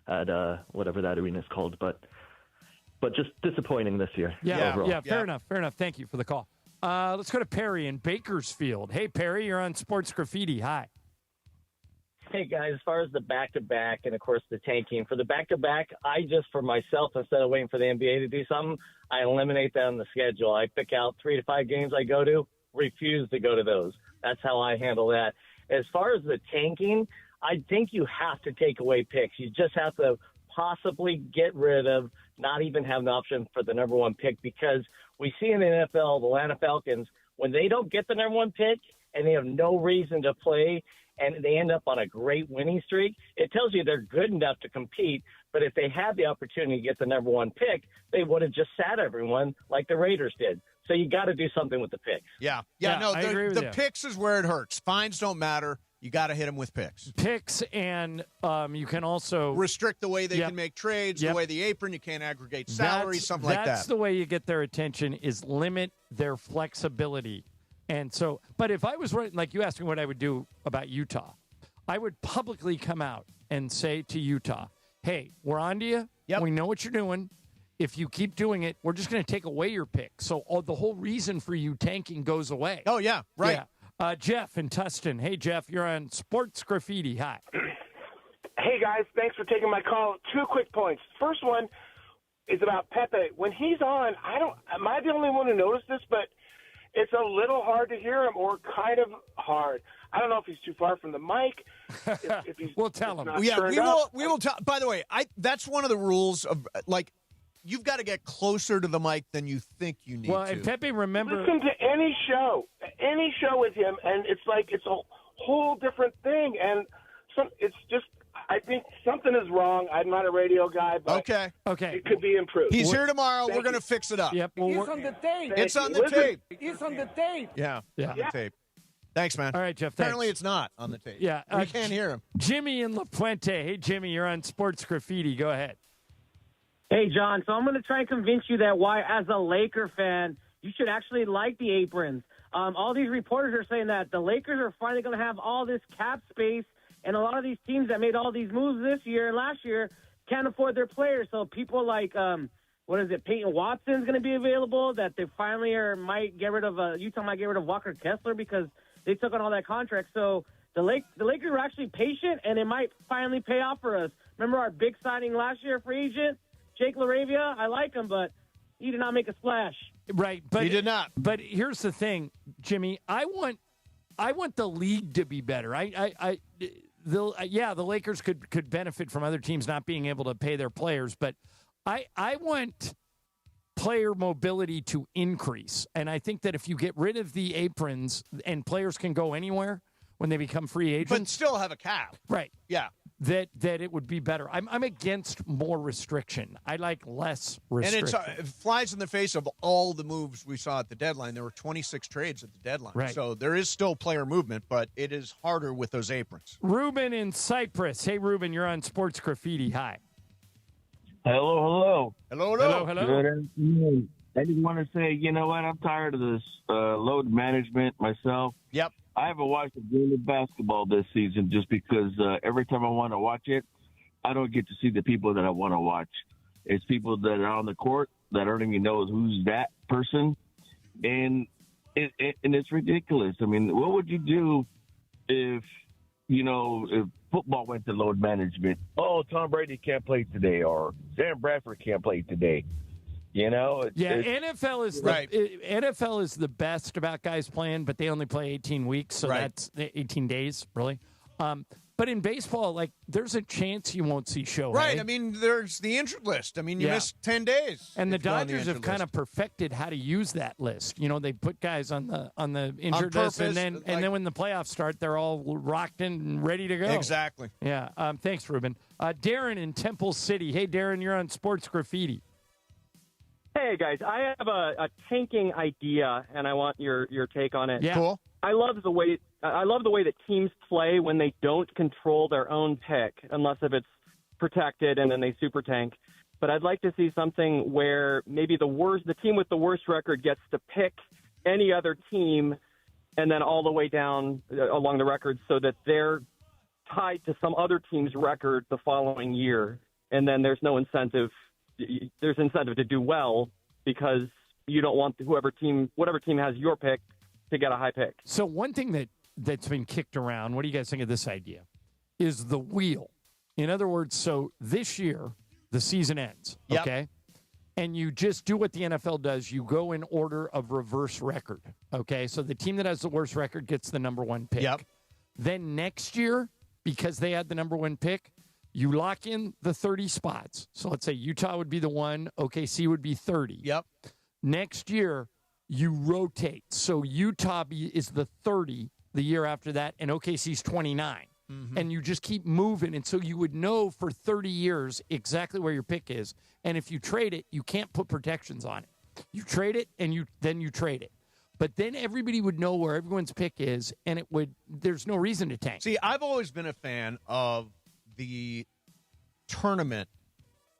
at whatever that arena is called, but just disappointing this year. Yeah, fair enough. Thank you for the call. Let's go to Perry in Bakersfield. Hey, Perry, you're on Sports Graffiti. Hi. Hey, guys, as far as the back-to-back and, of course, the tanking, for the back-to-back, I just, for myself, instead of waiting for the NBA to do something, I eliminate that on the schedule. I pick out 3 to 5 games I go to, refuse to go to those. That's how I handle that. As far as the tanking, I think you have to take away picks. You just have to possibly get rid of, not even have an option for the number one pick, because we see in the NFL, the Atlanta Falcons, when they don't get the number one pick and they have no reason to play and they end up on a great winning streak, it tells you they're good enough to compete. But if they had the opportunity to get the number one pick, they would have just sat everyone like the Raiders did. So you got to do something with the picks. Yeah, I agree with the you. picks is where it hurts. Fines don't matter. You got to hit them with picks. Picks, and you can also restrict the way they can make trades, the way the apron, you can't aggregate salaries, something like that. That's the way you get their attention, is limit their flexibility. And so, but if I was running, like you asked me what I would do about Utah, I would publicly come out and say to Utah, hey, we're on to you. Yep. We know what you're doing. If you keep doing it, we're just going to take away your pick. So the whole reason for you tanking goes away. Oh, yeah, right. Yeah. Jeff in Tustin. Hey, Jeff, you're on Sports Graffiti. Hi. Hey, guys. Thanks for taking my call. 2 quick points. First one is about Pepe. When he's on, am I the only one who noticed this, but it's a little hard to hear him, or kind of hard. I don't know if he's too far from the mic. If he's, we'll tell him. We will tell. By the way, that's one of the rules of, like, you've got to get closer to the mic than you think you need to. And Pepe, remember. Listen to any show with him, and it's like it's a whole different thing. And it's just, I think something is wrong. I'm not a radio guy, but okay, it could be improved. He's here tomorrow. We're going to fix it up. Yep. It's on the tape. It's on the tape. It's on the tape. Yeah. On the tape. Thanks, man. All right, Jeff. Apparently it's not on the tape. Yeah. We can't hear him. Jimmy in La Puente. Hey, Jimmy, you're on Sports Graffiti. Go ahead. Hey, John. So I'm going to try and convince you that why, as a Laker fan, you should actually like the aprons. All these reporters are saying that the Lakers are finally going to have all this cap space, and a lot of these teams that made all these moves this year and last year can't afford their players. So people like, Peyton Watson's going to be available, that they finally might get rid of, Utah might get rid of Walker Kessler because they took on all that contract. So the Lakers were actually patient, and it might finally pay off for us. Remember our big signing last year, free agent, Jake LaRavia? I like him, but he did not make a splash. Right, but he did not. But here's the thing, Jimmy. I want the league to be better. The Lakers could benefit from other teams not being able to pay their players, but I want player mobility to increase. And I think that if you get rid of the aprons and players can go anywhere when they become free agents, but still have a cap, right? Yeah. That it would be better. I'm against more restriction. I like less restriction. And it flies in the face of all the moves we saw at the deadline. There were 26 trades at the deadline. Right. So there is still player movement, but it is harder with those aprons. Ruben in Cyprus. Hey, Ruben, you're on Sports Graffiti. Hi. Hello. Hello. Good afternoon. I just want to say, you know what? I'm tired of this load management myself. Yep. I haven't watched a game of basketball this season just because every time I want to watch it, I don't get to see the people that I want to watch. It's people that are on the court that I don't even know who's that person. And it's ridiculous. I mean, what would you do if football went to load management? Oh, Tom Brady can't play today, or Sam Bradford can't play today. NFL is the best about guys playing, but they only play 18 weeks, so that's 18 days, really. But in baseball, there's a chance you won't see Shohei. Right. I mean, there's the injured list. I mean, you missed 10 days. And the Dodgers have kind of perfected how to use that list. They put guys on the injured list, and then when the playoffs start, they're all rocked in and ready to go. Exactly. Yeah. Thanks, Ruben. Darren in Temple City. Hey, Darren, you're on Sports Graffiti. Hey, guys, I have a tanking idea, and I want your take on it. Yeah. Cool. I love the way that teams play when they don't control their own pick, unless if it's protected and then they super tank. But I'd like to see something where maybe the team with the worst record gets to pick any other team, and then all the way down along the record, so that they're tied to some other team's record the following year, and then there's no incentive. There's incentive to do well because you don't want whatever team has your pick to get a high pick. So one thing that's been kicked around, what do you guys think of this idea, is the wheel. In other words, so this year, the season ends, okay? And you just do what the NFL does. You go in order of reverse record, okay? So the team that has the worst record gets the number one pick. Yep. Then next year, because they had the number one pick, you lock in the 30 spots. So let's say Utah would be the 1, OKC would be 30. Yep. Next year, you rotate. So Utah is the 30, the year after that, and OKC's 29. Mm-hmm. And you just keep moving. And so you would know for 30 years exactly where your pick is. And if you trade it, you can't put protections on it. You trade it, and then you trade it. But then everybody would know where everyone's pick is, and there's no reason to tank. See, I've always been a fan of the tournament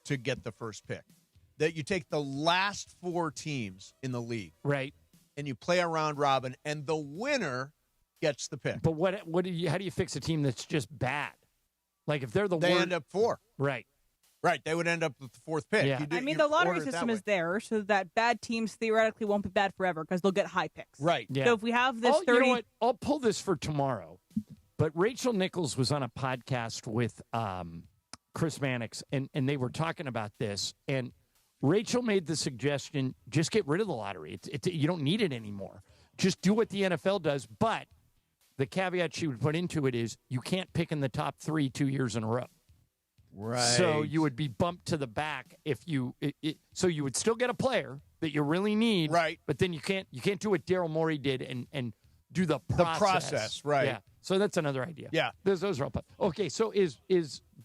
to get the first pick. That you take the last 4 teams in the league. Right. And you play a round robin, and the winner gets the pick. But how do you fix a team that's just bad? Like if they're they end up 4. Right. Right. They would end up with the 4th pick. Yeah. The lottery system is there so that bad teams theoretically won't be bad forever because they'll get high picks. Right. Yeah. So if we have this 30... You know what? I'll pull this for tomorrow. But Rachel Nichols was on a podcast with Chris Mannix, and they were talking about this. And Rachel made the suggestion, just get rid of the lottery. You don't need it anymore. Just do what the NFL does. But the caveat she would put into it is you can't pick in the top 3 2 years in a row. Right. So you would be bumped to the back if you so you would still get a player that you really need. Right. But then you can't do what Daryl Morey did and do the process. The process, right. Yeah. So that's another idea. Yeah. Those are all. Okay, so is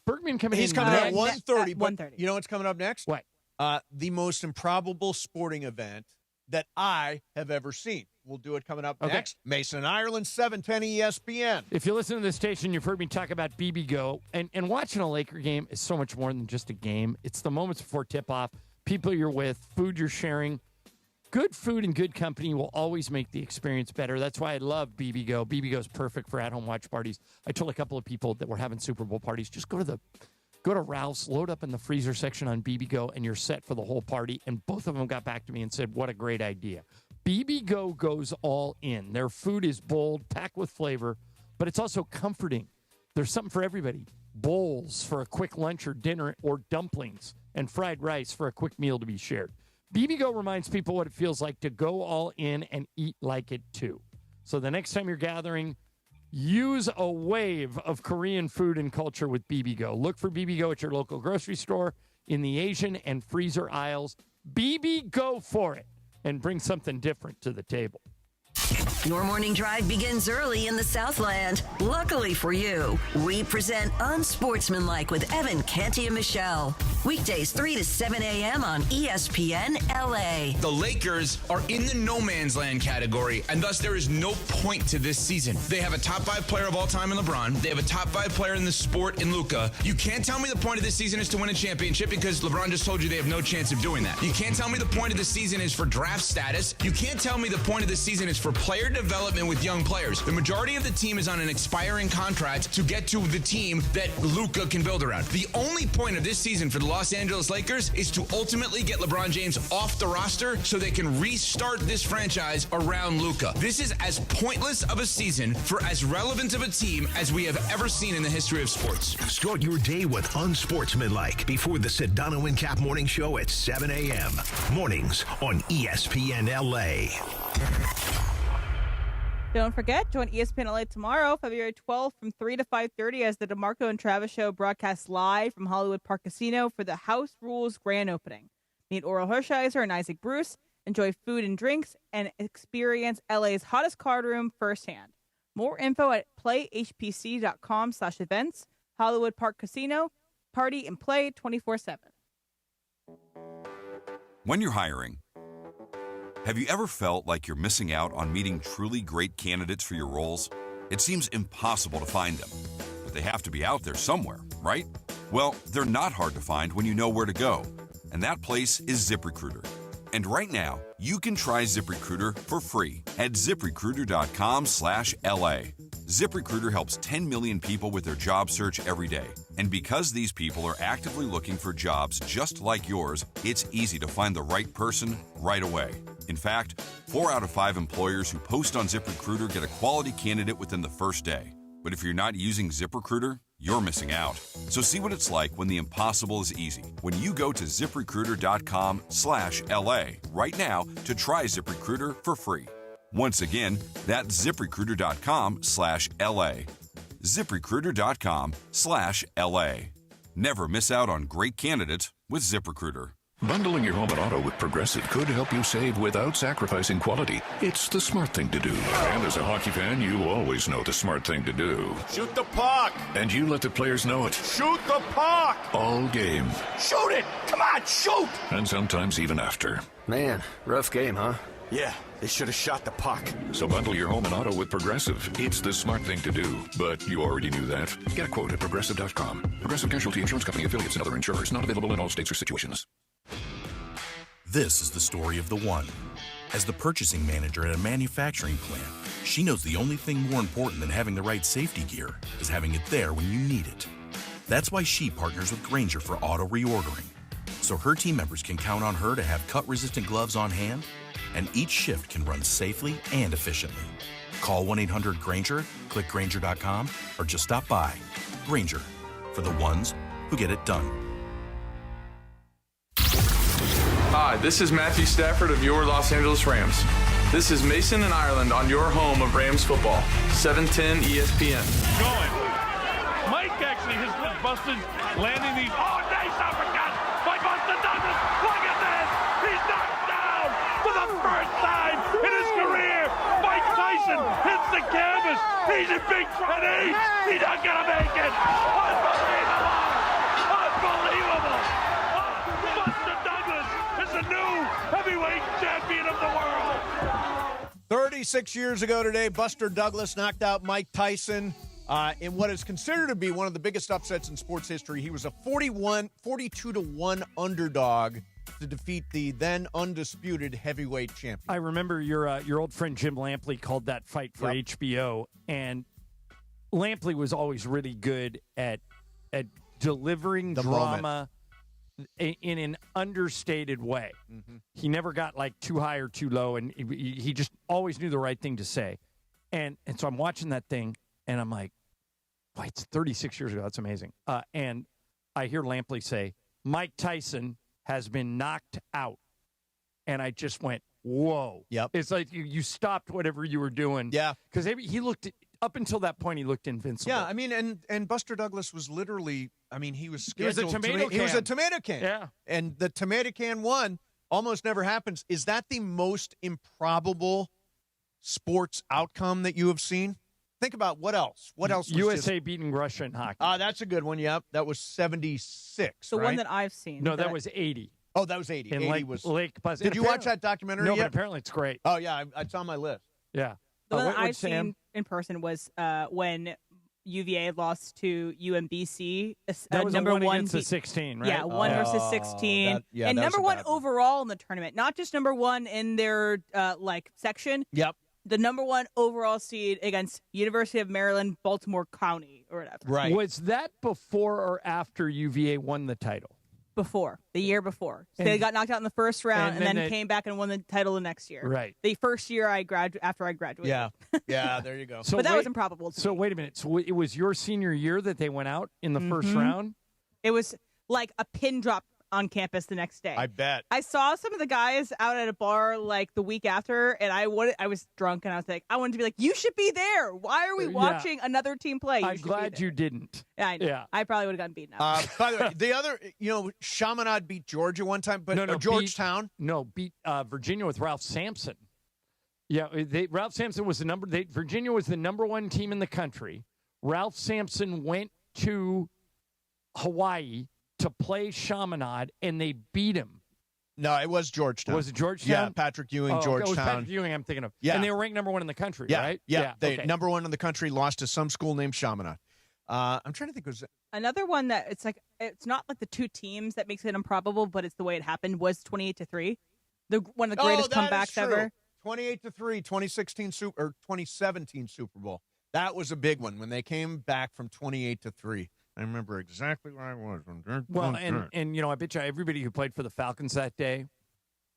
Bergman coming in? He's coming next? at 1:30. But 1:30. You know what's coming up next? What? The most improbable sporting event that I have ever seen. We'll do it coming up next. Mason and Ireland, 710 ESPN. If you listen to this station, you've heard me talk about BB Go. And watching a Laker game is so much more than just a game. It's the moments before tip-off, people you're with, food you're sharing. Good food and good company will always make the experience better. That's why I love BB Go. BB Go is perfect for at-home watch parties. I told a couple of people that were having Super Bowl parties, just go to Ralph's, load up in the freezer section on BB Go, and you're set for the whole party. And both of them got back to me and said, what a great idea. BB Go goes all in. Their food is bold, packed with flavor, but it's also comforting. There's something for everybody. Bowls for a quick lunch or dinner, or dumplings and fried rice for a quick meal to be shared. BB Go reminds people what it feels like to go all in and eat like it too. So the next time you're gathering, use a wave of Korean food and culture with BB Go. Look for BB Go at your local grocery store, in the Asian and freezer aisles. BB Go for it, and bring something different to the table. Your morning drive begins early in the Southland. Luckily for you, we present Unsportsmanlike with Evan, Canty, and Michelle. Weekdays 3 to 7 a.m. on ESPN LA. The Lakers are in the no man's land category, and thus there is no point to this season. They have a top 5 player of all time in LeBron. They have a top 5 player in the sport in Luka. You can't tell me the point of this season is to win a championship because LeBron just told you they have no chance of doing that. You can't tell me the point of the season is for draft status. You can't tell me the point of the season is for player development with young players. The majority of the team is on an expiring contract to get to the team that Luka can build around. The only point of this season for the Los Angeles Lakers is to ultimately get LeBron James off the roster so they can restart this franchise around Luka. This is as pointless of a season for as relevant of a team as we have ever seen in the history of sports. Start your day with Unsportsmanlike before the Sedano and Cap Morning Show at 7 a.m. Mornings on ESPN LA. Don't forget, join ESPN LA tomorrow, February 12th from 3 to 5:30 as the DeMarco and Travis Show broadcasts live from Hollywood Park Casino for the House Rules grand opening. Meet Oral Hershiser and Isaac Bruce, enjoy food and drinks, and experience LA's hottest card room firsthand. More info at playhpc.com/events. Hollywood Park Casino, party and play 24/7. When you're hiring, have you ever felt like you're missing out on meeting truly great candidates for your roles? It seems impossible to find them, but they have to be out there somewhere, right? Well, they're not hard to find when you know where to go, and that place is ZipRecruiter. And right now, you can try ZipRecruiter for free at ZipRecruiter.com/LA. ZipRecruiter helps 10 million people with their job search every day. And because these people are actively looking for jobs just like yours, it's easy to find the right person right away. In fact, 4 out of 5 employers who post on ZipRecruiter get a quality candidate within the first day. But if you're not using ZipRecruiter, you're missing out. So see what it's like when the impossible is easy. When you go to ZipRecruiter.com/LA right now to try ZipRecruiter for free. Once again, that's ZipRecruiter.com/LA. ZipRecruiter.com/LA. Never miss out on great candidates with ZipRecruiter. Bundling your home and auto with Progressive could help you save without sacrificing quality. It's the smart thing to do. And as a hockey fan, you always know the smart thing to do. Shoot the puck! And you let the players know it. Shoot the puck! All game. Shoot it! Come on, shoot! And sometimes even after. Man, rough game, huh? Yeah, they should have shot the puck. So bundle your home and auto with Progressive. It's the smart thing to do. But you already knew that. Get a quote at Progressive.com. Progressive Casualty Insurance Company affiliates and other insurers. Not available in all states or situations. This is the story of the one. As the purchasing manager at a manufacturing plant, she knows the only thing more important than having the right safety gear is having it there when you need it. That's why she partners with Grainger for auto reordering, so her team members can count on her to have cut-resistant gloves on hand, and each shift can run safely and efficiently. Call 1-800-GRAINGER, click Grainger.com, or just stop by. Grainger, for the ones who get it done. Hi, this is Matthew Stafford of your Los Angeles Rams. This is Mason and Ireland on your home of Rams football, 710 ESPN. Going. Mike actually has been busted, landing these. Oh, nice uppercut by Buster Douglas. Look at this. He's knocked down for the first time in his career. Mike Tyson hits the canvas. He's in big trouble. He's not going to make it. Unbelievable. Unbelievable. Buster Douglas is the new heavyweight champion of the world. 36 years ago today, Buster Douglas knocked out Mike Tyson in what is considered to be one of the biggest upsets in sports history. He was a 42-1 underdog to defeat the then undisputed heavyweight champion. I remember your old friend Jim Lampley called that fight for HBO, and Lampley was always really good at delivering The drama moment. in an understated way. Mm-hmm. He never got like too high or too low, and he just always knew the right thing to say. And so I'm watching that thing, and I'm like, wow, it's 36 years ago. That's amazing. And I hear Lampley say, Mike Tyson has been knocked out. And I just went, whoa. Yep. It's like you stopped whatever you were doing. Yeah. Because he looked, up until that point, he looked invincible. Yeah, I mean, and Buster Douglas was literally, I mean, he was He was a scheduled tomato He was can. a tomato can. Yeah. And the tomato can one almost never happens. Is that the most improbable sports outcome that you have seen? Think about what else. What else? Was USA beating Russia in hockey. That's a good one. Yep. That was 76. The right? one that I've seen. No, that was 80. Oh, that was 80. In 80 Lake, was Lake Pleasant. Did you watch that documentary No, yet? but apparently it's great. Oh, yeah. It's on my list. Yeah. The one what- that I've what's Sam? seen in person was when UVA lost to UMBC. That was number a one one against the beat- 16, right? Yeah, one versus 16, and that was number a one bad one. overall in the tournament. Not just number one in their section. Yep. The number one overall seed against University of Maryland, Baltimore County, or whatever. Right. Was that before or after UVA won the title? Before, the year before. So And- they got knocked out in the first round, and and then then they- came back and won the title the next year. Right. The first year after I graduated. Yeah. Yeah, there you go. So But that wait- was improbable to So me. wait a minute. So it was your senior year that they went out in the first Mhm. round? It was like a pin drop on campus the next day. I bet. I saw some of the guys out at a bar like the week after, and I was drunk, and I was like, I wanted to be like, you should be there. Why are we Yeah. watching another team play? You I'm should be glad there." you didn't. Yeah, I know. Yeah. I probably would have gotten beaten up. By the way, the other, Chaminade beat Georgia one time, but No, Georgetown. Beat Virginia with Ralph Sampson. Yeah, Ralph Sampson was Virginia was the number one team in the country. Ralph Sampson went to Hawaii to play Chaminade, and they beat him. No, it was Georgetown. Was it Georgetown? Yeah, Patrick Ewing, Oh, okay. Georgetown. It was Patrick Ewing I'm thinking of. Yeah. And they were ranked number one in the country, Yeah, right? yeah. They okay. number one in the country, lost to some school named Chaminade. I'm trying to think. Another one that it's not like the two teams that makes it improbable, but it's the way it happened was 28-3. One of the greatest comebacks ever. 28-3, 2017 Super Bowl. That was a big one when they came back from 28-3. I remember exactly where I was. Well, and I bet you everybody who played for the Falcons that day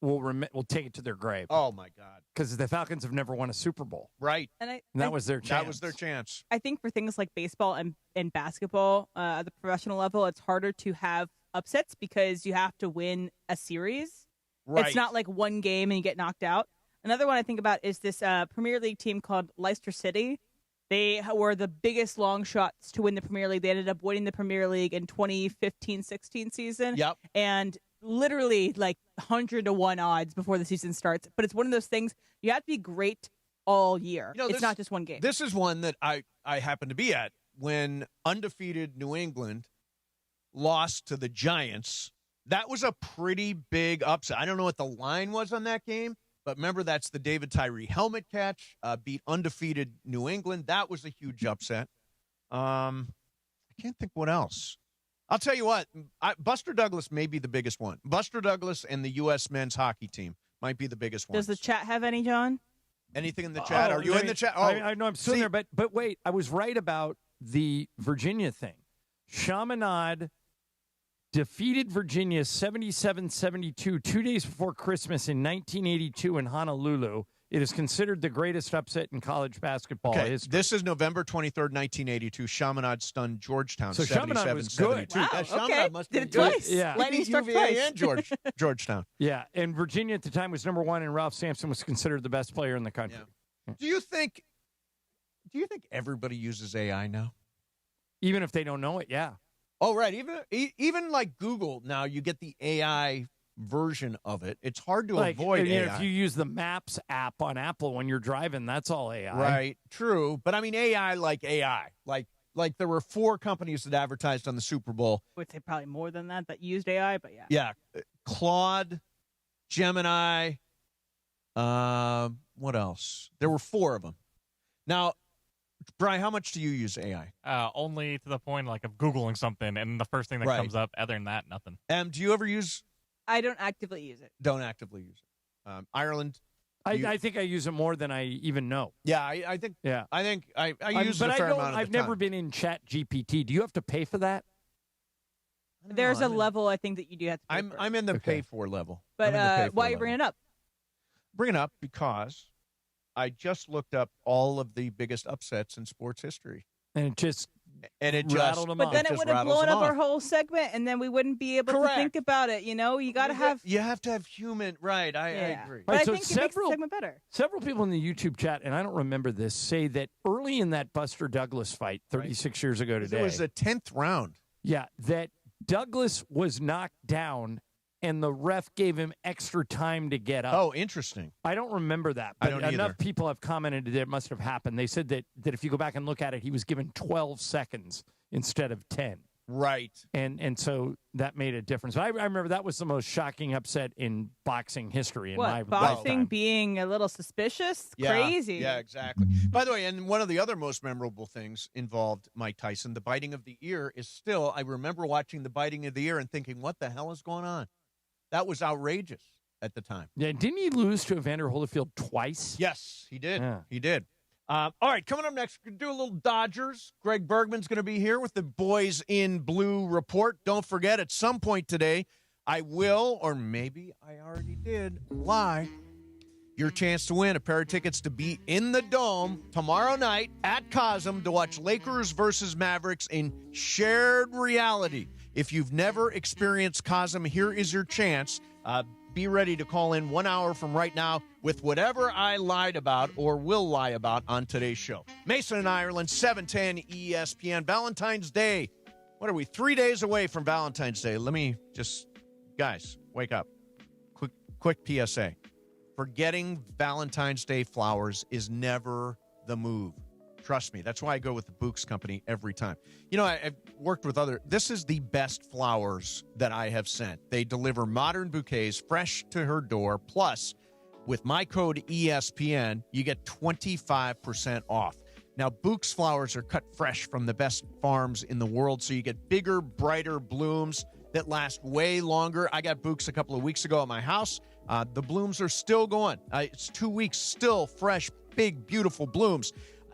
will take it to their grave. Oh my God! Because the Falcons have never won a Super Bowl, right? And that was their chance. That was their chance. I think for things like baseball and basketball at the professional level, it's harder to have upsets because you have to win a series. Right. It's not like one game and you get knocked out. Another one I think about is this Premier League team called Leicester City. They were the biggest long shots to win the Premier League. They ended up winning the Premier League in 2015-16 season. Yep. And literally like 100-1 odds before the season starts. But it's one of those things you have to be great all year. It's not just one game. This is one that I happen to be at when undefeated New England lost to the Giants. That was a pretty big upset. I don't know what the line was on that game, but remember, that's the David Tyree helmet catch, beat undefeated New England. That was a huge upset. I can't think what else. I'll tell you what, Buster Douglas may be the biggest one. Buster Douglas and the U.S. men's hockey team might be the biggest one. Does the chat have any, John? Anything in the chat? Are you in the chat? Oh, I know I'm still there, but wait, I was right about the Virginia thing. Chaminade defeated Virginia 77-72 2 days before Christmas in 1982 in Honolulu. It is considered the greatest upset in college basketball history. This is November 23rd, 1982. Chaminade stunned Georgetown 77-72. Chaminade was good. Wow, Chaminade must did be it good. twice. Yeah. Lightning struck UVA twice. and Georgetown. Yeah, and Virginia at the time was number 1, and Ralph Sampson was considered the best player in the country. Yeah. Do you think everybody uses AI now? Even if they don't know it, yeah. Oh, right. Even like Google now, you get the AI version of it. It's hard to avoid AI. If you use the Maps app on Apple when you're driving, that's all AI. Right. True. But I mean, AI. Like there were 4 companies that advertised on the Super Bowl. I would say probably more than that used AI, but yeah. Yeah. Claude, Gemini. What else? There were 4 of them. Now, Brian, how much do you use AI? Only to the point of Googling something, and the first thing that comes up. Other than that, nothing. Do you ever use? I don't actively use it. Don't actively use it. Ireland. I think I use it more than I even know. Yeah, I think. Yeah, I think I use it a fair amount of I've the time. never been in Chat GPT. Do you have to pay for that? There's a level I think that you do have to pay for. I'm in the pay for level. But why are you bringing it up? Bring it up because I just looked up all of the biggest upsets in sports history, and it just rattled them off. But then it would have blown up our whole segment, and then we wouldn't be able to think about it. You got to have. You have to have human. Right. I agree. But I think it makes the segment better. Several people in the YouTube chat, and I don't remember this, say that early in that Buster Douglas fight 36 years ago today. It was the 10th round. Yeah, that Douglas was knocked down, and the ref gave him extra time to get up. Oh, interesting. I don't remember that, but I don't enough either. people have commented that it must have happened. They said that if you go back and look at it, he was given 12 seconds instead of 10. Right. And so that made a difference. I remember that was the most shocking upset in boxing history in my boxing lifetime. being a little suspicious? Crazy. Yeah, exactly. By the way, and one of the other most memorable things involved Mike Tyson. The biting of the ear is still, I remember watching the biting of the ear and thinking, what the hell is going on? That was outrageous at the time. Yeah, didn't he lose to Evander Holyfield twice? Yes, he did. Yeah. He did. All right, coming up next, we're going to do a little Dodgers. Greg Bergman's going to be here with the Boys in Blue report. Don't forget, at some point today, I will, or maybe I already did, lie. Your chance to win a pair of tickets to be in the Dome tomorrow night at Cosm to watch Lakers versus Mavericks in shared reality. If you've never experienced Cosm, here is your chance. Be ready to call in 1 hour from right now with whatever I lied about or will lie about on today's show. Mason and Ireland, 710 ESPN. Valentine's Day. What are we, 3 days away from Valentine's Day? Let me just, guys, wake up. Quick PSA. Forgetting Valentine's Day flowers is never the move. Trust me. That's why I go with the Books Company every time. I've worked with this is the best flowers that I have sent. They deliver modern bouquets fresh to her door. Plus, with my code ESPN, you get 25% off. Now, Books flowers are cut fresh from the best farms in the world, so you get bigger, brighter blooms that last way longer. I got Books a couple of weeks ago at my house. The blooms are still going. It's 2 weeks, still fresh, big, beautiful blooms.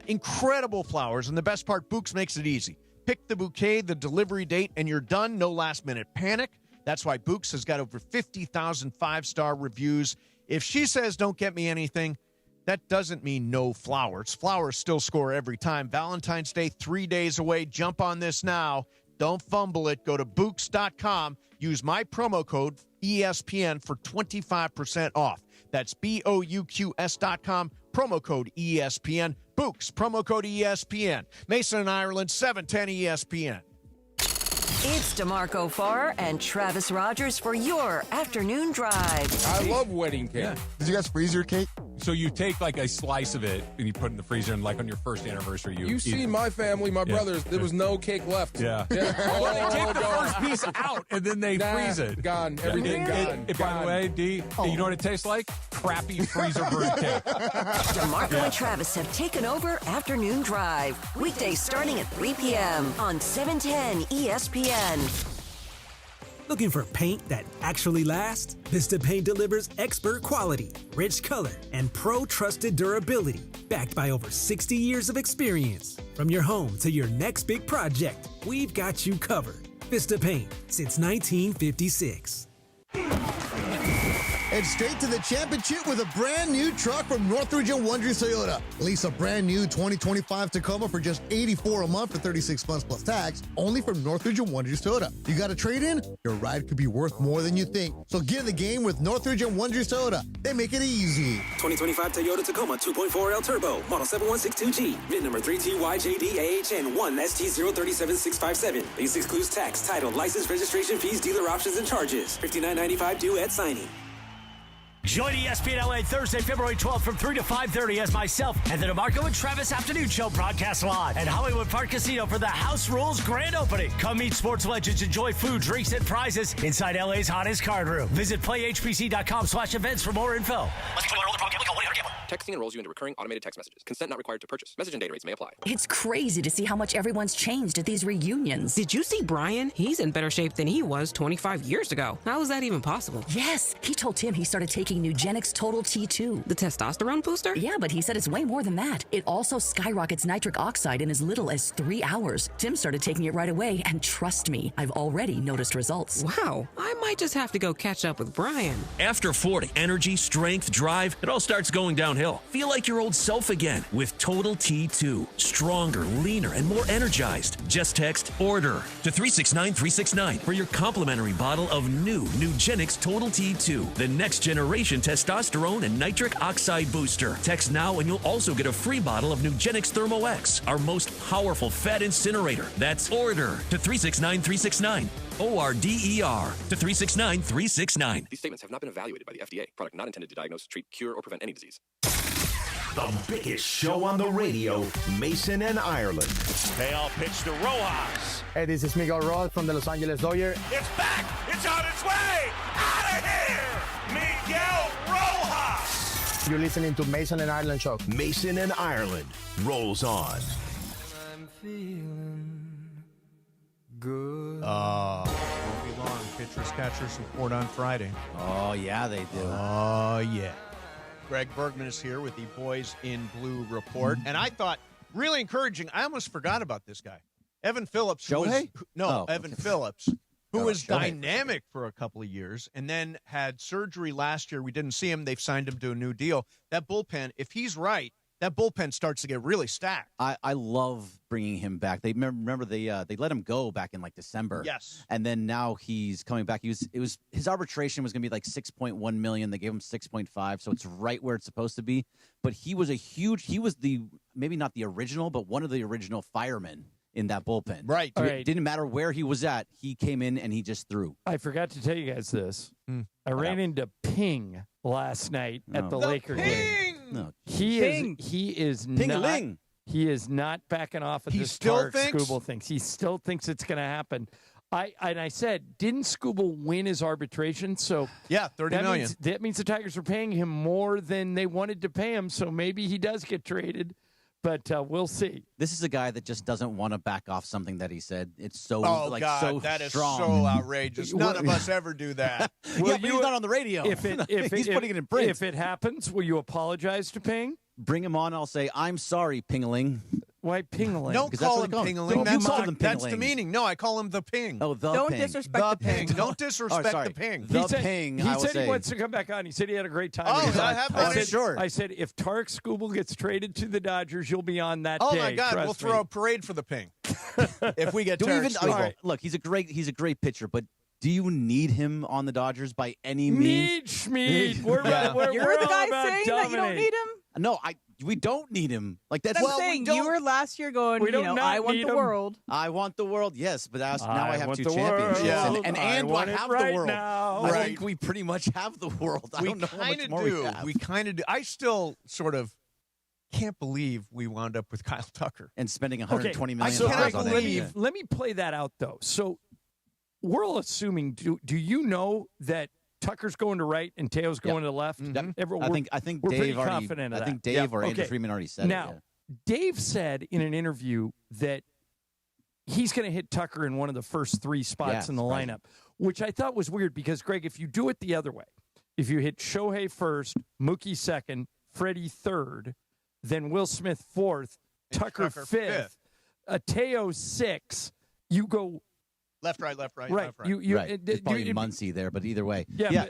Incredible flowers, and the best part, Books makes it easy. Pick the bouquet, the delivery date, and you're done. No last-minute panic. That's why Books has got over 50,000 five-star reviews. If she says, don't get me anything, that doesn't mean no flowers. Flowers still score every time. Valentine's Day, 3 days away. Jump on this now. Don't fumble it. Go to Books.com. Use my promo code ESPN for 25% off. That's BOUQS.com. Promo code ESPN. Books, promo code ESPN. Mason and Ireland, 710 ESPN. It's DeMarco Farr and Travis Rogers for your afternoon drive. I love wedding cake. Yeah. Did you guys freeze your cake? So you take like a slice of it and you put it in the freezer, and like on your first anniversary, you see my family, my brothers, there was no cake left. Yeah. They take the first piece out and then they freeze it. Gone. Everything gone. By the way, D, you know what it tastes like? Crappy freezer brewed cake. DeMarco and Travis have taken over Afternoon Drive. Weekdays starting at 3 p.m. on 710 ESPN. Looking for paint that actually lasts? Vista Paint delivers expert quality, rich color, and pro-trusted durability, backed by over 60 years of experience. From your home to your next big project, we've got you covered. Vista Paint, since 1956. And straight to the championship with a brand new truck from Northridge and Wonders Toyota. Lease a brand new 2025 Tacoma for just $84 a month for 36 months plus tax, only from Northridge and Wonders Toyota. You got a trade-in? Your ride could be worth more than you think. So get in the game with Northridge and Wonders Toyota. They make it easy. 2025 Toyota Tacoma 2.4L Turbo, model 7162G, VIN number 3TYJDAHN1ST037657. Lease excludes tax, title, license, registration fees, dealer options, and charges. $59.95 due at signing. Join ESPN LA Thursday, February 12th from 3 to 5:30 as myself and the DeMarco and Travis Afternoon Show broadcast live at Hollywood Park Casino for the House Rules grand opening. Come meet sports legends, enjoy food, drinks, and prizes inside LA's hottest card room. Visit playhpc.com/events for more info. Texting enrolls you into recurring automated text messages. Consent not required to purchase. Message and data rates may apply. It's crazy to see how much everyone's changed at these reunions. Did you see Brian? He's in better shape than he was 25 years ago. How is that even possible? Yes, he told Tim he started taking Nugenix Total T2. The testosterone booster? Yeah, but he said it's way more than that. It also skyrockets nitric oxide in as little as 3 hours. Tim started taking it right away, and trust me, I've already noticed results. Wow, I might just have to go catch up with Brian. After 40, energy, strength, drive, it all starts going downhill. Feel like your old self again with Total T2. Stronger, leaner, and more energized. Just text ORDER to 369-369 for your complimentary bottle of new Nugenix Total T2, the next generation testosterone and nitric oxide booster. Text now and you'll also get a free bottle of Nugenix Thermo X, our most powerful fat incinerator. That's ORDER to 369-369. ORDER to 369-369. These statements have not been evaluated by the FDA. Product not intended to diagnose, treat, cure, or prevent any disease. The biggest show on the radio, Mason and Ireland. Payoff pitch to Rojas. Hey, this is Miguel Rojas from the Los Angeles Dodgers. It's back! It's on its way! Out of here! Miguel Rojas! You're listening to Mason and Ireland Show. Mason and Ireland rolls on. I'm feeling good. Won't be long. Pitchers, catchers report on Friday. Oh, yeah, they do. Oh, yeah. Greg Bergman is here with the Boys in Blue report. And I thought, really encouraging, I almost forgot about this guy. Evan Phillips. Evan Phillips, who was dynamic for a couple of years and then had surgery last year. We didn't see him. They've signed him to a new deal. That bullpen, if he's right, that bullpen starts to get really stacked. I love bringing him back. They remember they let him go back in like December. Yes, and then now he's coming back. His arbitration was going to be like $6.1 million. They gave him 6.5, so it's right where it's supposed to be. But he was maybe not the original, but one of the original firemen in that bullpen. Right. It didn't matter where he was at. He came in and he just threw. I forgot to tell you guys this. I ran into Ping last night at the Laker game. No, he is Ping-a-ling. He is not backing off of this Tarek Skubal thing. He still thinks it's going to happen. I said, didn't Skubal win his arbitration? So yeah, $30 million. That means the Tigers are paying him more than they wanted to pay him. So maybe he does get traded. But we'll see. This is a guy that just doesn't want to back off something that he said. It's so God, that is strong. So outrageous. None of us ever do that. But he's not on the radio. He's putting it in print. If it happens, will you apologize to Ping? Bring him on. I'll say, I'm sorry, Ping-a-ling. Why Ping-a-ling? Don't call him Ping-a-ling. That's the meaning. No, I call him the Ping. Oh, Don't Ping. disrespect the Ping. Don't disrespect the Ping. The Ping, He said he wants to come back on. He said he had a great time. I said, if Tarek Skubal gets traded to the Dodgers, you'll be on that day. Oh, my God. We'll throw a parade for the Ping. If we get Tarek Skubal. Look, he's a great pitcher, but do you need him on the Dodgers by any means? Schmeed. You're the guy saying that you don't need him? No, We don't need him. Like that's I'm saying you were last year going. I want the world. I want the world. Yes, but now I have want 2 the championships, world. and I do I want it have right the world? now. I think we pretty much have the world. I don't know how much more we have. We kind of do. I still sort of can't believe we wound up with Kyle Tucker and spending $120 million on it. Let me play that out though. So we're all assuming. Do you know that Tucker's going to right and Teo's going to left? Mm-hmm. I think we're Dave pretty already. confident of I think that. Dave or Andrew Freeman already said now, Dave said in an interview that he's going to hit Tucker in one of the first 3 spots in the lineup, which I thought was weird because, Greg, if you do it the other way, if you hit Shohei first, Mookie second, Freddie third, then Will Smith fourth, Tucker fifth, Teo 6, you go left, right, left, right, right. left, right. It's probably Muncy there, but either way, yeah.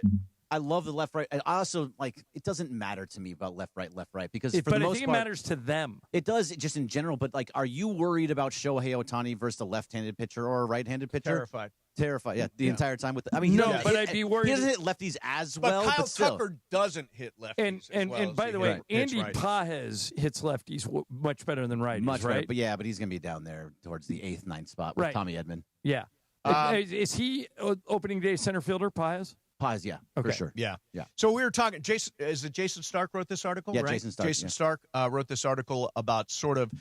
I love the left, right. I also it doesn't matter to me about left, right because for the but I most think part, it matters to them. It does just in general. But are you worried about Shohei Ohtani versus a left-handed pitcher or a right-handed pitcher? Terrified. Yeah, the entire time with. I'd be worried. He doesn't hit lefties as but well. Kyle but still. Tucker doesn't hit lefties. And by the way, Andy Pages hits lefties much better than righties. Much right? Better, but he's going to be down there towards the 8th, 9th spot with Tommy Edman. Yeah. Is he opening day center fielder, Pages? Pages, yeah, okay. for sure. Yeah. So we were talking. Jason Stark wrote this article. Yeah, right? Jason Stark. Wrote this article about sort of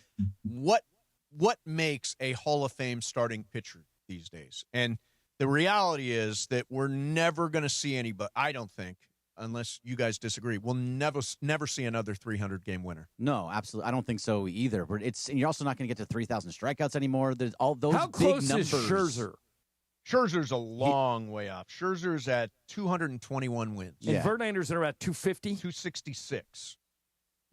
what makes a Hall of Fame starting pitcher these days, and the reality is that we're never going to see anybody. I don't think, unless you guys disagree, we'll never see another 300-game winner. No, absolutely. I don't think so either. But and you're also not going to get to 3,000 strikeouts anymore. There's all those How big close numbers. is Scherzer? Scherzer's a long way off. Scherzer's at 221 wins. And Verlander's at about 250? 266.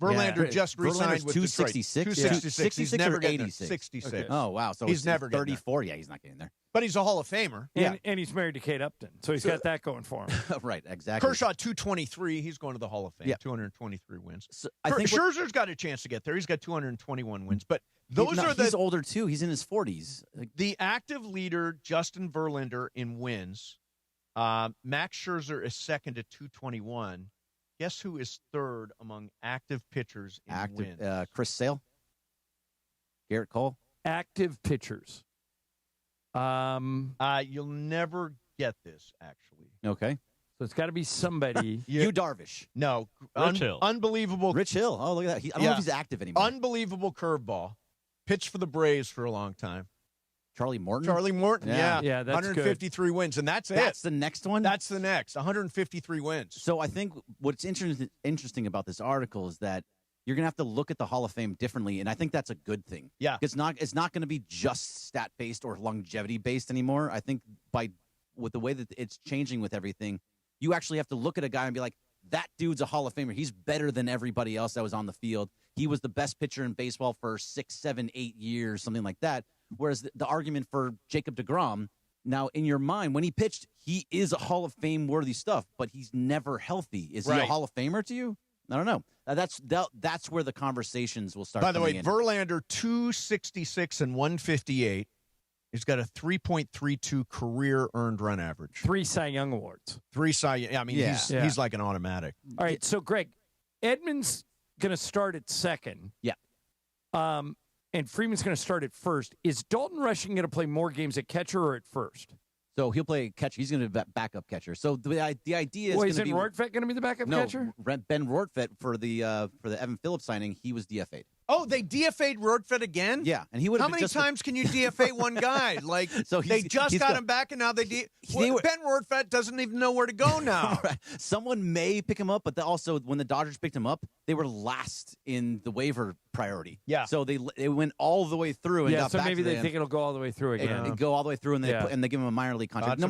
Verlander just re-signed with 266? Detroit. 266. He's never getting 86. 66. Okay. Oh, wow. So he's never 34. Yeah, he's not getting there. But he's a Hall of Famer. And he's married to Kate Upton, so he's got that going for him. Right, exactly. Kershaw, 223. He's going to the Hall of Fame. Yeah. 223 wins. So I think Scherzer's got a chance to get there. He's got 221 wins. But he's older, too. He's in his 40s. The active leader, Justin Verlander, in wins. Max Scherzer is second at 221. Guess who is third among active pitchers in wins? Chris Sale? Garrett Cole? Active pitchers. You'll never get this, actually. Okay. So it's got to be somebody. Yu Darvish. No. Rich Hill. Unbelievable. Rich Hill. Oh, look at that. I don't know if he's active anymore. Unbelievable curveball. Pitched for the Braves for a long time. Charlie Morton? Yeah. Yeah, that's 153 wins, and that's it. That's the next one? That's the next. 153 wins. So I think what's interesting about this article is that you're going to have to look at the Hall of Fame differently, and I think that's a good thing. Yeah. It's not going to be just stat-based or longevity-based anymore. I think with the way that it's changing with everything, you actually have to look at a guy and be like, that dude's a Hall of Famer. He's better than everybody else that was on the field. He was the best pitcher in baseball for 6, 7, 8 years, something like that. Whereas the argument for Jacob deGrom, now in your mind, when he pitched, he is a Hall of Fame worthy stuff, but he's never healthy. Is he a Hall of Famer to you? I don't know. That's where the conversations will start. By the way, in. Verlander 266 and 158. He's got a 3.32 career earned run average. 3 Cy Young awards. 3 Cy Young. I mean, he's like an automatic. All right, so Greg, Edman's going to start at second. Yeah. And Freeman's going to start at first. Is Dalton Rushing going to play more games at catcher or at first? So he'll play catcher. He's going to be backup catcher. So the idea is going to be Rortvedt going to be the backup catcher? No, Ben Rortvedt for the Evan Phillips signing, he was DFA'd. Oh, they DFA'd Rortvedt again? Yeah, and he would. How many times can you DFA one guy? Like so they just got him back, and now Ben Rortvedt doesn't even know where to go now. Right. Someone may pick him up, but also when the Dodgers picked him up, they were last in the waiver priority. Yeah. So they went all the way through and got so back maybe to they think it'll go all the way through again. They go all the way through, and they give him a minor league contract. Thoughts no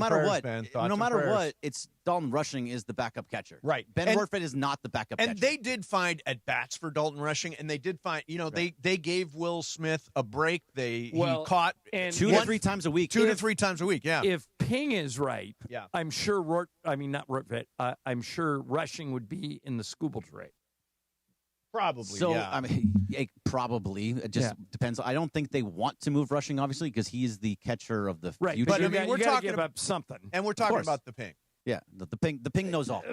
matter prayers, what, it's Dalton Rushing is the backup catcher. Right. Ben Rortvedt is not the backup catcher. And they did find at bats for Dalton Rushing, and they did find, they gave Will Smith a break. He caught and 2 to 3 times a week. 2 to 3 times a week, yeah. If Ping is right, I'm sure not Rortvedt, I'm sure Rushing would be in the Skubal trade. Probably, so, I mean, probably. It just depends. I don't think they want to move Rushing, obviously, because he is the catcher of the future. But I mean, we're talking about something. And we're talking about the Ping. Yeah, the Ping knows all.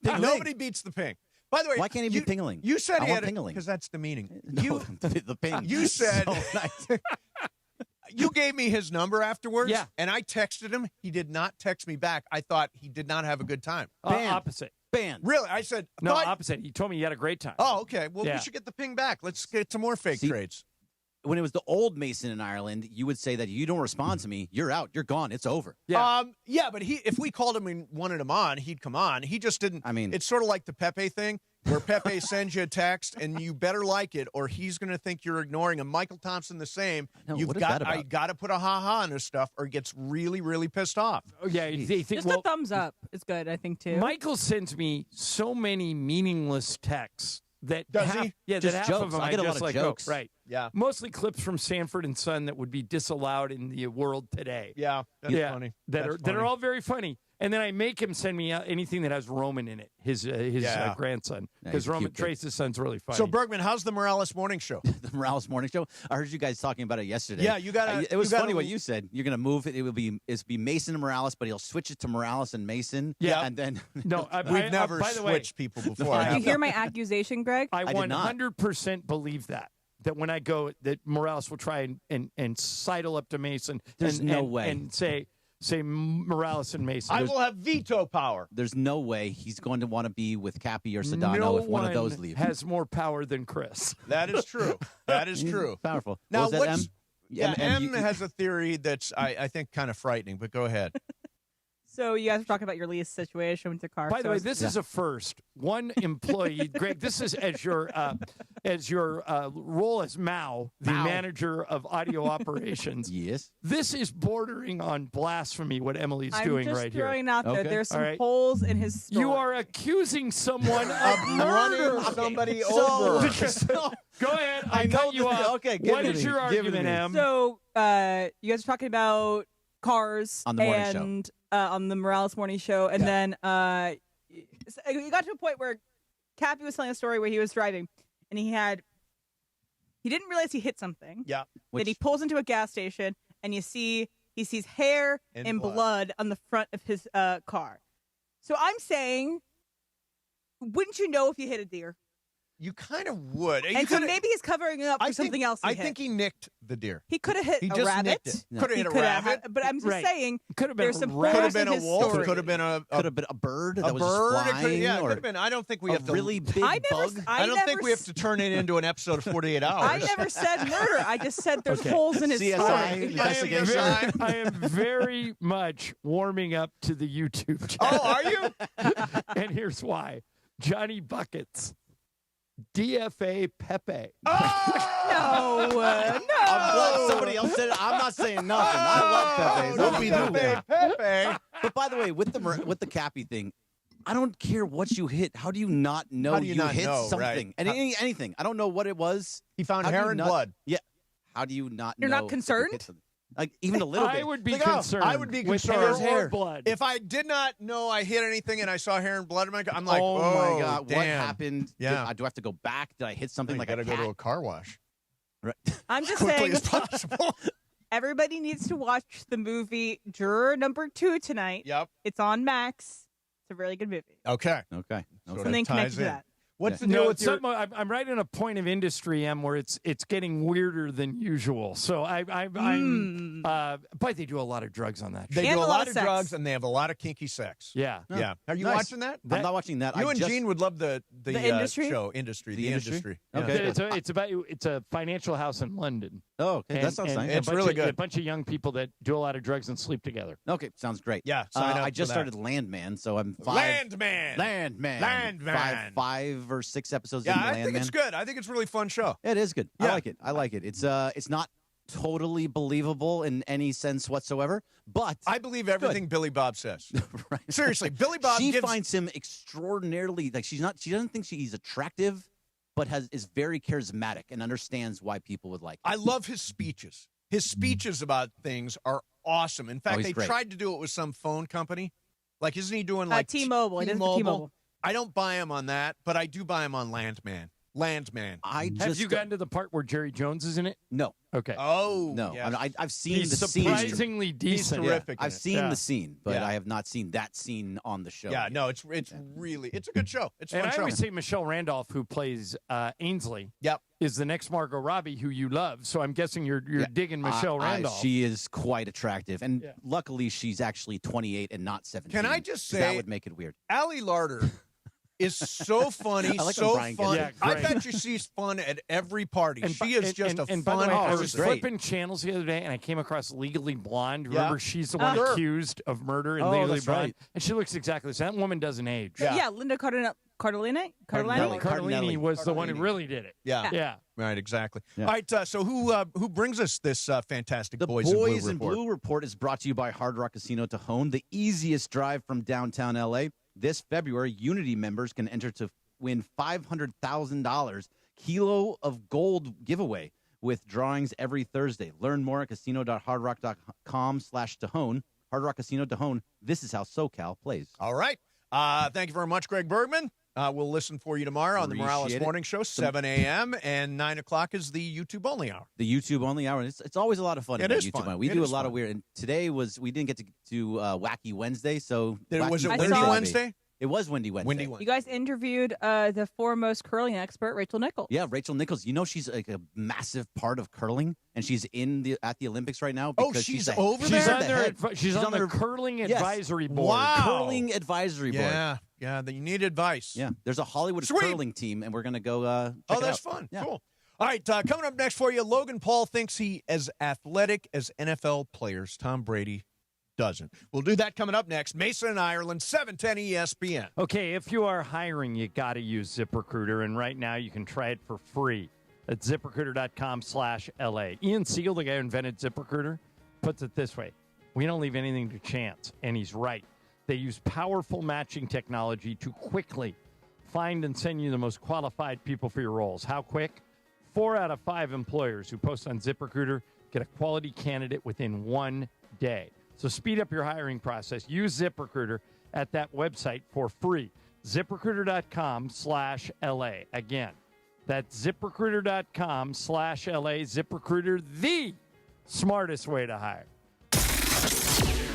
Nobody beats the Ping. By the way, why can't he be pingling? You said I he want had pingling because that's demeaning. No, the ping. You said So nice. you gave me his number afterwards. Yeah. And I texted him. He did not text me back. I thought he did not have a good time. Opposite. Banned. Really? I said No, opposite. He told me he had a great time. Oh, okay. Well, Yeah. we should get the ping back. Let's get some more fake trades. When it was the old Mason in Ireland, you would say that you don't respond to me, you're out, you're gone, it's over. Yeah. Yeah, but if we called him and wanted him on, he'd come on. He just didn't. I mean, it's sort of like the Pepe thing, where Pepe sends you a text and you better like it, or he's going to think you're ignoring him. Michael Thompson, the same. No, You've what is got, that about? I got to put a ha-ha on his stuff, or he gets really, really pissed off. Oh, yeah. Just a thumbs up is good, I think, too. Michael sends me so many meaningless texts that Does half, he? Yeah, Just that half jokes. of them I get a lot just of like jokes. go. Right. Yeah. Mostly clips from Sanford and Son that would be disallowed in the world today. Yeah, that's funny. That That's are funny. all very funny. And then I make him send me anything that has Roman in it, his grandson, Yeah, because he's a Roman cute kid. Trace's son's really funny. So, Bergman, how's the Morales Morning Show? The Morales Morning Show. I heard you guys talking about it yesterday. Yeah, you gotta- It was you gotta- funny what you said. You're gonna move it. It will be Mason and Morales, but he'll switch it to Morales and Mason. Yeah. and then no, We've never by the way, switched people before. Did have you hear my accusation, Greg? I did not. 100% believe that when I go, that Morales will try and sidle up to Mason. There's and, no and, way. And say Morales and Mason. I will have veto power. There's no way he's going to want to be with Cappy or Sedano no if one of those leave. has more power than Chris. That is true. That is true. Powerful. Now, What was that, what's M? Yeah, M, M has a theory that's I think kind of frightening. But go ahead. So you guys were talking about your lease situation with the car. By the way, this is a first. One employee, Greg. This is as your role as Mao, the manager of audio operations. Yes. This is bordering on blasphemy. What Emily's I'm doing just right here. throwing out there. Okay. There's some All right. holes in his story. You are accusing someone of murder. Running somebody So- over. Go ahead. I I know cut you the- off. okay, give What it is to your me. Give it to argument, me. Em? So you guys are talking about cars On the morning show. and on the Morales Morning Show, and then you got to a point where Cappy was telling a story where he was driving, and he didn't realize he hit something. Yeah. Then he pulls into a gas station, and he sees hair And and blood. blood on the front of his car. So I'm saying, wouldn't you know if you hit a deer? You kind of would. You And so coulda- maybe he's covering up for something else. I think he nicked the deer. he could have hit He a just rabbit. nicked it. Could have He hit a coulda rabbit. had- but I'm just Right. saying, Could have been there's a some rabbit. Could have holes been in a his wolf. story. Could have been a Could have been a bird that was bird. just It flying, could, yeah, it or could have been. I don't think we a have to. really big I never- bug. I don't think never we have to turn it into an episode of 48 hours. I never said murder. I just said there's Okay. holes in his CSI story. investigation. I am very much warming up to the YouTube channel. Oh, are you? And here's why. Johnny Buckets. DFA Pepe. Oh! No, I'm glad somebody else said it. I'm not saying nothing. I love Pepe. Don't be the Pepe. But by the way, with the Cappy thing, I don't care what you hit. How do you not know How do you not hit know, something? right? Anything. I don't know what it was. He found How do hair you and not- blood. Yeah. How do you not You're know? not concerned? if you hit something? Like even a little bit. I would be Like, oh, concerned. I would be with concerned. hair or blood. If I did not know I hit anything and I saw hair and blood in my car, I'm like, oh my god, damn. what happened? Yeah. Do I have to go back? Did I hit something You like gotta a go cat? to a car wash. Right. I'm just Quickly saying. as possible. Everybody needs to watch the movie Juror Number 2 tonight. Yep. It's on Max. It's a really good movie. Okay. Okay. Sort of Something ties connected to in. that. What's the No, deal with it's your... something, I'm right in a point of industry, Em, where it's getting weirder than usual. So but they do a lot of drugs on that. They And do a a lot lot of of sex. drugs and they have a lot of kinky sex. Yeah. Yeah. Are you Nice. watching that? I'm not watching that. You I and just, Gene would love the industry? show. Industry. The The industry? industry. Okay. Yeah. It's a financial house in London. Oh, okay. That sounds nice. It's really good. A bunch of young people that do a lot of drugs and sleep together. Okay, sounds great. Yeah, sign up I for just that. started Landman, so I'm Landman. Landman. Five or six episodes Yeah, into I Landman. think it's good. I think it's a really fun show. It is good. Yeah. I like it. It's not totally believable in any sense whatsoever, but I believe everything Billy Bob says. right. Seriously, Billy Bob she gives... finds him extraordinarily she doesn't think he's attractive, but is very charismatic and understands why people would like him. I love his speeches. His speeches about things are awesome. In fact, he's they great. tried to do it with some phone company. Like, isn't he doing like T-Mobile. He does the T-Mobile. I don't buy him on that, but I do buy him on Landman. Landman. I Have just you gotten to the part where Jerry Jones is in it? no. Okay. Oh, no, yes. I've seen He's the scene. surprisingly decent. He's terrific. I've seen the scene, but Yeah. I have not seen that scene on the show. Yeah, no, it's really it's a good show. It's a And fun I show. always say Michelle Randolph, who plays Ainsley, is the next Margot Robbie, who you love. So I'm guessing you're digging Michelle Randolph. She is quite attractive, and luckily she's actually 28 and not 17. Can I just 'cause say that would make it weird? Allie Larder is so funny, I like so when Brian gets fun. it. I bet you she's fun at every party. She is just a and by the fun way, I was person. flipping channels the other day, and I came across Legally Blonde. Remember, she's the one Sure. accused of murder in Oh, Legally that's Blonde, right. and she looks exactly the same. That woman doesn't age. Yeah, Linda Cardellini was the one who really did it. Yeah. Right, exactly. Yeah. All right, so who brings us this fantastic The Boys in Blue report? Blue report is brought to you by Hard Rock Casino Tejon, the easiest drive from downtown LA. This February, Unity members can enter to win $500,000 Kilo of Gold giveaway with drawings every Thursday. Learn more at casino.hardrock.com/Tejon. Hard Rock Casino Tejon. This is how SoCal plays. All right. Thank you very much, Greg Bergman. We'll listen for you tomorrow on the Morales Appreciate it. Morning Show, 7 a.m., and 9 o'clock is the YouTube-only hour. The YouTube-only hour. It's always a lot of fun. It in is that YouTube fun. hour. We It do a is lot fun. of weird. And today we didn't get to do Wacky Wednesday, so Was it Wacky Windy Thursday. Wednesday? It was Windy Wednesday. You guys interviewed the foremost curling expert, Rachel Nichols. Yeah, Rachel Nichols. You know she's like a massive part of curling, and she's at the Olympics right now. Oh, Because she's the- over she's there? at the head. She's on the curling advisory board. Wow. Curling advisory board. Yeah, you need advice. Yeah, there's a Hollywood Sweet. curling team, and we're going to go check Oh, it that's out. fun. Yeah. Cool. All right, coming up next for you, Logan Paul thinks he as athletic as NFL players. Tom Brady doesn't. We'll do that coming up next. Mason and Ireland, 710 ESPN. Okay, if you are hiring, you got to use ZipRecruiter, and right now you can try it for free at ZipRecruiter.com/LA. Ian Siegel, the guy who invented ZipRecruiter, puts it this way: we don't leave anything to chance, and he's right. They use powerful matching technology to quickly find and send you the most qualified people for your roles. How quick? 4 out of 5 employers who post on ZipRecruiter get a quality candidate within 1 day. So speed up your hiring process. Use ZipRecruiter at that website for free. ZipRecruiter.com/LA. Again, that's ZipRecruiter.com/LA. ZipRecruiter, the smartest way to hire.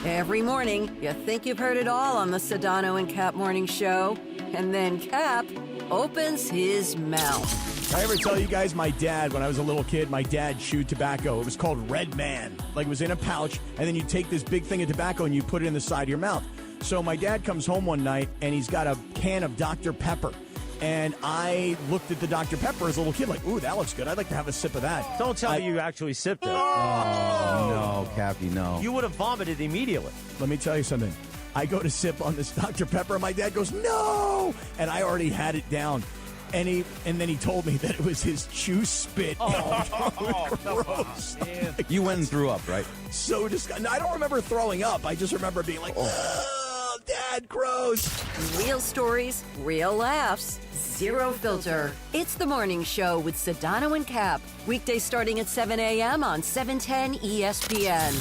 Every morning, you think you've heard it all on the Sedano and Cap Morning Show, and then Cap opens his mouth. I ever tell you guys my dad, when I was a little kid, my dad chewed tobacco. It was called Red Man. Like it was in a pouch, and then you take this big thing of tobacco and you put it in the side of your mouth. So my dad comes home one night, and he's got a can of Dr. Pepper. And I looked at the Dr. Pepper as a little kid, like, ooh, that looks good. I'd like to have a sip of that. Don't tell me you actually sipped it. Oh, no, Cappy, no. You would have vomited immediately. Let me tell you something. I go to sip on this Dr. Pepper, and my dad goes, no! And I already had it down. And then he told me that it was his chew spit. Gross. You went and threw up, right? So disgusting. I don't remember throwing up. I just remember being like, oh, Dad, gross. Real stories, real laughs, zero filter. It's the morning show with Sedano and Cap. Weekdays starting at 7 a.m. on 710 ESPN.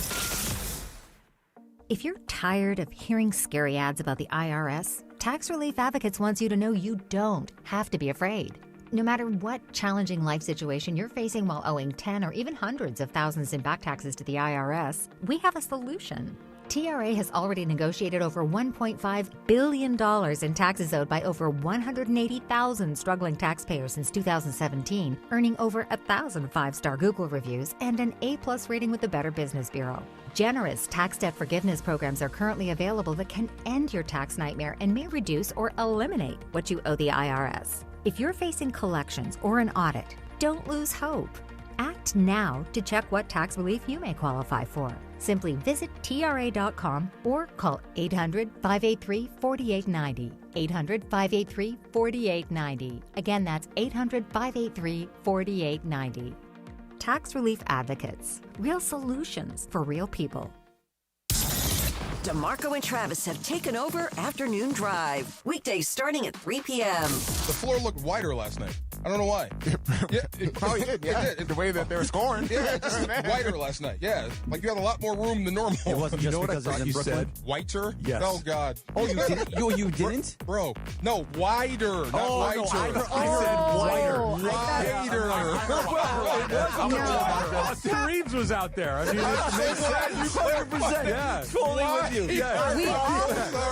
If you're tired of hearing scary ads about the IRS, Tax Relief Advocates wants you to know you don't have to be afraid. No matter what challenging life situation you're facing while owing 10 or even hundreds of thousands in back taxes to the IRS, we have a solution. TRA has already negotiated over $1.5 billion in taxes owed by over 180,000 struggling taxpayers since 2017, earning over 1,000 5-star Google reviews and an A+ rating with the Better Business Bureau. Generous tax debt forgiveness programs are currently available that can end your tax nightmare and may reduce or eliminate what you owe the IRS. If you're facing collections or an audit, don't lose hope. Act now to check what tax relief you may qualify for. Simply visit TRA.com or call 800-583-4890. 800-583-4890. Again, that's 800-583-4890. Tax Relief Advocates. Real solutions for real people. DeMarco and Travis have taken over Afternoon Drive. Weekdays starting at 3 p.m. The floor looked wider last night. I don't know why. Yeah, it probably did, yeah. It did. The way that they were scoring. Yeah, it just looked wider last night. Yeah, like you had a lot more room than normal. It wasn't just because it was in Brooklyn. Said whiter? Yes. Oh, God. Oh, you didn't? You didn't? Bro, no, wider, not whiter. No, I said wider. Wider. Austin Reeves was out there. I mean, it makes sense. 100%. Yeah. Totally with you. Yeah.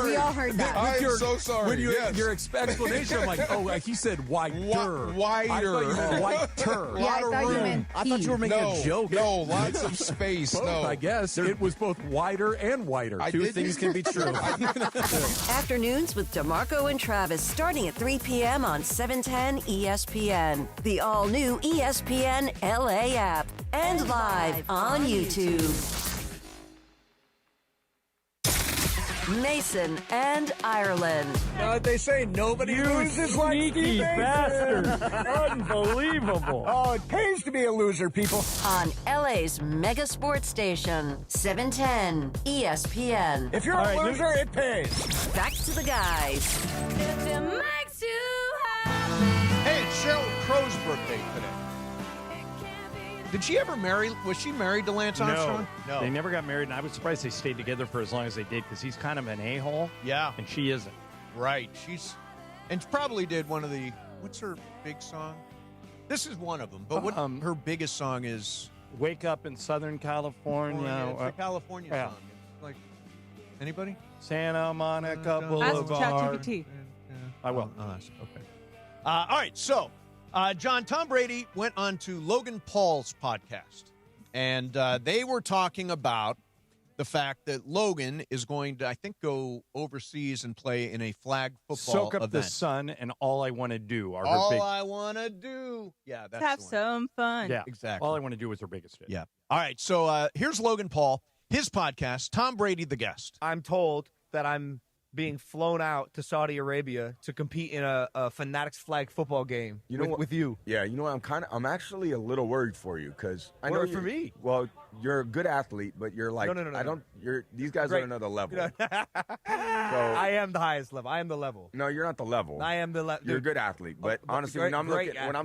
We all heard that. I am so sorry. When Yes. your explanation, I'm like, oh, he said whiter. Wider. I thought you meant whiter. Yeah, I thought you meant I thought you were making a joke. No, lots of space. Both, no. I guess. It was both wider and whiter. Two things can be true. Afternoons with DeMarco and Travis starting at 3 p.m. on 710 ESPN. The all-new ESPN LA app and live on YouTube. Mason and Ireland. You know what they say? Nobody loses like sneaky Steve bastard. Unbelievable. Oh, it pays to be a loser, people. On LA's mega sports station, 710 ESPN. If you're a loser, it pays. Back to the guys. Hey, it's Sheryl Crow's birthday today. Did she ever marry? Was she married to Lance Armstrong? No. They never got married, and I was surprised they stayed together for as long as they did because he's kind of an a-hole. Yeah. And she isn't. Right. And probably did one of the, what's her big song? This is one of them, but what her biggest song is? Wake Up in Southern California. It's the California song. It's like, anybody? Santa Monica Ask Boulevard. ChatGPT. I will. I'll ask. Okay. All right, so, John, Tom Brady went on to Logan Paul's podcast, and they were talking about the fact that Logan is going to, I think, go overseas and play in a flag football Soak up event. the sun and All I Want to Do. Are her All big, I want to do. Yeah, that's Have the one. some fun. yeah, exactly. All I Want to Do was her biggest hit. Yeah. All right, so here's Logan Paul, his podcast, Tom Brady the guest. I'm told that I'm being flown out to Saudi Arabia to compete in a Fanatics flag football game with you. Yeah, you know what? I'm actually a little worried for you because I know Worried for me? Well, you're a good athlete, but you're like No. These guys are Great. another level. I am the highest level. I am the level. No, you're not the level. I am the level. You're a good athlete, but honestly, when I'm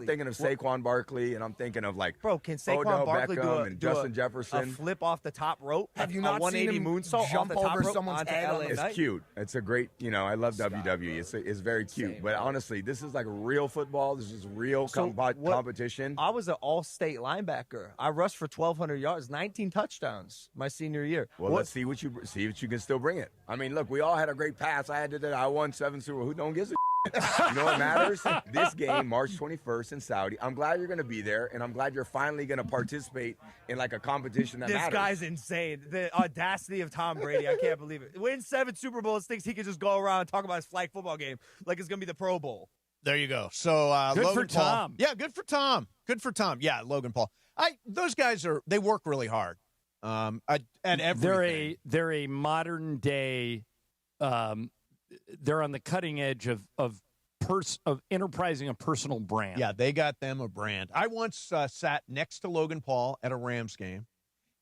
thinking of Saquon Barkley and I'm thinking of like Bro, can Saquon Odell Barkley Beckham do and Justin Jefferson, a flip off the top rope? Have you a not 180 seen him moonsault jump off the top over rope someone's onto head on LA his Knight? it's cute. It's a great, I love WWE. It's very cute. But honestly, this is like real football. This is real competition. I was an all-state linebacker. I rushed for 1,200 yards, 19 touchdowns my senior year. Well, let's see what you can still bring it. I mean, look, we all had a great pass. I won 7 Super Bowl. Who don't give a You know what matters? This game, March 21st in Saudi. I'm glad you're going to be there, and I'm glad you're finally going to participate in like a competition that matters. This guy's insane. The audacity of Tom Brady. I can't believe it. Wins 7 Super Bowls, thinks he can just go around and talk about his flag football game like it's going to be the Pro Bowl. There you go. So good Logan for Paul. Tom. Yeah, good for Tom. Good for Tom. Yeah, Logan Paul. Those guys they work really hard. At everything. They're a modern day. They're on the cutting edge of enterprising a personal brand. Yeah, they got them a brand. I once sat next to Logan Paul at a Rams game.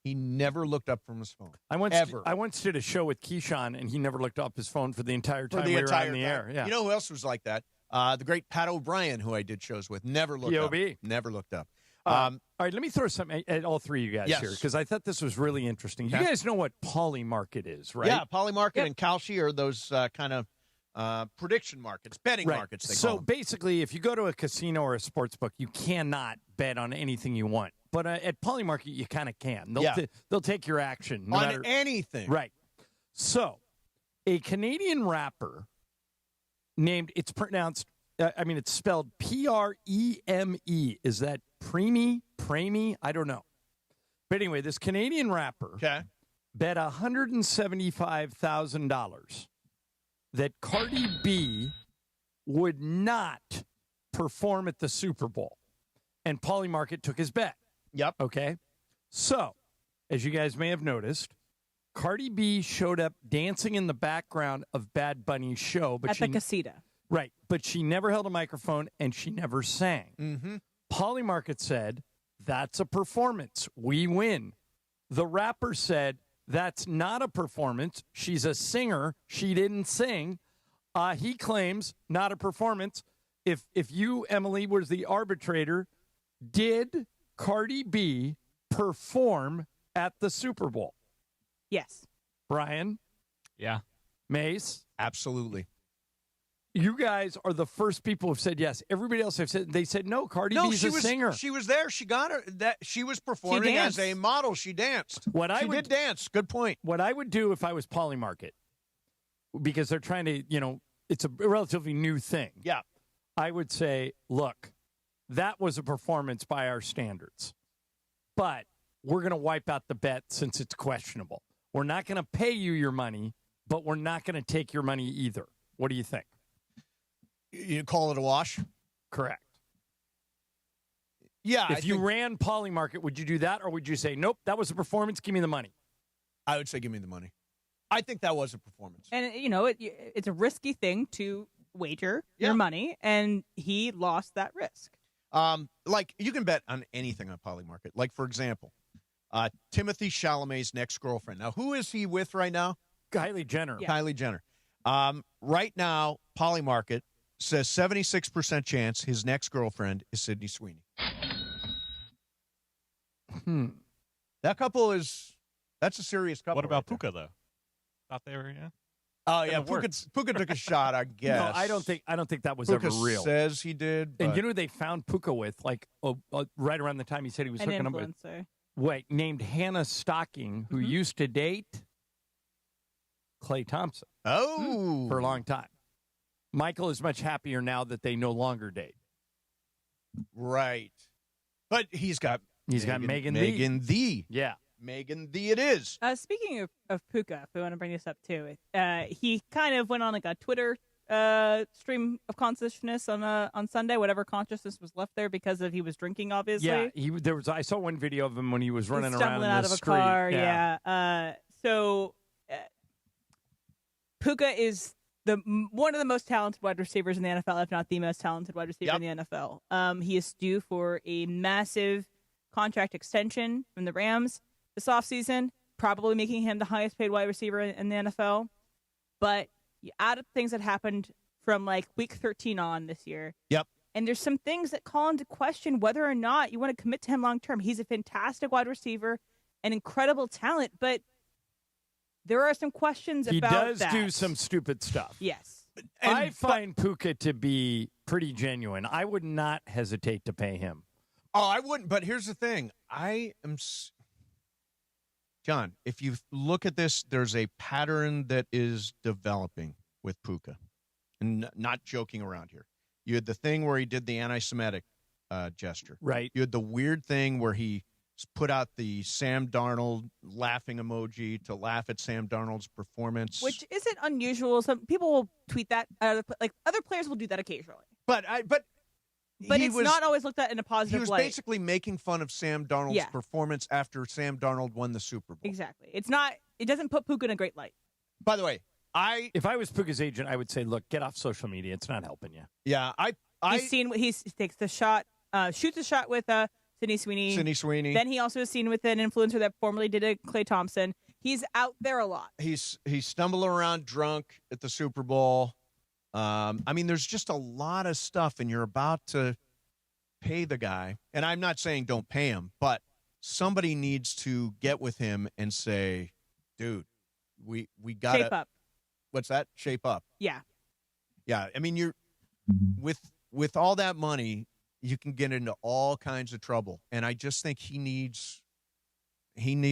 He never looked up from his phone. I once did a show with Keyshawn, and he never looked up his phone for the entire time we were on the air. Yeah. You know who else was like that? The great Pat O'Brien, who I did shows with, never looked up. Never looked up. All right, let me throw something at all three of you guys Yes. here, because I thought this was really interesting. You guys know what Polymarket is, right? Yeah, Polymarket and Kalshi are those kind of prediction markets, betting markets, they call them. Basically, if you go to a casino or a sports book, you cannot bet on anything you want. But at Polymarket, you kind of can. They'll take your action. No on matter, anything. Right. So, a Canadian rapper named, it's pronounced, it's spelled Preme. Is that Preme? I don't know. But anyway, this Canadian rapper bet $175,000 that Cardi B would not perform at the Super Bowl. And Polymarket took his bet. Yep. Okay. So, as you guys may have noticed, Cardi B showed up dancing in the background of Bad Bunny's show. But at the casita. Right. But she never held a microphone and she never sang. Mm-hmm. Polymarket said, that's a performance. We win. The rapper said, that's not a performance. She's a singer. She didn't sing. He claims not a performance. If you, Emily, was the arbitrator, did Cardi B perform at the Super Bowl? Yes. Brian? Yeah. Mace? Absolutely. You guys are the first people who've said yes. Everybody else have said, they said no. Cardi B's a singer. She was there. She got her. She was performing as a model. She danced. She did dance. Good point. What I would do if I was Polymarket, because they're trying to, it's a relatively new thing. Yeah. I would say, look, that was a performance by our standards, but we're going to wipe out the bet since it's questionable. We're not going to pay you your money, but we're not going to take your money either. What do you think? You call it a wash? Correct. Yeah. If you ran Polymarket, would you do that, or would you say, nope, that was a performance, give me the money? I would say give me the money. I think that was a performance. And, it's a risky thing to wager your money, and he lost that risk. Like, you can bet on anything on Polymarket. Like, for example, Timothy Chalamet's next girlfriend. Now, who is he with right now? Kylie Jenner. Yeah. Kylie Jenner. Right now, Polymarket says 76% chance his next girlfriend is Sydney Sweeney. That couple that's a serious couple. What about right Puka, though? Thought they were, yeah. Oh, yeah. Puka took a shot, I guess. No, I don't think that was Puka ever real. Says he did. And you know who they found Puka with? Like, right around the time he said he was hooking up with. Wait, named Hannah Stocking, who used to date Klay Thompson. Oh. For a long time. Michael is much happier now that they no longer date. Right. But he's got Megan Thee. Yeah. Megan Thee it is. Speaking of Puka, if we want to bring this up too, he kind of went on like a Twitter stream of consciousness on Sunday, whatever consciousness was left there because he was drinking, obviously. Yeah, I saw one video of him when he was running around stumbling out of a street. car. Yeah. So Puka is one of the most talented wide receivers in the NFL, if not the most talented wide receiver in the NFL. He is due for a massive contract extension from the Rams this offseason, probably making him the highest paid wide receiver in the NFL. But you add up things that happened from like week 13 on this year. Yep. And there's some things that call into question whether or not you want to commit to him long term. He's a fantastic wide receiver, an incredible talent, but there are some questions about that. He does do some stupid stuff. Yes. I find Puka to be pretty genuine. I would not hesitate to pay him. Oh, I wouldn't. But here's the thing. John, if you look at this, there's a pattern that is developing with Puka. And not joking around here. You had the thing where he did the anti-Semitic gesture. Right. You had the weird thing where he put out the Sam Darnold laughing emoji to laugh at Sam Darnold's performance. Which isn't unusual. Some people will tweet that. Like other players will do that occasionally. But it's not always looked at in a positive light. He was basically making fun of Sam Darnold's performance after Sam Darnold won the Super Bowl. Exactly. It doesn't put Puka in a great light. By the way, if I was Puka's agent, I would say, look, get off social media. It's not helping you. Yeah, he takes the shot, shoots a shot with Sydney Sweeney. Then he also is seen with an influencer that formerly did it, Klay Thompson. He's out there a lot. He's stumbling around drunk at the Super Bowl. There's just a lot of stuff, and you're about to pay the guy. And I'm not saying don't pay him, but somebody needs to get with him and say, dude, we got to shape up. What's that? Shape up. Yeah. Yeah. I mean, you're with all that money, you can get into all kinds of trouble. And I just think he needs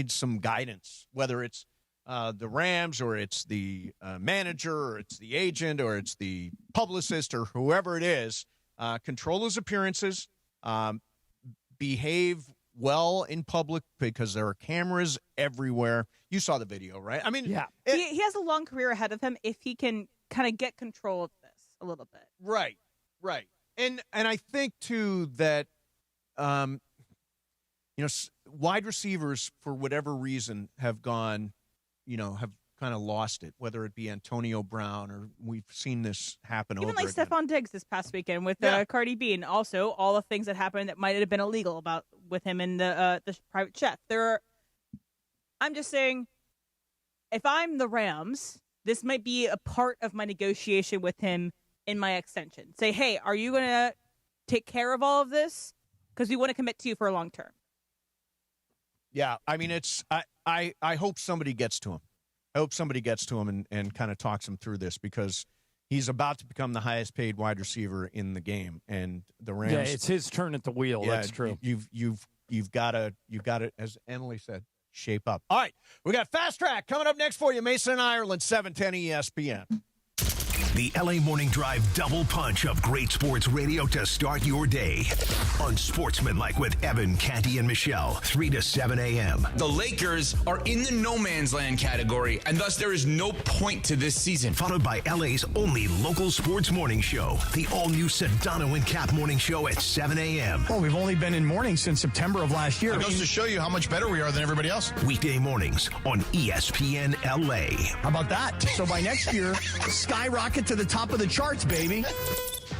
some guidance, whether it's the Rams or it's the manager or it's the agent or it's the publicist or whoever it is. Control his appearances, behave well in public because there are cameras everywhere. You saw the video, right? I mean, yeah. He has a long career ahead of him if he can kind of get control of this a little bit. Right. And I think, too, that, wide receivers, for whatever reason, have gone, have kind of lost it, whether it be Antonio Brown or we've seen this happen Even over like again. Stephon Diggs this past weekend with Cardi B, and also all the things that happened that might have been illegal with him in the private jet. I'm just saying, if I'm the Rams, this might be a part of my negotiation with him in my extension. Say, hey, are you going to take care of all of this? Because we want to commit to you for a long term. Yeah, I mean, I hope somebody gets to him. I hope somebody gets to him and kind of talks him through this because he's about to become the highest paid wide receiver in the game, and the Rams. Yeah, it's his turn at the wheel. Yeah, That's true. You've got to, as Emily said, shape up. All right, we got Fast Track coming up next for you. Mason and Ireland, 710 ESPN. The LA Morning Drive double punch of great sports radio to start your day. Unsportsmanlike with Evan, Canty, and Michelle, 3 to 7 a.m. The Lakers are in the no man's land category, and thus there is no point to this season. Followed by LA's only local sports morning show, the all-new Sedano and Cap morning show at 7 a.m. Well, we've only been in mornings since September of last year. It goes to show you how much better we are than everybody else. Weekday mornings on ESPN LA. How about that? So by next year, skyrocket to the top of the charts, baby.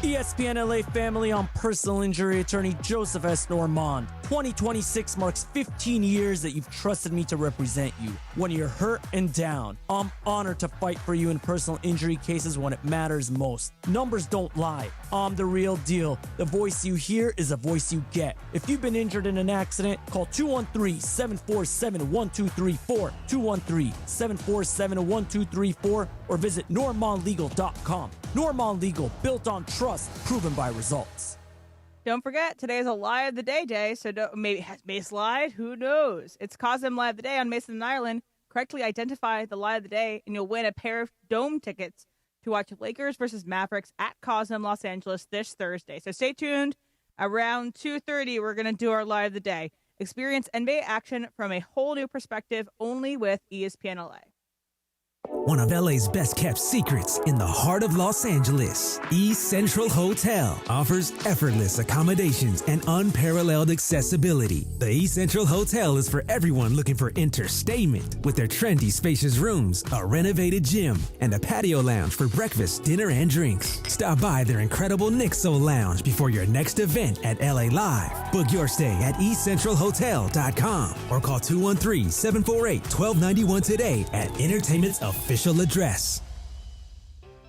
ESPN LA family, on personal injury attorney Joseph S. Normand. 2026 marks 15 years that you've trusted me to represent you when you're hurt and down. I'm honored to fight for you in personal injury cases when it matters most. Numbers don't lie. I'm the real deal. The voice you hear is a voice you get. If you've been injured in an accident, call 213-747-1234, 213-747-1234, or visit normandlegal.com. Normand Legal, built on trust, proven by results. Don't forget, today is a Lie of the Day, so maybe has Mace lied? Who knows? It's Cosm Lie of the Day on Mason and Ireland. Correctly identify the Lie of the Day, and you'll win a pair of dome tickets to watch Lakers versus Mavericks at Cosm, Los Angeles this Thursday. So stay tuned. Around 2:30, we're going to do our Lie of the Day. Experience NBA action from a whole new perspective, only with ESPN LA. One of LA's best kept secrets in the heart of Los Angeles, East Central Hotel offers effortless accommodations and unparalleled accessibility. The East Central Hotel is for everyone looking for entertainment, with their trendy, spacious rooms, a renovated gym, and a patio lounge for breakfast, dinner, and drinks. Stop by their incredible Nixo Lounge before your next event at LA Live. Book your stay at eastcentralhotel.com or call 213-748-1291 today at Entertainment's official address.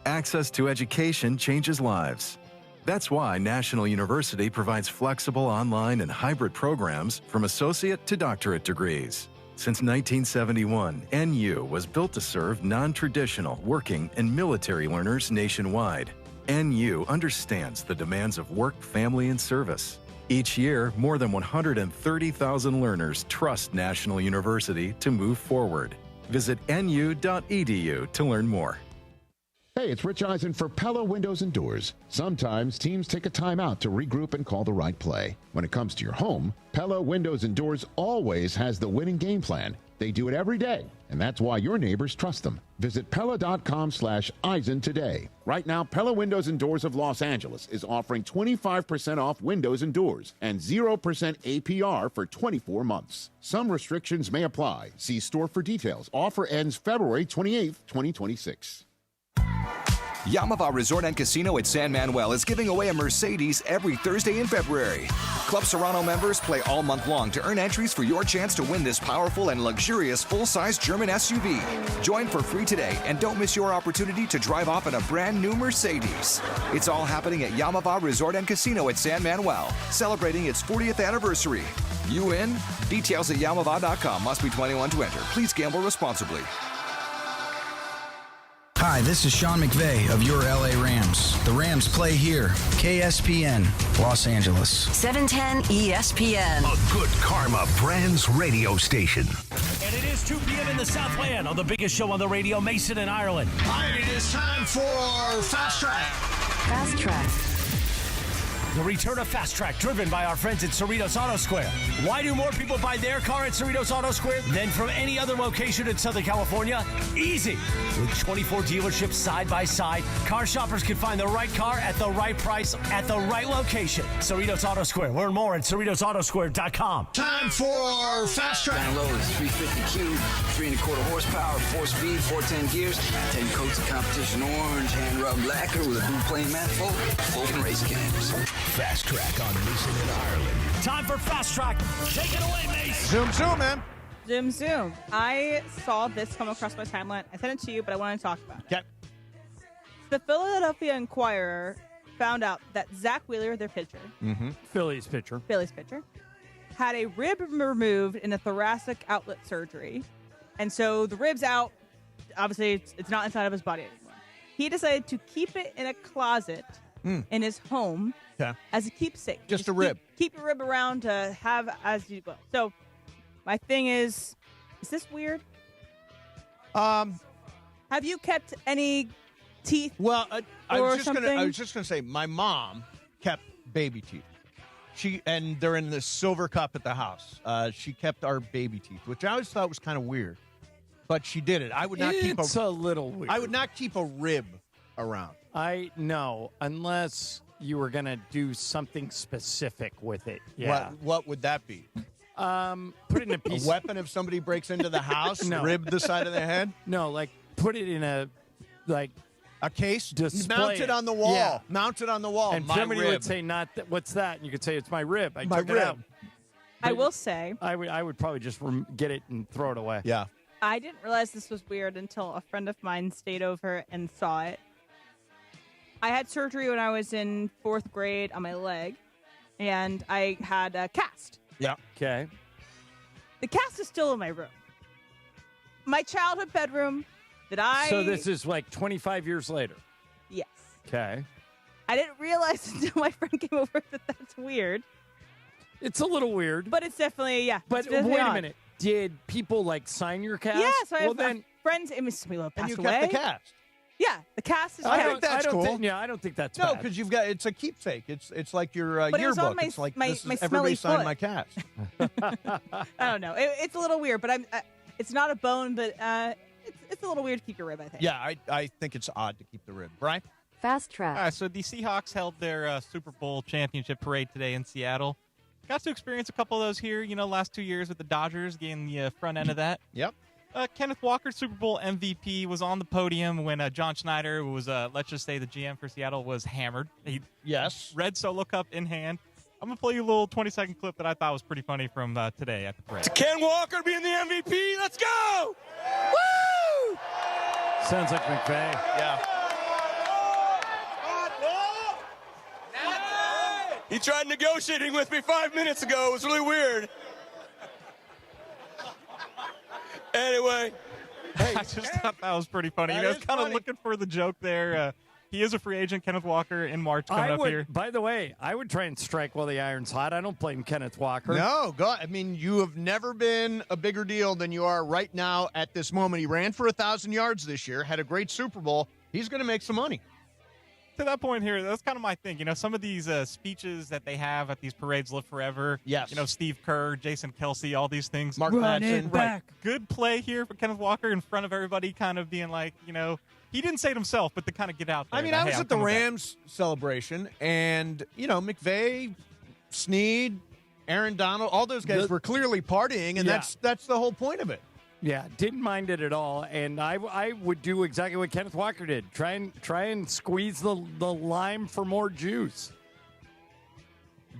Access to education changes lives. That's why National University provides flexible online and hybrid programs from associate to doctorate degrees. Since 1971, NU was built to serve non-traditional, working, and military learners nationwide. NU understands the demands of work, family, and service. Each year, more than 130,000 learners trust National University to move forward. Visit nu.edu to learn more. Hey, it's Rich Eisen for Pella Windows and Doors. Sometimes teams take a timeout to regroup and call the right play. When it comes to your home, Pella Windows and Doors always has the winning game plan. They do it every day, and that's why your neighbors trust them. Visit Pella.com/Eisen today. Right now, Pella Windows and Doors of Los Angeles is offering 25% off windows and doors and 0% APR for 24 months. Some restrictions may apply. See store for details. Offer ends February 28th, 2026. Yamava Resort and Casino at San Manuel is giving away a Mercedes every Thursday in February. Club Serrano members play all month long to earn entries for your chance to win this powerful and luxurious full-size German SUV. Join for free today and don't miss your opportunity to drive off in a brand new Mercedes. It's all happening at Yamava Resort and Casino at San Manuel, celebrating its 40th anniversary. You in? Details at Yamava.com. Must be 21 to enter. Please gamble responsibly. Hi, this is Sean McVay of your LA Rams. The Rams play here. KSPN, Los Angeles. 710 ESPN. A good karma brands radio station. And it is 2 p.m. in the Southland on the biggest show on the radio, Mason and Ireland. All right, it is time for Fast Track. Fast Track. The return of Fast Track, driven by our friends at Cerritos Auto Square. Why do more people buy their car at Cerritos Auto Square than from any other location in Southern California? Easy. With 24 dealerships side by side, car shoppers can find the right car at the right price at the right location. Cerritos Auto Square. Learn more at CerritosAutoSquare.com. Time for Fast Track. Down low is 350 cube, 3 1/4 horsepower, 4-speed, 410 gears, 10 coats of competition orange, hand rubbed lacquer with a blue plain manifold, open race cams. Fast Track on Mason and Ireland. Time for Fast Track. Take it away, Mace. Zoom, man. Zoom. I saw this come across my timeline. I sent it to you, but I want to talk about it. Okay. The Philadelphia Inquirer found out that Zach Wheeler, their pitcher, Phillies pitcher, had a rib removed in a thoracic outlet surgery. And so the rib's out. Obviously, it's not inside of his body anymore. he decided to keep it in a closet in his home as a keepsake. Just a rib. Keep your rib around to have as you go. So my thing is this weird? Have you kept any teeth? Well, I was just gonna say my mom kept baby teeth. And they're in this silver cup at the house. She kept our baby teeth, which I always thought was kind of weird. But she did it. I would not keep It's a little weird. I would not keep a rib around. No, unless you were gonna do something specific with it. Yeah. What would that be? Put it in a piece. A weapon if somebody breaks into the house, No. rib the side of the head? No, like put it in a case, display mounted on the wall. Yeah. Mounted on the wall. And my somebody rib. would say, "Not that. What's that?" And you could say, "It's my rib. I My took it rib. out." I will say I would probably just get it and throw it away. Yeah. I didn't realize this was weird until a friend of mine stayed over and saw it. I had surgery when I was in 4th grade on my leg, and I had a cast. Yeah. Okay. The cast is still in my room. My childhood bedroom that I... So this is like 25 years later. Yes. Okay. I didn't realize until my friend came over that that's weird. It's a little weird. But it's definitely, yeah. But it's definitely wait a odd. minute. Did people like sign your cast? Yeah, so I well, have then friends, it was people And passed you away. kept the cast. Yeah, the cast is I kept. think that's cool. I don't think that's No, bad. because it's a keepsake. It's like your But it was yearbook. on my- it's like my- this my is everybody smelly signed foot. my cast. I don't know. It's a little weird, but it's not a bone, but it's a little weird to keep your rib, I think. Yeah, I think it's odd to keep the rib. Brian? Fast track. All right, so the Seahawks held their Super Bowl championship parade today in Seattle. Got to experience a couple of those here, last 2 years with the Dodgers, getting the front end of that. Yep. Kenneth Walker, Super Bowl MVP, was on the podium when John Schneider, who was, let's just say, the GM for Seattle, was hammered. Yes. Red Solo Cup in hand. I'm going to play you a little 20-second clip that I thought was pretty funny from today at the parade. Ken Walker being the MVP. Let's go! Woo! Sounds like McVay. Yeah. He tried negotiating with me 5 minutes ago. It was really weird. Anyway. I just thought that was pretty funny. That I was is kind of funny. looking for the joke there. He is a free agent, Kenneth Walker, in March coming up here. By the way, I would try and strike while the iron's hot. I don't blame Kenneth Walker. No, God. I mean, you have never been a bigger deal than you are right now at this moment. He ran for 1,000 yards this year, had a great Super Bowl. He's going to make some money. To that point here, that's kind of my thing. Some of these speeches that they have at these parades live forever. Yes. Steve Kerr, Jason Kelsey, all these things. Mark Run Madsen. it back. Good play here for Kenneth Walker in front of everybody, kind of being like, he didn't say it himself, but to kind of get out there. I mean, I was at the Rams celebration, and, McVay, Snead, Aaron Donald, all those guys were clearly partying, and Yeah. that's the whole point of it. Yeah, didn't mind it at all, and I would do exactly what Kenneth Walker did. Try and squeeze the lime for more juice.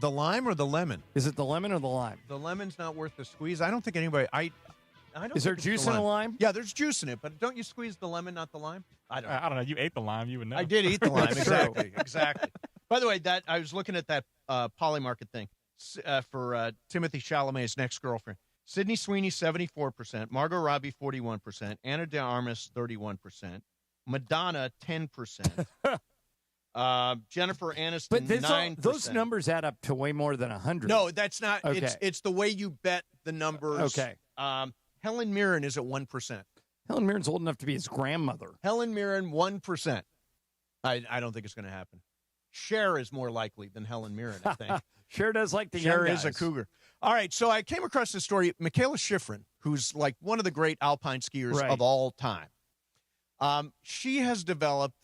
The lime or the lemon? Is it the lemon or the lime? The lemon's not worth the squeeze. I don't think anybody. I don't. Is there think it's juice the in a lime? Yeah, there's juice in it, but don't you squeeze the lemon, not the lime? I don't. I don't know. You ate the lime. You would know. I did eat the lime. That's true. Exactly. By the way, that I was looking at that Polymarket thing for Timothy Chalamet's next girlfriend. Sydney Sweeney, 74%. Margot Robbie, 41%. Anna de Armas, 31%. Madonna, 10%. Jennifer Aniston, But 9%. those numbers add up to way more than 100. No, that's not. Okay. It's the way you bet the numbers. Okay. Helen Mirren is at 1%. Helen Mirren's old enough to be his grandmother. Helen Mirren, 1%. I don't think it's going to happen. Cher is more likely than Helen Mirren, I think. Cher does like the Cher young is a guys. cougar. All right, so I came across this story. Michaela Schifrin, who's like one of the great alpine skiers Right. of all time, she has developed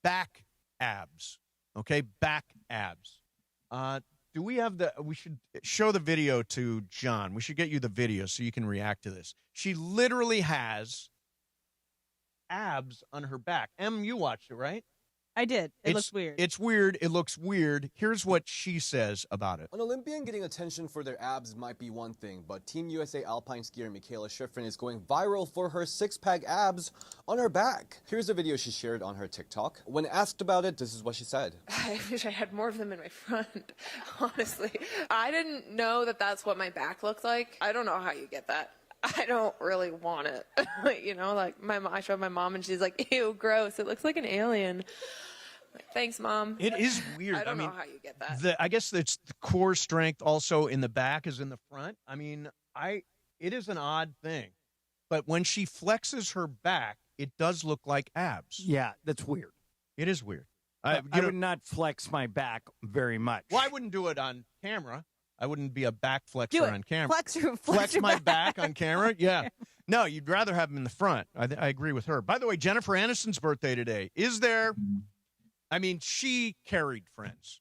back abs. Okay, back abs. Do we have we should show the video to John. We should get you the video so you can react to this. She literally has abs on her back. You watched it, right? I did. It looks weird. It's weird. It looks weird. Here's what she says about it. An Olympian getting attention for their abs might be one thing, but Team USA alpine skier Michaela Schifrin is going viral for her six-pack abs on her back. Here's a video she shared on her TikTok. When asked about it, this is what she said. I wish I had more of them in my front, honestly. I didn't know that that's what my back looked like. I don't know how you get that. I don't really want it. Like I showed my mom and she's like, ew, gross. It looks like an alien. Like, thanks, Mom. It is weird. I don't know how you get that. I guess it's the core strength also in the back as in the front. I mean, it is an odd thing. But when she flexes her back, it does look like abs. Yeah, that's weird. It is weird. I would not flex my back very much. Well, I wouldn't do it on camera. I wouldn't be a back flexor on camera. Flex my back on camera? Yeah. No, you'd rather have them in the front. I agree with her. By the way, Jennifer Aniston's birthday today. She carried Friends.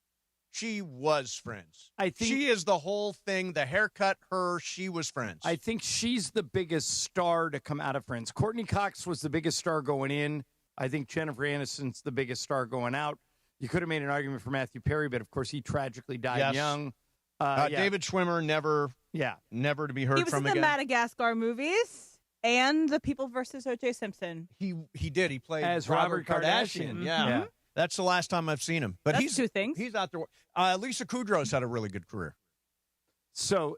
She was Friends. I think she is the whole thing. The haircut, she was Friends. I think she's the biggest star to come out of Friends. Courtney Cox was the biggest star going in. I think Jennifer Aniston's the biggest star going out. You could have made an argument for Matthew Perry, but of course he tragically died young. David Schwimmer never to be heard He was from in the again. Madagascar movies and the People versus O.J. Simpson. He did. He played as Robert Kardashian. Mm-hmm. Yeah. That's the last time I've seen him. But That's two things. He's out there. Lisa Kudrow's had a really good career. So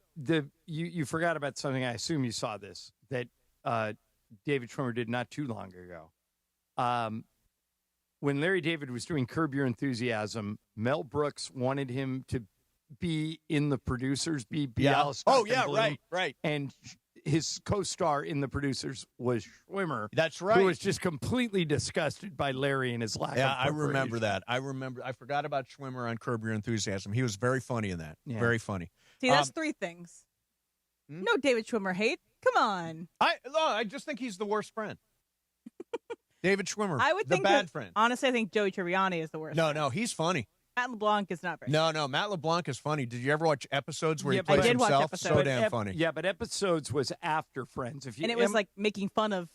you forgot about something. I assume you saw this that David Schwimmer did not too long ago. When Larry David was doing Curb Your Enthusiasm, Mel Brooks wanted him to be in the producers, be Alice. Right. And his co-star in the producers was Schwimmer. That's right. Who was just completely disgusted by Larry and his lack of I preparation. remember that. I forgot about Schwimmer on Curb Your Enthusiasm. He was very funny in that. Yeah. Very funny. See, that's three things. No David Schwimmer hate. Come on. I just think he's the worst friend. David Schwimmer, I would the think bad friend. Honestly, I think Joey Tribbiani is the worst. No, he's funny. Matt LeBlanc is not very. No, Matt LeBlanc is funny. Did you ever watch episodes where he I plays did watch himself? episodes. So damn funny. Yeah, but episodes was after Friends. And it was like making fun of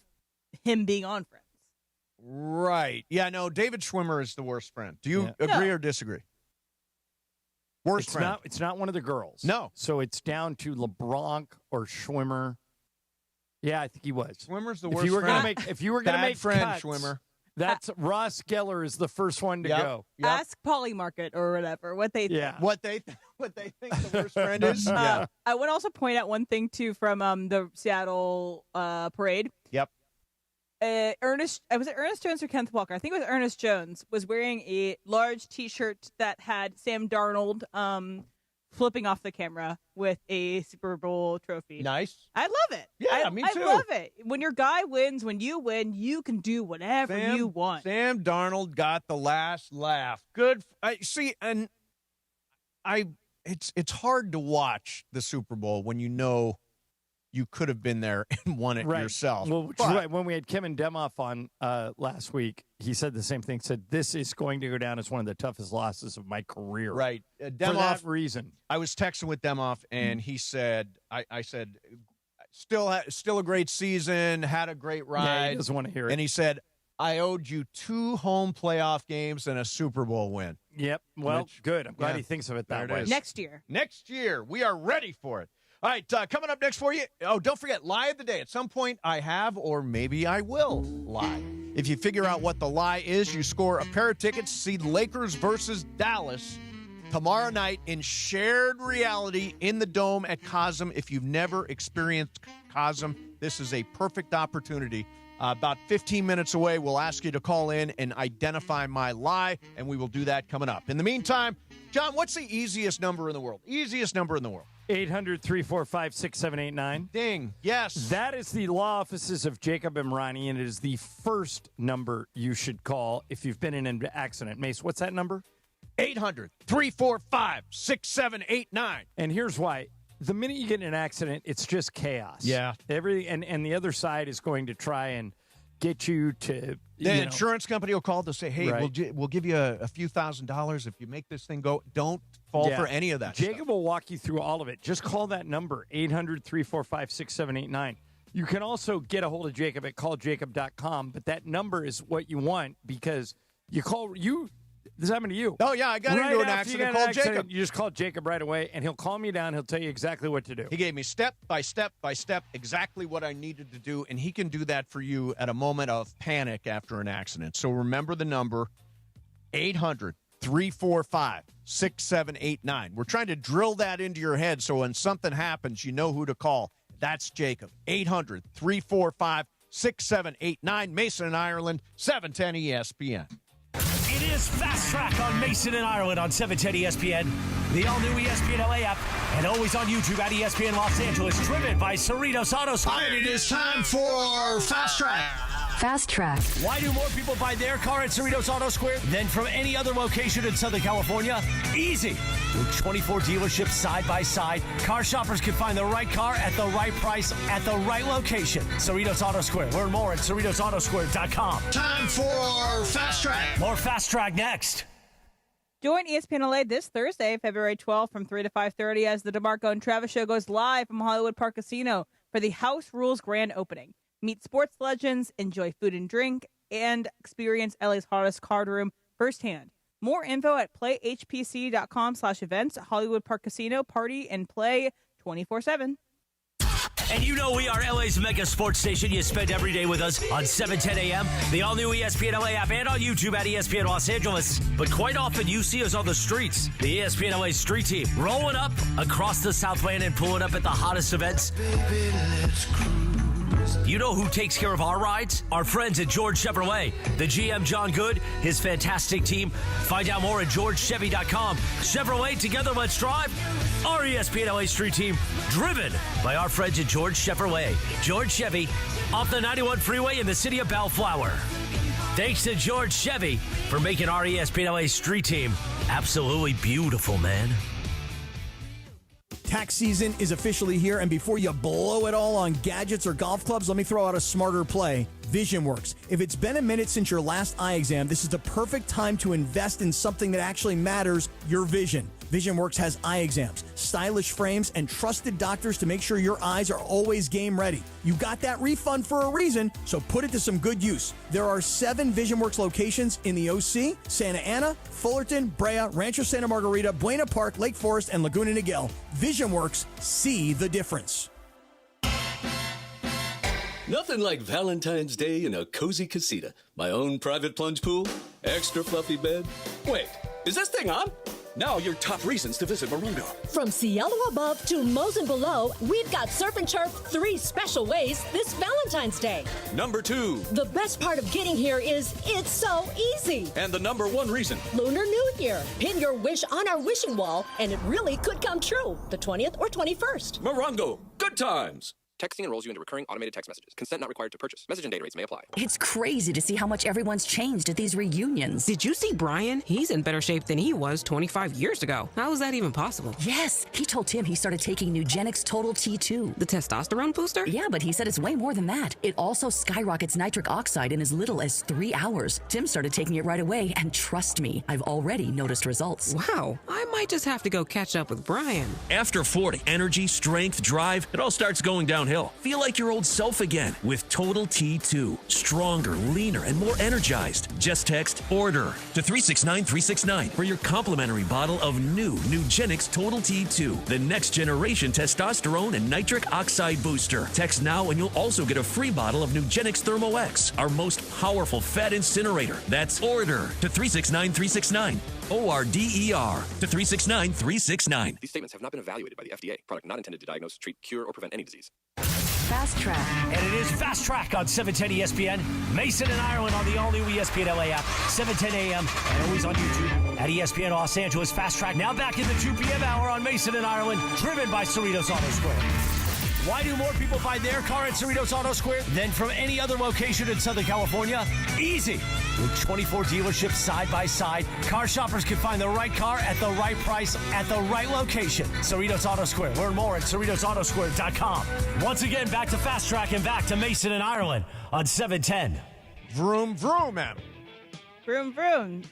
him being on Friends. Right. Yeah, no, David Schwimmer is the worst friend. Do you agree or disagree? Worst friend. It's not one of the girls. No. So it's down to LeBlanc or Schwimmer. Yeah, I think he was. Schwimmer's the If worst you were friend. gonna make friend, cuts, Schwimmer. That's Ross Geller is the first one to go. Ask Polymarket or whatever what they think. Yeah. What they think the worst friend is. I would also point out one thing too from the Seattle parade. Yep. Ernest Jones or Kenneth Walker? I think it was Ernest Jones was wearing a large T-shirt that had Sam Darnold flipping off the camera with a Super Bowl trophy. Nice. I love it. Yeah, me too. I love it. When your guy wins, when you win, you can do whatever you want. Sam Darnold got the last laugh. Good. It's hard to watch the Super Bowl when you know you could have been there and won it yourself. Well, which is right. When we had Kevin Demoff on last week, he said the same thing. Said this is going to go down as one of the toughest losses of my career. Right. For Demoff, that reason. I was texting with Demoff, and he said, I said, still a great season, had a great ride. Yeah, he doesn't want to hear it. And he said, I owed you 2 home playoff games and a Super Bowl win. Yep. Well, good. I'm glad he thinks of it that way. Next year. Next year. We are ready for it. All right, coming up next for you. Oh, don't forget, lie of the day. At some point, I have or maybe I will lie. If you figure out what the lie is, you score a pair of tickets to see the Lakers versus Dallas tomorrow night in shared reality in the Dome at Cosm. If you've never experienced Cosm, this is a perfect opportunity. About 15 minutes away, we'll ask you to call in and identify my lie, and we will do that coming up. In the meantime, John, what's the easiest number in the world? Easiest number in the world. 800-345-6789. Ding. Yes. That is the law offices of Jacob Imrani, and it is the first number you should call if you've been in an accident. Mace, what's that number? 800-345-6789. And here's why. The minute you get in an accident, it's just chaos. Yeah. And the other side is going to try and get you to... The insurance company will call to say, hey, Right. we'll give you a few $1,000s if you make this thing go. Don't fall for any of that Jacob stuff. will walk you through all of it. Just call that number, 800-345-6789. You can also get a hold of Jacob at calljacob.com, but that number is what you want because you call... This happened to you. Oh, yeah, I got into an accident. Call Jacob. You just call Jacob right away, and he'll calm you down. He'll tell you exactly what to do. He gave me step by step by step exactly what I needed to do, and he can do that for you at a moment of panic after an accident. So remember the number, 800-345-6789. We're trying to drill that into your head so when something happens, you know who to call. That's Jacob. 800-345-6789. Mason in Ireland, 710 ESPN. It is Fast Track on Mason and Ireland on 710 ESPN, the all-new ESPN LA app, and always on YouTube at ESPN Los Angeles, driven by Cerritos Auto Square. And it is time for Fast Track. Fast Track. Why do more people buy their car at Cerritos Auto Square than from any other location in Southern California? Easy. With 24 dealerships side by side, car shoppers can find the right car at the right price at the right location. Cerritos Auto Square. Learn more at CerritosAutoSquare.com. Time for Fast Track. More Fast Track next. Join ESPN LA this Thursday, February 12th from 3 to 5:30 as the DeMarco and Travis Show goes live from Hollywood Park Casino for the House Rules grand opening. Meet sports legends, enjoy food and drink, and experience LA's hottest card room firsthand. More info at playhpc.com/events. Hollywood Park Casino, party and play 24/7. And you know we are LA's mega sports station. You spend every day with us on 710 a.m., the all-new ESPN LA app, and on YouTube at ESPN Los Angeles. But quite often you see us on the streets. The ESPN LA street team rolling up across the Southland and pulling up at the hottest events. Baby, let's cruise. You know who takes care of our rides? Our friends at George Chevrolet. The GM, John Good, his fantastic team. Find out more at GeorgeChevy.com. Chevrolet, together let's drive. Our ESPN LA street team, driven by our friends at George Chevrolet. George Chevy, off the 91 freeway in the city of Bellflower. Thanks to George Chevy for making our ESPN LA street team absolutely beautiful, man. Tax season is officially here, and before you blow it all on gadgets or golf clubs, let me throw out a smarter play. VisionWorks. If it's been a minute since your last eye exam, this is the perfect time to invest in something that actually matters, your vision. VisionWorks has eye exams, stylish frames, and trusted doctors to make sure your eyes are always game ready. You got that refund for a reason, so put it to some good use. There are 7 VisionWorks locations in the OC, Santa Ana, Fullerton, Brea, Rancho Santa Margarita, Buena Park, Lake Forest, and Laguna Niguel. VisionWorks, see the difference. Nothing like Valentine's Day in a cozy casita. My own private plunge pool, extra fluffy bed. Wait, is this thing on? Now your top reasons to visit Morongo. From Cielo above to Mosen below, we've got Surf and Turf 3 special ways this Valentine's Day. Number 2. The best part of getting here is it's so easy. And the number 1 reason. Lunar New Year. Pin your wish on our wishing wall, and it really could come true. The 20th or 21st. Morongo. Good times. Texting enrolls you into recurring automated text messages. Consent not required to purchase. Message and data rates may apply. It's crazy to see how much everyone's changed at these reunions. Did you see Brian? He's in better shape than he was 25 years ago. How is that even possible? Yes. He told Tim he started taking Nugenix Total T2. The testosterone booster? Yeah, but he said it's way more than that. It also skyrockets nitric oxide in as little as 3 hours. Tim started taking it right away, and trust me, I've already noticed results. Wow. I might just have to go catch up with Brian. After 40, energy, strength, drive, it all starts going downhill. Feel like your old self again with Total T2. Stronger, leaner, and more energized. Just text ORDER to 369-369 for your complimentary bottle of new Nugenix Total T2, the next generation testosterone and nitric oxide booster. Text now and you'll also get a free bottle of Nugenix Thermo X, our most powerful fat incinerator. That's ORDER to 369-369. ORDER to 369-369. These statements have not been evaluated by the FDA. Product not intended to diagnose, treat, cure, or prevent any disease. Fast Track. And it is Fast Track on 710 ESPN. Mason and Ireland on the all-new ESPN LA app, 7:10 a.m. and always on YouTube at ESPN Los Angeles. Fast Track now back in the 2 p.m. hour on Mason and Ireland, driven by Cerritos Auto Square. Why do more people buy their car at Cerritos Auto Square than from any other location in Southern California? Easy. With 24 dealerships side by side, car shoppers can find the right car at the right price at the right location. Cerritos Auto Square. Learn more at CerritosAutoSquare.com. Once again, back to Fast Track and back to Mason and Ireland on 710. Vroom, vroom, man. Vroom, vroom.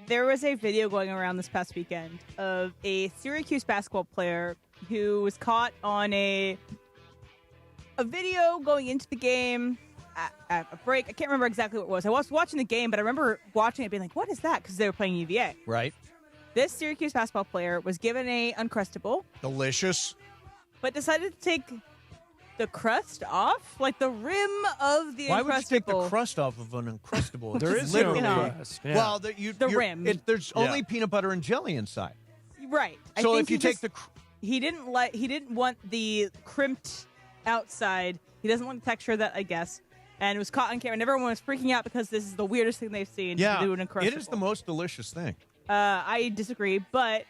There was a video going around this past weekend of a Syracuse basketball player who was caught on a video going into the game at a break. I can't remember exactly what it was. I was watching the game, but I remember watching it being like, what is that? Because they were playing UVA. Right. This Syracuse basketball player was given a Uncrustable. Delicious. But decided to take the crust off, like the rim of the Uncrustable. Why would you take the crust off of an Uncrustable? There is no crust. Yeah. Well, the rim. There's only peanut butter and jelly inside. Right. So if you take the... he didn't want the crimped outside. He doesn't want the texture of that, I guess. And it was caught on camera, and everyone was freaking out because this is the weirdest thing they've seen. Yeah, to do in a it is the most delicious thing. I disagree, but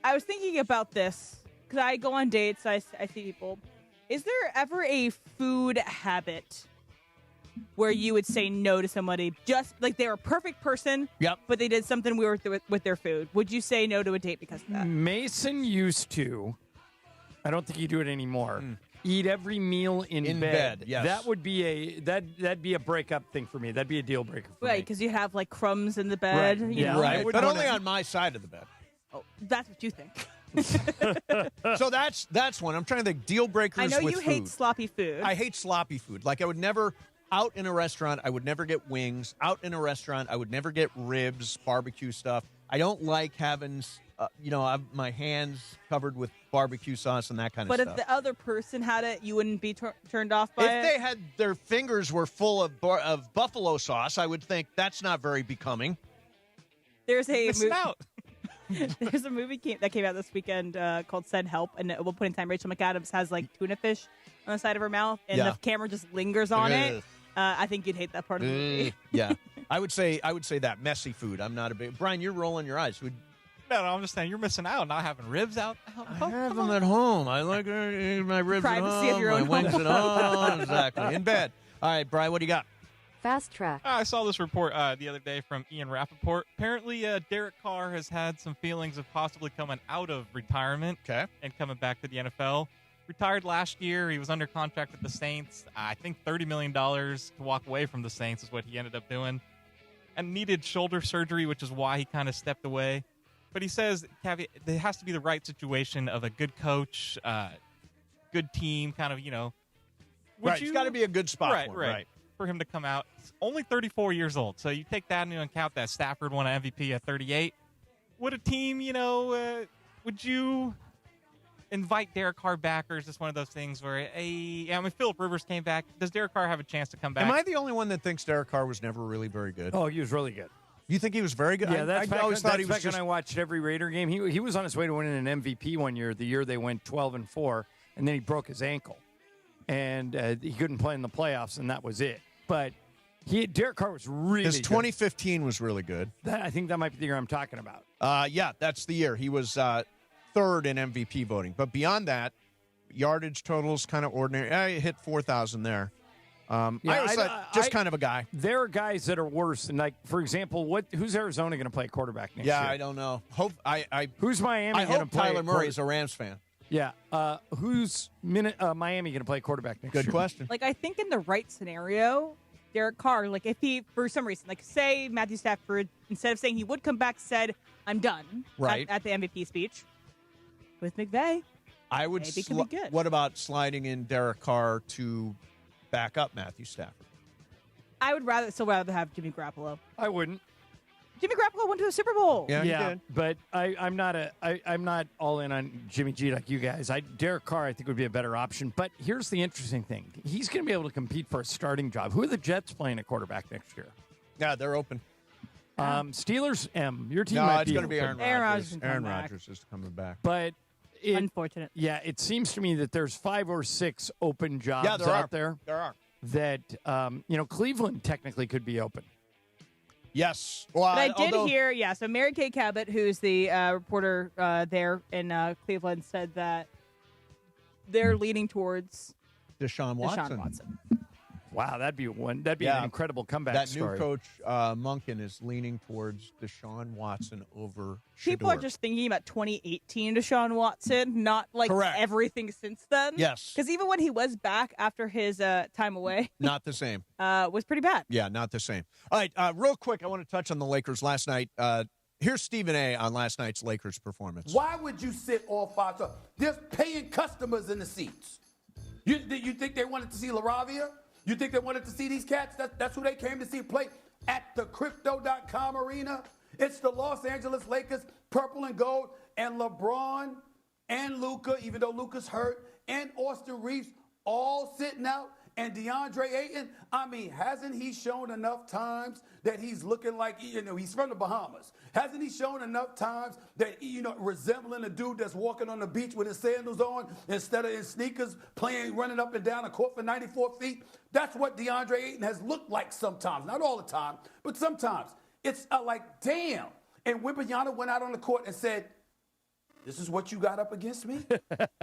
I was thinking about this because I go on dates. I see people. Is there ever a food habit where you would say no to somebody just like they're a perfect person, but they did something weird with their food? Would you say no to a date because of that? Mason used to. I don't think you do it anymore. Eat every meal in bed. Yes. That would be that'd be a breakup thing for me. That'd be a deal breaker for Right, me. because you have like crumbs in the bed. Right. You know? Right, but only on my side of the bed. Oh, that's what you think. So that's one. I'm trying to think deal breakers. I know with you food. hate sloppy food. I hate sloppy food. Like I would never out in a restaurant. I would never get wings. Out in a restaurant, I would never get ribs, barbecue stuff. I don't like having, my hands covered with barbecue sauce and that kind of but stuff. if the other person had it, you wouldn't be turned off by it? If they had their fingers were full of buffalo sauce, I would think that's not very becoming. There's a Missing out. There's a movie that came out this weekend called Send Help, and at one point in time, Rachel McAdams has like tuna fish on the side of her mouth, and the camera just lingers on it. I think you'd hate that part of the movie. Yeah, I would say that messy food. I'm not a big Brian. You're rolling your eyes. No, I'm just saying you're missing out not having ribs out. I have them at home. I like my ribs Privacy at home. of your own my wings home. at home. Exactly. In bed. All right, Brian, what do you got? Fast track. I saw this report the other day from Ian Rappaport. Apparently, Derek Carr has had some feelings of possibly coming out of retirement and coming back to the NFL. Retired last year. He was under contract with the Saints. I think $30 million to walk away from the Saints is what he ended up doing. And needed shoulder surgery, which is why he kind of stepped away. But he says there has to be the right situation of a good coach, good team, kind of, Right, it's got to be a good spot for him. Right. For him to come out. He's only 34 years old. So you take that into account that Stafford won an MVP at 38. Would a team, would you invite Derek Carr back, or is this one of those things where, Phillip Rivers came back. Does Derek Carr have a chance to come back? Am I the only one that thinks Derek Carr was never really very good? Oh, he was really good. You think he was very good? Yeah, I always thought he was when I watched every Raider game. He was on his way to winning an MVP one year, the year they went 12-4, and then he broke his ankle. And he couldn't play in the playoffs, and that was it. But Derek Carr was really His good. 2015 was really good. I think that might be the year I'm talking about. Yeah, that's the year. He was third in MVP voting. But beyond that, yardage totals kind of ordinary. I hit 4,000 there. I always thought just kind of a guy. There are guys that are worse. And like, for example, who's Arizona going to play quarterback next year? Yeah, I don't know. Who's Miami I going to hope play? Kyler Murray's a Rams fan. Yeah. Who's Miami going to play quarterback next year? Good question. Like, I think in the right scenario, Derek Carr, like, if he, for some reason, like, say Matthew Stafford, instead of saying he would come back, said, I'm done at the MVP speech with McVay. I would. Maybe it could be good. What about sliding in Derek Carr to back up Matthew Stafford? I would still rather have Jimmy Garoppolo. I wouldn't. Jimmy Garoppolo went to a Super Bowl. Yeah, he did. But I'm not all in on Jimmy G like you guys. Derek Carr, I think, would be a better option. But here's the interesting thing: he's going to be able to compete for a starting job. Who are the Jets playing at quarterback next year? Yeah, they're open. Steelers. Your team. No, might it's be going to be open. Aaron Rodgers. Aaron Aaron back. Rodgers is coming back. But unfortunate. Yeah, it seems to me that there's 5 or 6 open jobs out there. There are. That Cleveland technically could be open. Yes. Well, but I did hear, so Mary Kay Cabot, who's the reporter there in Cleveland, said that they're leaning towards Deshaun Watson. Wow, that'd be an incredible comeback story. New coach, Monken, is leaning towards Deshaun Watson over People Shedeur. are just thinking about 2018 Deshaun Watson, not like everything since then. Yes. Because even when he was back after his time away, Not the same. Was pretty bad. Yeah, not the same. All right, real quick, I want to touch on the Lakers last night. Here's Stephen A. on last night's Lakers performance. Why would you sit all 5 times? There's paying customers in the seats. You think they wanted to see LaRavia? You think they wanted to see these cats? That's who they came to see play at the Crypto.com arena. It's the Los Angeles Lakers, purple and gold, and LeBron and Luka, even though Luka's hurt, and Austin Reeves all sitting out And DeAndre Ayton, I mean, hasn't he shown enough times that he's looking like, he's from the Bahamas? Hasn't he shown enough times that, resembling a dude that's walking on the beach with his sandals on instead of in sneakers, running up and down a court for 94 feet? That's what DeAndre Ayton has looked like sometimes. Not all the time, but sometimes. It's like, damn. And Wembanyama went out on the court and said, this is what you got up against me?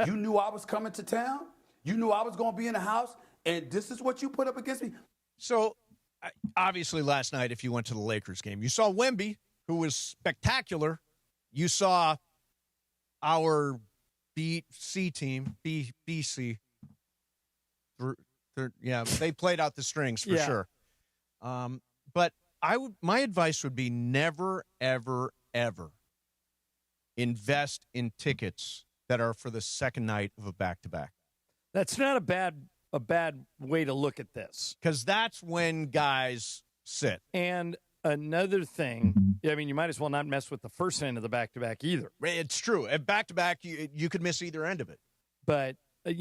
You knew I was coming to town? You knew I was going to be in the house? And this is what you put up against me? So, obviously, last night, if you went to the Lakers game, you saw Wemby, who was spectacular. You saw our BC team, BC. Yeah, they played out the strings for sure. But my advice would be never, ever, ever invest in tickets that are for the second night of a back-to-back. That's not a bad way to look at this. Because that's when guys sit. And another thing, I mean, you might as well not mess with the first end of the back-to-back either. It's true. At back-to-back, you could miss either end of it. But, I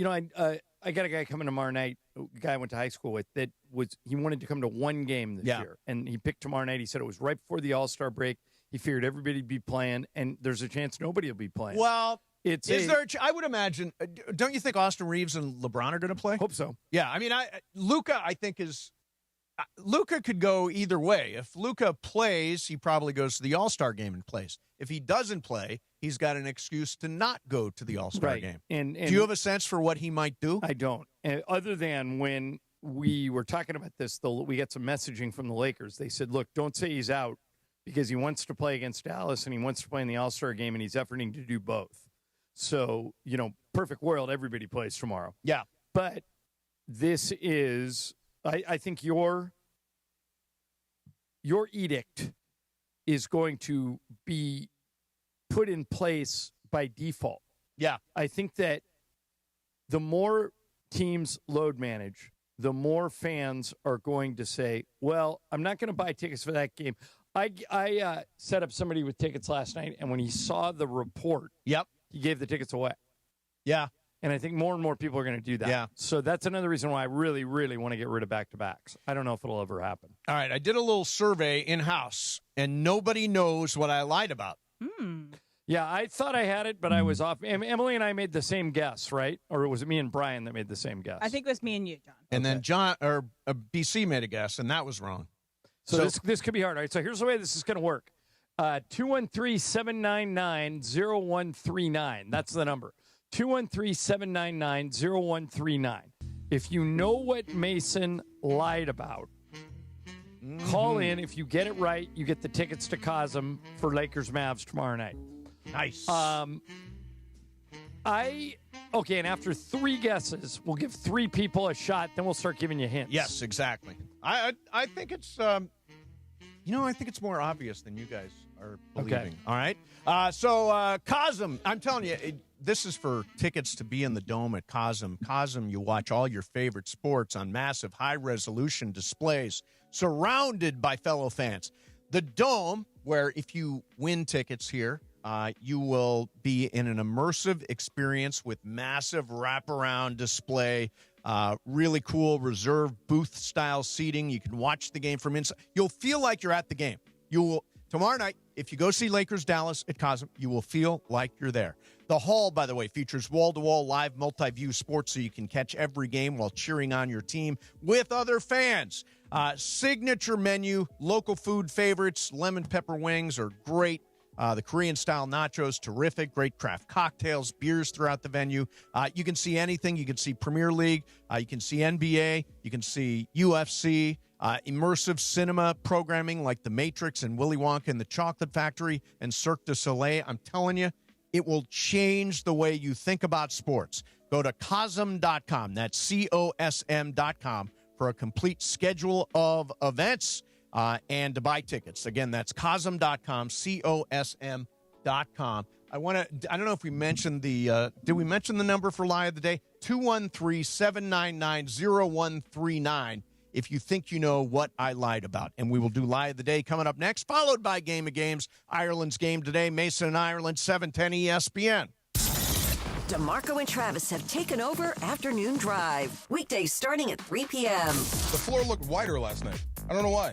got a guy coming tomorrow night, a guy I went to high school with, he wanted to come to one game this year. And he picked tomorrow night. He said it was right before the All-Star break. He figured everybody would be playing, and there's a chance nobody will be playing. Well, I would imagine, don't you think Austin Reeves and LeBron are going to play? Hope so. Yeah, I mean, Luka, I think Luka could go either way. If Luka plays, he probably goes to the All-Star game and plays. If he doesn't play, he's got an excuse to not go to the All-Star game. And do you have a sense for what he might do? I don't. Other than when we were talking about this, we got some messaging from the Lakers. They said, look, don't say he's out because he wants to play against Dallas and he wants to play in the All-Star game, and he's efforting to do both. So, perfect world, everybody plays tomorrow. Yeah. But this is, I think your edict is going to be put in place by default. Yeah. I think that the more teams load manage, the more fans are going to say, well, I'm not going to buy tickets for that game. I set up somebody with tickets last night, and when he saw the report, he gave the tickets away. Yeah. And I think more and more people are going to do that. Yeah. So that's another reason why I really, really want to get rid of back-to-backs. I don't know if it'll ever happen. All right. I did a little survey in-house, and nobody knows what I lied about. Yeah, I thought I had it, but I was off. Emily and I made the same guess, right? Or was it me and Brian that made the same guess? I think it was me and you, John. And then BC made a guess, and that was wrong. So this could be hard. All right, so here's the way this is going to work. 213-799-0139. That's the number. 213-799-0139. If you know what Mason lied about, call in. If you get it right, you get the tickets to Cosm for Lakers Mavs tomorrow night. Nice. And after 3 guesses, we'll give 3 people a shot, then we'll start giving you hints. Yes, exactly. I think it's I think it's more obvious than you guys are believing. Okay. All right. So Cosm, I'm telling you, this is for tickets to be in the Dome at Cosm. Cosm, you watch all your favorite sports on massive, high-resolution displays surrounded by fellow fans. The Dome, where if you win tickets here, you will be in an immersive experience with massive wraparound display, really cool reserve booth-style seating. You can watch the game from inside. You'll feel like you're at the game. Tomorrow night, if you go see Lakers Dallas at Cosm, you will feel like you're there. The hall, by the way, features wall-to-wall live multi-view sports so you can catch every game while cheering on your team with other fans. Signature menu, local food favorites, lemon pepper wings are great. The Korean-style nachos, terrific. Great craft cocktails, beers throughout the venue. You can see anything. You can see Premier League. You can see NBA. You can see UFC. Immersive cinema programming like The Matrix and Willy Wonka and the Chocolate Factory and Cirque du Soleil. I'm telling you, it will change the way you think about sports. Go to Cosm.com. That's COSM.com for a complete schedule of events and to buy tickets. Again, that's Cosm.com, COSM.com. I don't know if we mentioned did we mention the number for Lie of the Day? 213-799-0139 if you think you know what I lied about. And we will do Lie of the Day coming up next, followed by Game of Games, Ireland's game today, Mason and Ireland, 710 ESPN. DeMarco and Travis have taken over Afternoon Drive. Weekdays starting at 3 p.m. The floor looked wider last night. I don't know why.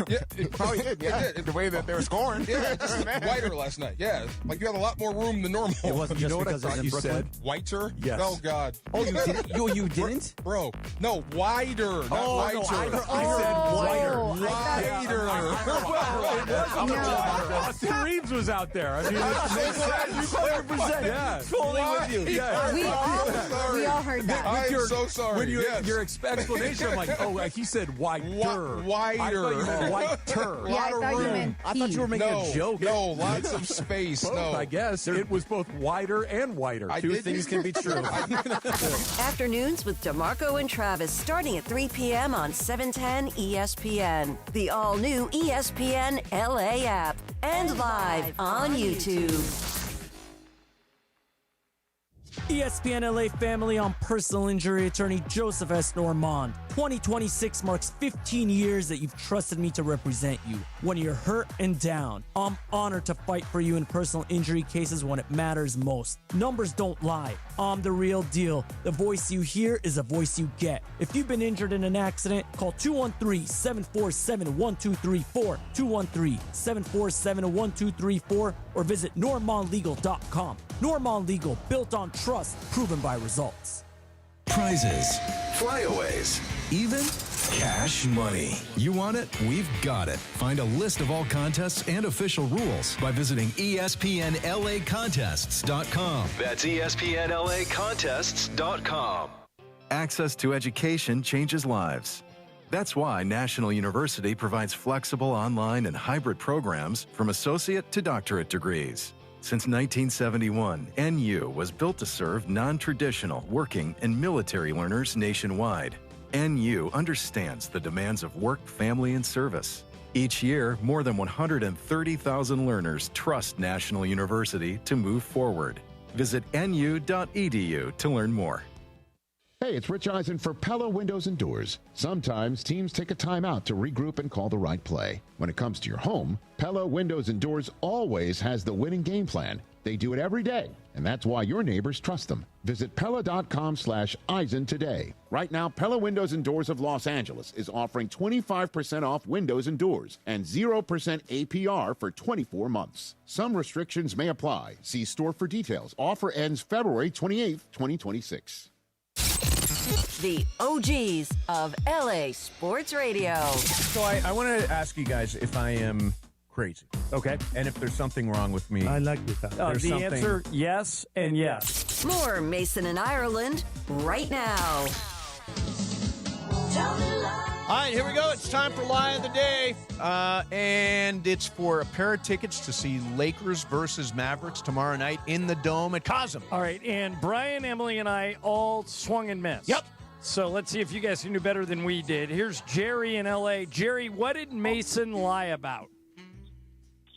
Yeah, it probably did. Yeah, the way that they were scoring. Yeah, just wider last night. Yeah, like you had a lot more room than normal. It wasn't just because I thought you said whiter. Yes. Oh God. Oh, you didn't? You didn't? Bro, no, wider, not whiter. I said wider. Austin Reeves was out there. I mean, it's 100%. Yeah, totally with you. Yeah. We all heard that. I'm so sorry. When your explanation, I'm like, oh, he said wider. Wider. I thought you meant whiter. Yeah, I thought you meant I thought you were making a joke. No, lots of space. Both, no, I guess. It was both wider and whiter. Two things can be true. Afternoons with DeMarco and Travis starting at 3 p.m. on 710 ESPN. The all-new ESPN LA app. And live on YouTube. ESPN LA family, I'm personal injury attorney Joseph S. Normand. 2026 marks 15 years that you've trusted me to represent you. When you're hurt and down, I'm honored to fight for you in personal injury cases when it matters most. Numbers don't lie. I'm the real deal. The voice you hear is a voice you get. If you've been injured in an accident, call 213-747-1234, 213-747-1234, or visit normandlegal.com. Normand Legal, built on trust, proven by results. Prizes, flyaways, even cash money. You want it? We've got it. Find a list of all contests and official rules by visiting ESPNLAcontests.com. That's ESPNLAcontests.com. Access to education changes lives. That's why National University provides flexible online and hybrid programs from associate to doctorate degrees. Since 1971, NU was built to serve non-traditional working and military learners nationwide. NU understands the demands of work, family, and service. Each year, more than 130,000 learners trust National University to move forward. Visit nu.edu to learn more. Hey, it's Rich Eisen for Pella Windows and Doors. Sometimes teams take a timeout to regroup and call the right play. When it comes to your home, Pella Windows and Doors always has the winning game plan. They do it every day, and that's why your neighbors trust them. Visit Pella.com/Eisen today. Right now, Pella Windows and Doors of Los Angeles is offering 25% off windows and doors and 0% APR for 24 months. Some restrictions may apply. See store for details. Offer ends February 28th, 2026. The OGs of LA Sports Radio. So I want to ask you guys if I am crazy. Okay. And if there's something wrong with me. I like this. The answer, yes and yes. More Mason and Ireland right now. All right, here we go. It's time for Lie of the Day. And it's for a pair of tickets to see Lakers versus Mavericks tomorrow night in the Dome at Cosm. All right, and Brian, Emily, and I all swung and missed. Yep. So let's see if you guys can do better than we did. Here's Jerry in L.A. Jerry, what did Mason lie about?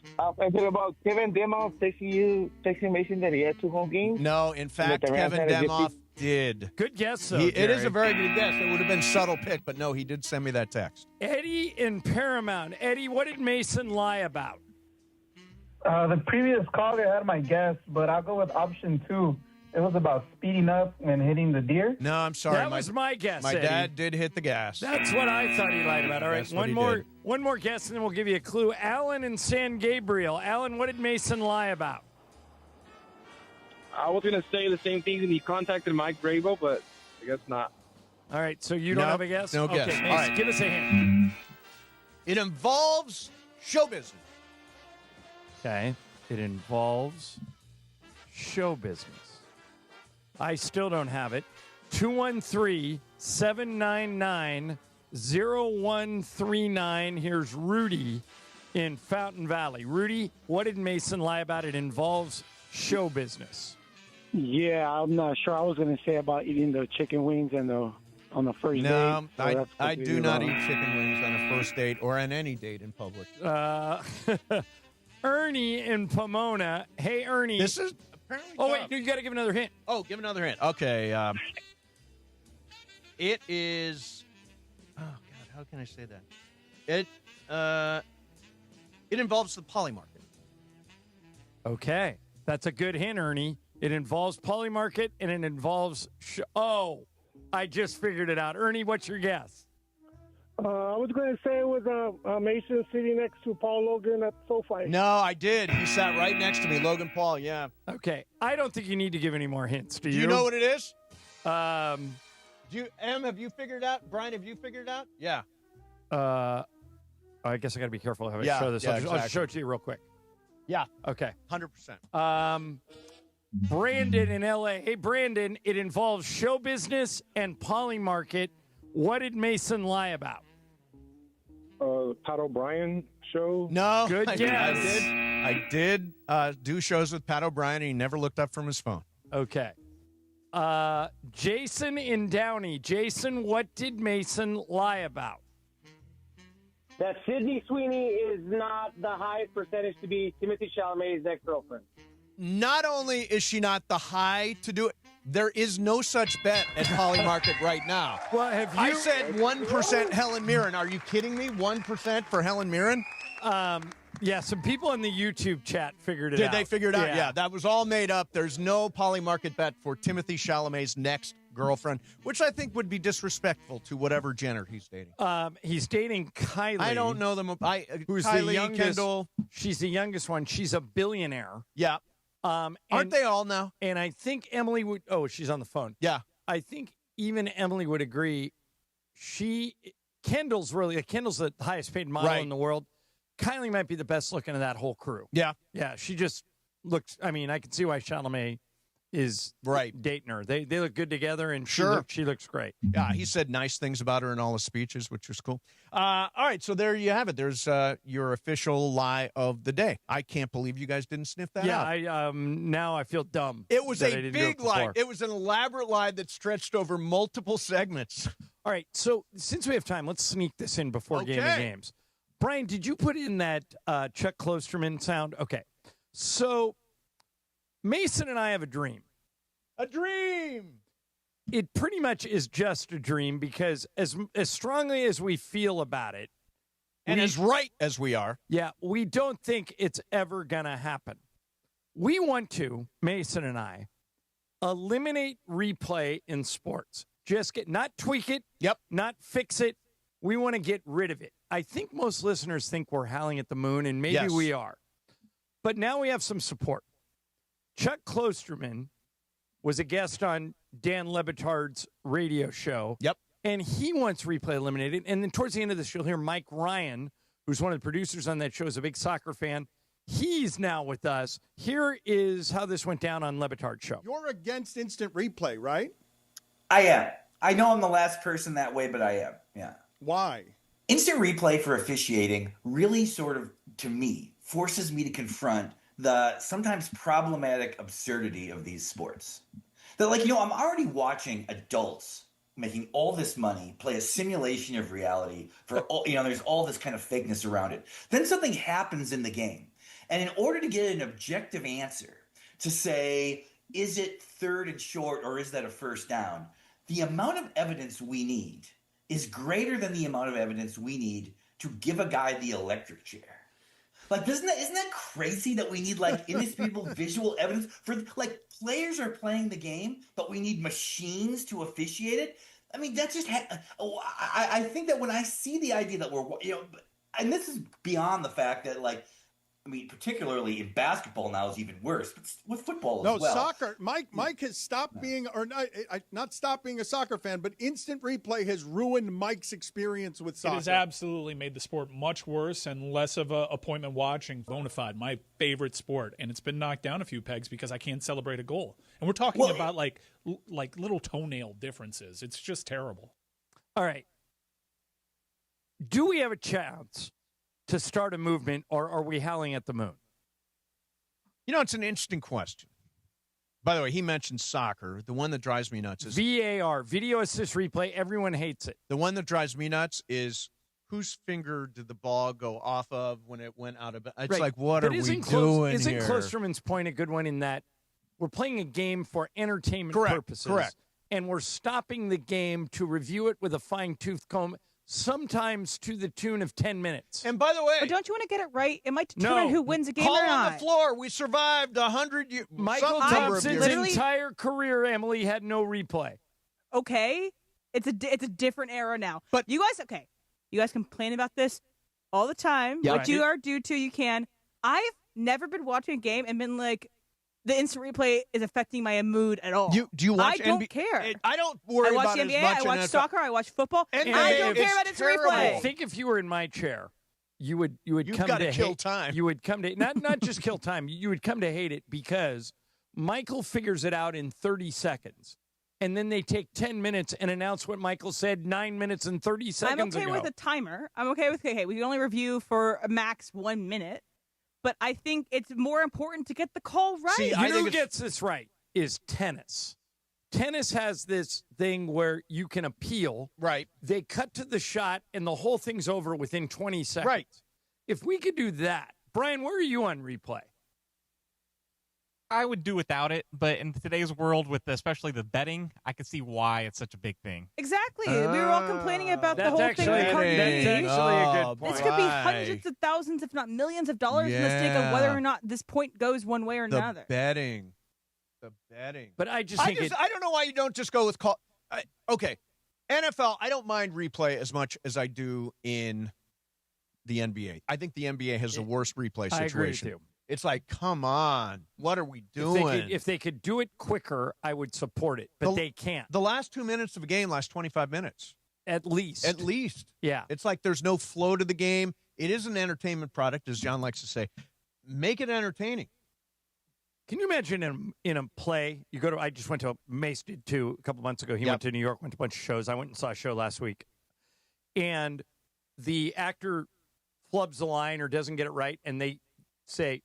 Is it about Kevin Demoff texting Mason that he had 2 home games? No, in fact, Kevin Demoff did. Good guess, though, it is a very good guess. It would have been a subtle pick, but no, he did send me that text. Eddie in Paramount. Eddie, what did Mason lie about? The previous caller had my guess, but I'll go with option 2. It was about speeding up and hitting the deer. No, I'm sorry. That was my guess, My Eddie. dad did hit the gas. That's what I thought he lied about. All right, That's what one more guess, and then we'll give you a clue. Alan in San Gabriel. Alan, what did Mason lie about? I was going to say the same thing, and he contacted Mike Grable, but I guess not. All right, so you don't have a guess? No okay, guess. Mason, All right. give us a hint. It involves show business. Okay, it involves show business. I still don't have it. 213-799-0139. Here's Rudy in Fountain Valley. Rudy, what did Mason lie about? It involves show business. Yeah, I'm not sure. I was going to say about eating the chicken wings and on the first date. No, so I do not eat chicken wings on a first date or on any date in public. Ernie in Pomona. Hey, Ernie. This is apparently Oh, tough. wait, you got to give another hint. Oh, give another hint. Okay. It is. Oh God, how can I say that? It involves the poly market. Okay, that's a good hint, Ernie. It involves Polymarket, and it involves... I just figured it out. Ernie, what's your guess? I was going to say it was Mason sitting next to Paul Logan at SoFi. No, I did. He sat right next to me, Logan Paul, yeah. Okay. I don't think you need to give any more hints. Do you? Do you know what it is? Um... Have you figured it out? Brian, have you figured it out? Yeah. I guess I got to be careful how I show this. I'll just show it to you real quick. Yeah. Okay. 100%. Brandon in L.A. Hey, Brandon, it involves show business and Polymarket. What did Mason lie about? Pat O'Brien show? No. Good guess. I did do shows with Pat O'Brien, and he never looked up from his phone. Okay. Jason in Downey. Jason, what did Mason lie about? That Sydney Sweeney is not the highest percentage to be Timothy Chalamet's ex-girlfriend. Not only is she not the high to do it, there is no such bet at Polymarket right now. Well, have you... I said 1% Helen Mirren. Are you kidding me? 1% for Helen Mirren? Yeah, some people in the YouTube chat figured it out. Did they figure it out? Yeah, that was all made up. There's no Polymarket bet for Timothy Chalamet's next girlfriend, which I think would be disrespectful to whatever Jenner he's dating. He's dating Kylie. I don't know them. Who's Kylie, the youngest? Kendall. She's the youngest one. She's a billionaire. Yeah. Aren't they all now? And I think Emily would... Oh, she's on the phone. Yeah. I think even Emily would agree. Kendall's the highest paid model in the world. Kylie might be the best looking of that whole crew. Yeah. Yeah, she just looks... I mean, I can see why Chalamet is dating her. They look good together, and she looks great. Yeah, he said nice things about her in all his speeches, which was cool. All right, so there you have it. There's your official lie of the day. I can't believe you guys didn't sniff that out. Yeah, now I feel dumb. It was a big lie. It was an elaborate lie that stretched over multiple segments. All right, so since we have time, let's sneak this in before Game of Games. Brian, did you put in that Chuck Klosterman sound? Okay, so Mason and I have a dream. A dream! It pretty much is just a dream because as strongly as we feel about it, and as right as we are, we don't think it's ever going to happen. We want to, Mason and I, eliminate replay in sports. Just not tweak it, not fix it. We want to get rid of it. I think most listeners think we're howling at the moon, and maybe we are. But now we have some support. Chuck Klosterman was a guest on Dan Le Batard's radio show. Yep. And he wants replay eliminated. And then towards the end of this, you'll hear Mike Ryan, who's one of the producers on that show, is a big soccer fan. He's now with us. Here is how this went down on Le Batard's show. You're against instant replay, right? I am. I know I'm the last person that way, but I am. Yeah. Why? Instant replay for officiating really sort of, to me, forces me to confront the sometimes problematic absurdity of these sports. That, I'm already watching adults making all this money play a simulation of reality for all, there's all this kind of fakeness around it. Then something happens in the game. And in order to get an objective answer to say, is it third and short or is that a first down? The amount of evidence we need is greater than the amount of evidence we need to give a guy the electric chair. Isn't that crazy that we need indisputable visual evidence for players are playing the game, but we need machines to officiate it? I mean, that's just I think that when I see the idea that we're and this is beyond the fact that particularly in basketball now is even worse, but with football as well. No, soccer. Mike has stopped being, or not stopped being a soccer fan, but instant replay has ruined Mike's experience with soccer. It has absolutely made the sport much worse and less of a appointment watching. Bona fide, my favorite sport, and it's been knocked down a few pegs because I can't celebrate a goal. And we're talking about like little toenail differences. It's just terrible. All right. Do we have a chance to start a movement, or are we howling at the moon? It's an interesting question. By the way, he mentioned soccer. The one that drives me nuts is VAR, video assist replay. Everyone hates it. The one that drives me nuts is whose finger did the ball go off of when it went out of it? It's what are we doing Isn't here? Klosterman's point a good one in that we're playing a game for entertainment purposes? Correct. And we're stopping the game to review it with a fine-tooth comb sometimes to the tune of 10 minutes. And by the way, but don't you want to get it right? It might determine who wins a game call or on not. the floor. We survived 100 years. Michael Thompson's entire career, Emily, had no replay. Okay, it's a different era now. But you guys complain about this all the time. Yeah, What you are due to, you can. I've never been watching a game and been like, the instant replay is affecting my mood at all. Do you watch I don't care. I don't worry I watch about the it NBA, as much. I watch in soccer, I watch football. NBA I don't care is about instant terrible. replay. I think if you were in my chair, you would You've come gotta to kill hate time. You would come to not just kill time. You would come to hate it because Michael figures it out in 30 seconds. And then they take 10 minutes and announce what Michael said 9 minutes and 30 seconds I'm okay ago. with a timer. I'm okay with, we can only review for a max 1 minute. But I think it's more important to get the call right. See, who gets this right is tennis. Tennis has this thing where you can appeal. Right. They cut to the shot, and the whole thing's over within 20 seconds. Right. If we could do that, Brian, where are you on replay? I would do without it, but in today's world, with especially the betting, I can see why it's such a big thing. Exactly. We were all complaining about the That's whole thing actually with a Cardi good- B. that's actually a good point. This could be hundreds of thousands, if not millions of dollars in the stake of whether or not this point goes one way or another. The betting. But I just think I don't know why you don't just go with call. Okay, NFL. I don't mind replay as much as I do in the NBA. I think the NBA has the worst replay situation. I agree with you. It's like, come on, what are we doing? If they could do it quicker, I would support it, but they can't. The last 2 minutes of a game last 25 minutes. At least. At least. Yeah. It's like there's no flow to the game. It is an entertainment product, as John likes to say. Make it entertaining. Can you imagine in a play, you go to, I just went to, Mace did too, a couple months ago. He went to New York, went to a bunch of shows. I went and saw a show last week. And the actor flubs the line or doesn't get it right, and they say,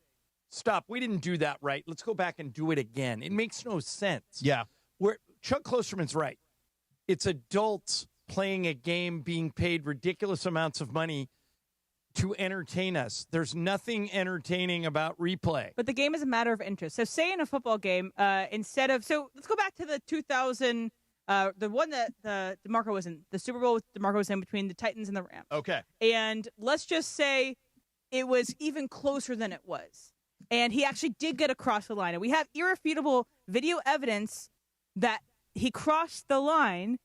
stop, we didn't do that right. Let's go back and do it again. It makes no sense. Yeah. Where Chuck Klosterman's right. It's adults playing a game, being paid ridiculous amounts of money to entertain us. There's nothing entertaining about replay. But the game is a matter of interest. So say in a football game, instead of, so let's go back to the 2000, the one that DeMarco was in, the Super Bowl DeMarco was in between the Titans and the Rams. Okay. And let's just say it was even closer than it was. And he actually did get across the line. And we have irrefutable video evidence that he crossed the line,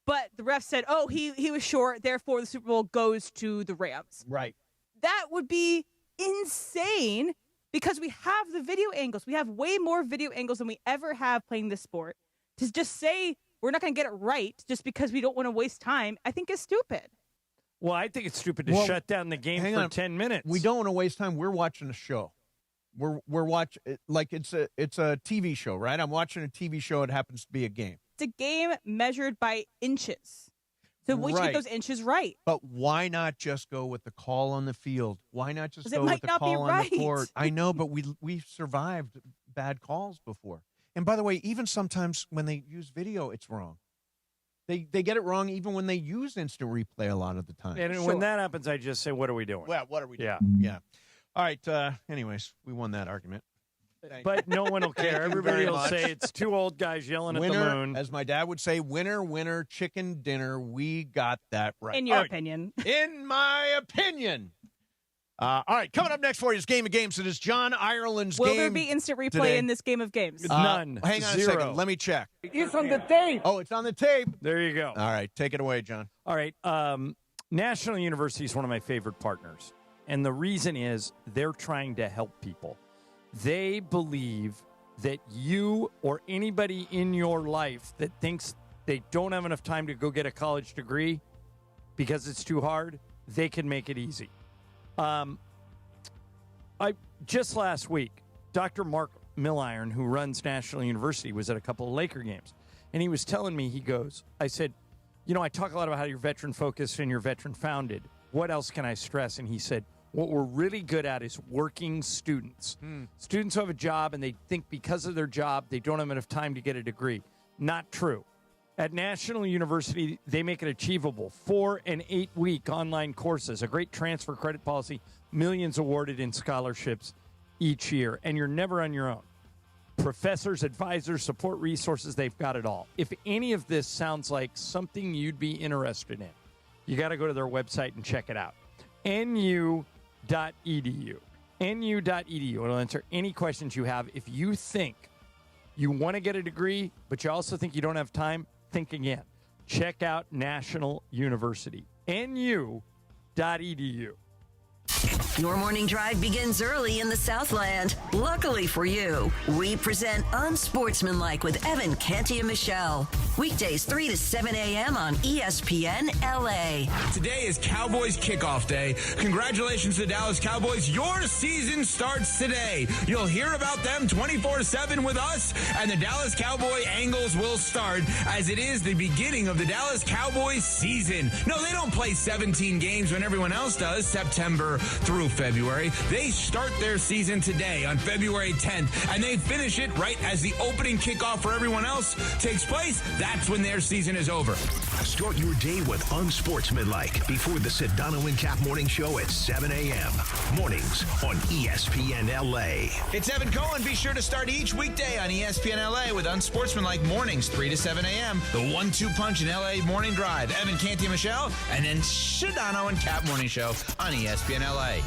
but the ref said, oh, he was short, therefore the Super Bowl goes to the Rams. Right. That would be insane because we have the video angles. We have way more video angles than we ever have playing this sport. To just say we're not going to get it right just because we don't want to waste time, I think is stupid. Well, I think it's stupid to shut down the game for 10 minutes. We don't want to waste time. We're watching a show. We're watching, like it's a TV show, right? I'm watching a TV show. It happens to be a game. It's a game measured by inches. So we should get those inches right. But why not just go with the call on the field? Why not just go with the not be call on right. the court? I know, but we survived bad calls before. And by the way, even sometimes when they use video, it's wrong. They get it wrong even when they use instant replay a lot of the time. And when that happens, I just say, what are we doing? Well, what are we doing? Yeah. All right. Anyways, we won that argument. But no one will care. Everybody will say it's two old guys yelling Winner, at the moon. As my dad would say, winner, winner, chicken dinner. We got that right. In your opinion. In my opinion. All right, coming up next for you is Game of Games. It is John Ireland's Will game. there be instant replay today. in this game of games? None. Hang on Zero. a second. Let me check. It's on the tape. Oh, it's on the tape. There you go. All right, take it away, John. All right. National University is one of my favorite partners. And the reason is they're trying to help people. They believe that you or anybody in your life that thinks they don't have enough time to go get a college degree because it's too hard, they can make it easy. Just last week, Dr. Mark Milliron, who runs National University, was at a couple of Laker games. And he was telling me, I said, I talk a lot about how you're veteran focused and you're veteran founded. What else can I stress? And he said, what we're really good at is working students. Students who have a job and they think because of their job, they don't have enough time to get a degree. Not true. At National University, they make it achievable. 4 and 8 week online courses, a great transfer credit policy, millions awarded in scholarships each year, and you're never on your own. Professors, advisors, support resources, they've got it all. If any of this sounds like something you'd be interested in, you got to go to their website and check it out. nu.edu. nu.edu. It'll answer any questions you have. If you think you want to get a degree, but you also think you don't have time, think again. Check out National University. nu.edu. Your morning drive begins early in the Southland. Luckily for you, we present Unsportsmanlike with Evan, Canty, and Michelle. Weekdays 3 to 7 a.m. on ESPN LA. Today is Cowboys kickoff day. Congratulations to the Dallas Cowboys. Your season starts today. You'll hear about them 24/7 with us, and the Dallas Cowboy angles will start as it is the beginning of the Dallas Cowboys season. No, they don't play 17 games when everyone else does, September through February. They start their season today on February 10th, and they finish it right as the opening kickoff for everyone else takes place. That's when their season is over. Start your day with Unsportsmanlike before the Sedano and Cap Morning Show at 7 a.m. Mornings on ESPN LA. It's Evan Cohen. Be sure to start each weekday on ESPN LA with Unsportsmanlike mornings, 3 to 7 a.m. The 1-2 punch in LA morning drive. Evan, Canty, Michelle, and then Sedano and Cap Morning Show on ESPN LA.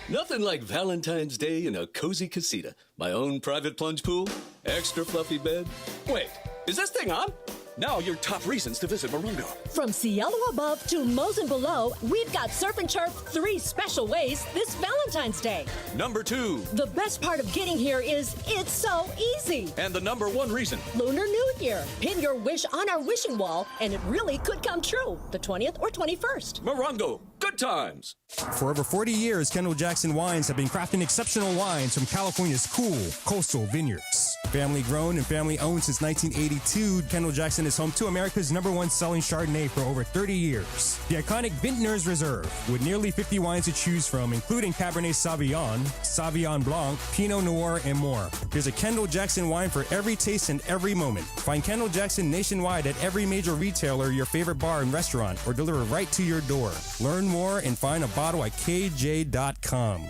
Nothing like Valentine's Day in a cozy casita. My own private plunge pool, extra fluffy bed. Wait, is this thing on? Now your top reasons to visit Morongo. From Cielo above to Mosen below, we've got Surf and Turf 3 special ways this Valentine's Day. Number 2. The best part of getting here is it's so easy. And the number 1 reason. Lunar New Year. Pin your wish on our wishing wall, and it really could come true. The 20th or 21st. Morongo. Good times. For over 40 years, Kendall Jackson Wines have been crafting exceptional wines from California's cool coastal vineyards. Family grown and family owned since 1982, Kendall Jackson is home to America's #1 selling Chardonnay for over 30 years. The iconic Vintners Reserve, with nearly 50 wines to choose from, including Cabernet Sauvignon, Sauvignon Blanc, Pinot Noir, and more. There's a Kendall Jackson wine for every taste and every moment. Find Kendall Jackson nationwide at every major retailer, your favorite bar and restaurant, or deliver right to your door. Learn more and find a bottle at KJ.com.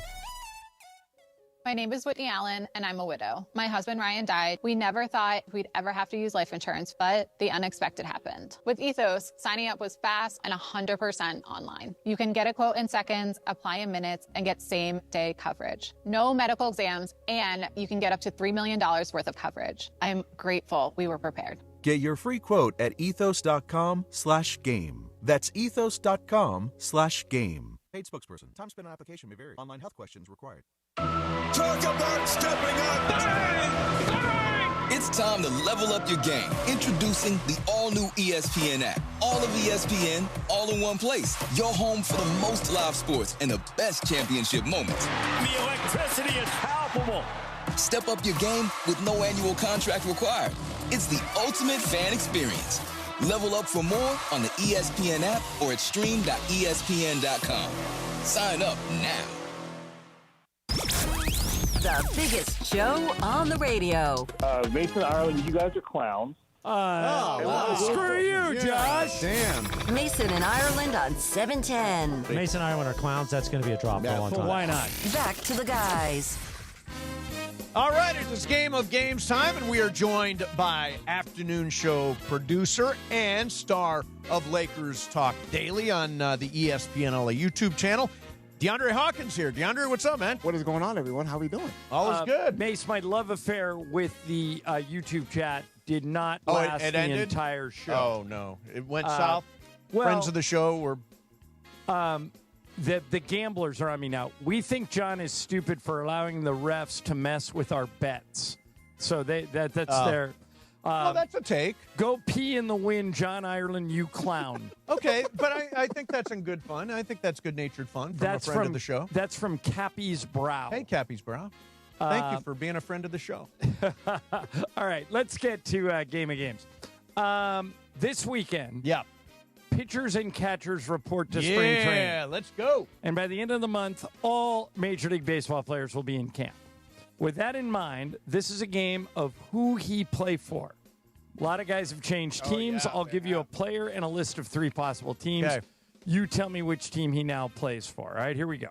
My name is Whitney Allen, and I'm a widow. My husband, Ryan, died. We never thought we'd ever have to use life insurance, but the unexpected happened. With Ethos, signing up was fast and 100% online. You can get a quote in seconds, apply in minutes, and get same-day coverage. No medical exams, and you can get up to $3 million worth of coverage. I'm grateful we were prepared. Get your free quote at ethos.com/game. That's ethos.com/game. Paid spokesperson. Time spent on application may vary. Online health questions required. Talk about stepping up. Bang! It's time to level up your game. Introducing the all-new ESPN app. All of ESPN, all in one place. Your home for the most live sports and the best championship moments. The electricity is palpable. Step up your game with no annual contract required. It's the ultimate fan experience. Level up for more on the ESPN app or at stream.espn.com. Sign up now. The biggest show on the radio. Mason, Ireland, you guys are clowns. Screw you, Josh. Damn. Mason and Ireland on 710. Mason and Ireland are clowns. That's going to be a drop for a long time. Why not? Back to the guys. All right, it's Game of Games time, and we are joined by afternoon show producer and star of Lakers Talk Daily on the ESPN LA YouTube channel, DeAndre Hawkins here. DeAndre, what's up, man? What is going on, everyone? How are we doing? All is good. Mace, my love affair with the YouTube chat did not last it the ended? entire show. Oh, no. It went south? Well, Friends of the show were... The gamblers are on me now. We think John is stupid for allowing the refs to mess with our bets. So that's their... well, that's a take. Go pee in the wind, John Ireland, you clown. Okay, but I think that's in good fun. I think that's good-natured fun from a friend of the show. That's from Cappy's Brow. Hey, Cappy's Brow. Thank you for being a friend of the show. All right, let's get to Game of Games. This weekend, pitchers and catchers report to spring training. Yeah, let's go. And by the end of the month, all Major League Baseball players will be in camp. With that in mind, this is a game of who he play for. A lot of guys have changed teams. I'll give you a player and a list of 3 possible teams. Okay. You tell me which team he now plays for. All right, here we go.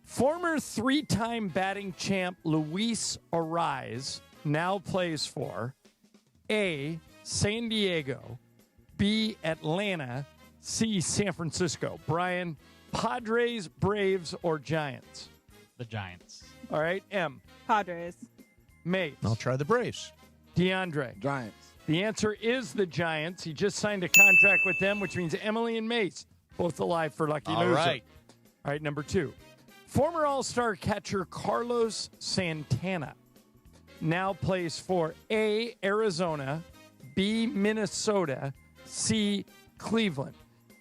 Former 3-time batting champ Luis Ariz now plays for A, San Diego, B, Atlanta, C, San Francisco. Brian, Padres, Braves, or Giants? The Giants. All right, M. Padres. Mace. I'll try the Braves. DeAndre. Giants. The answer is the Giants. He just signed a contract with them, which means Emily and Mace both alive for Lucky All Loser. right. All right, number 2. Former All-Star catcher Carlos Santana now plays for A, Arizona, B, Minnesota, C, Cleveland.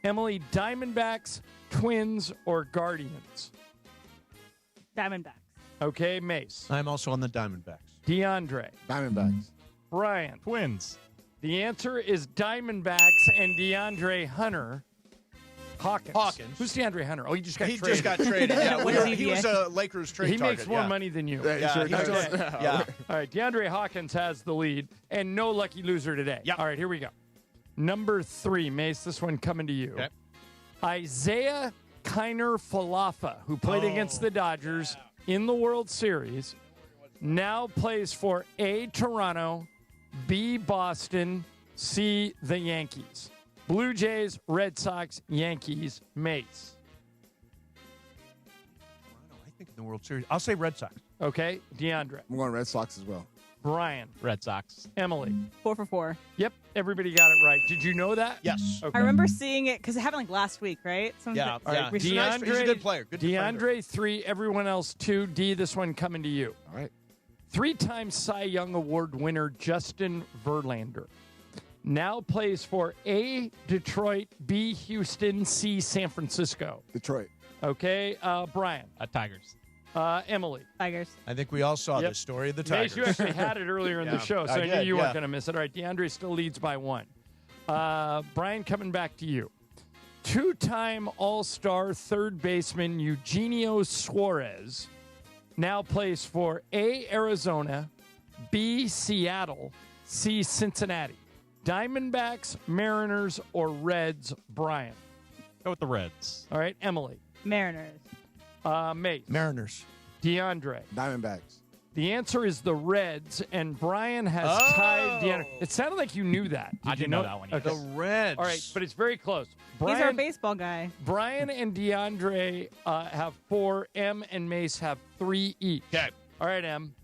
Emily, Diamondbacks, Twins, or Guardians? Diamondbacks. Okay, Mace. I'm also on the Diamondbacks. DeAndre. Diamondbacks. Brian. Twins. The answer is Diamondbacks and DeAndre Hawkins. Who's DeAndre Hunter? Oh, he just got traded. Just got traded. Yeah, he was a Lakers trade He target. makes more money than you. Yeah, Sure he does. does. Okay. Yeah. All right, DeAndre Hawkins has the lead, and no lucky loser today. Yep. All right, here we go. Number 3, Mace, this one coming to you. Okay. Isaiah Kiner Falafa, who played against the Dodgers in the World Series, now plays for A, Toronto, B, Boston, C, the Yankees. Blue Jays, Red Sox, Yankees, Mace. I think in the World Series. I'll say Red Sox. Okay, DeAndre. I'm going Red Sox as well. Brian. Red Sox. Emily. 4 for 4. Yep, everybody got it right. Did you know that? Yes. Okay. I remember seeing it because it happened like last week, right? Yeah. All right, He's DeAndre, he's a good player. Good defender. DeAndre 3, everyone else 2. D, this one coming to you. All right. 3-time Cy Young Award winner Justin Verlander now plays for A, Detroit, B, Houston, C, San Francisco. Detroit. Okay, Brian. Tigers. Emily. Tigers. I think we all saw Yep. the story of the Mace, Tigers. you actually had it earlier in the show, so I knew did, you weren't going to miss it. All right, DeAndre still leads by 1. Brian, coming back to you. 2-time All-Star third baseman Eugenio Suarez now plays for A, Arizona, B, Seattle, C, Cincinnati. Diamondbacks, Mariners, or Reds, Brian? Go with the Reds. All right, Emily. Mariners. Mace. Mariners. DeAndre. Diamondbacks. The answer is the Reds, and Brian has tied DeAndre. It sounded like you knew that. I didn't know that one either. Okay. The Reds. All right, but it's very close. He's our baseball guy. Brian and DeAndre have 4. M and Mace have 3 each. Okay. All right, M.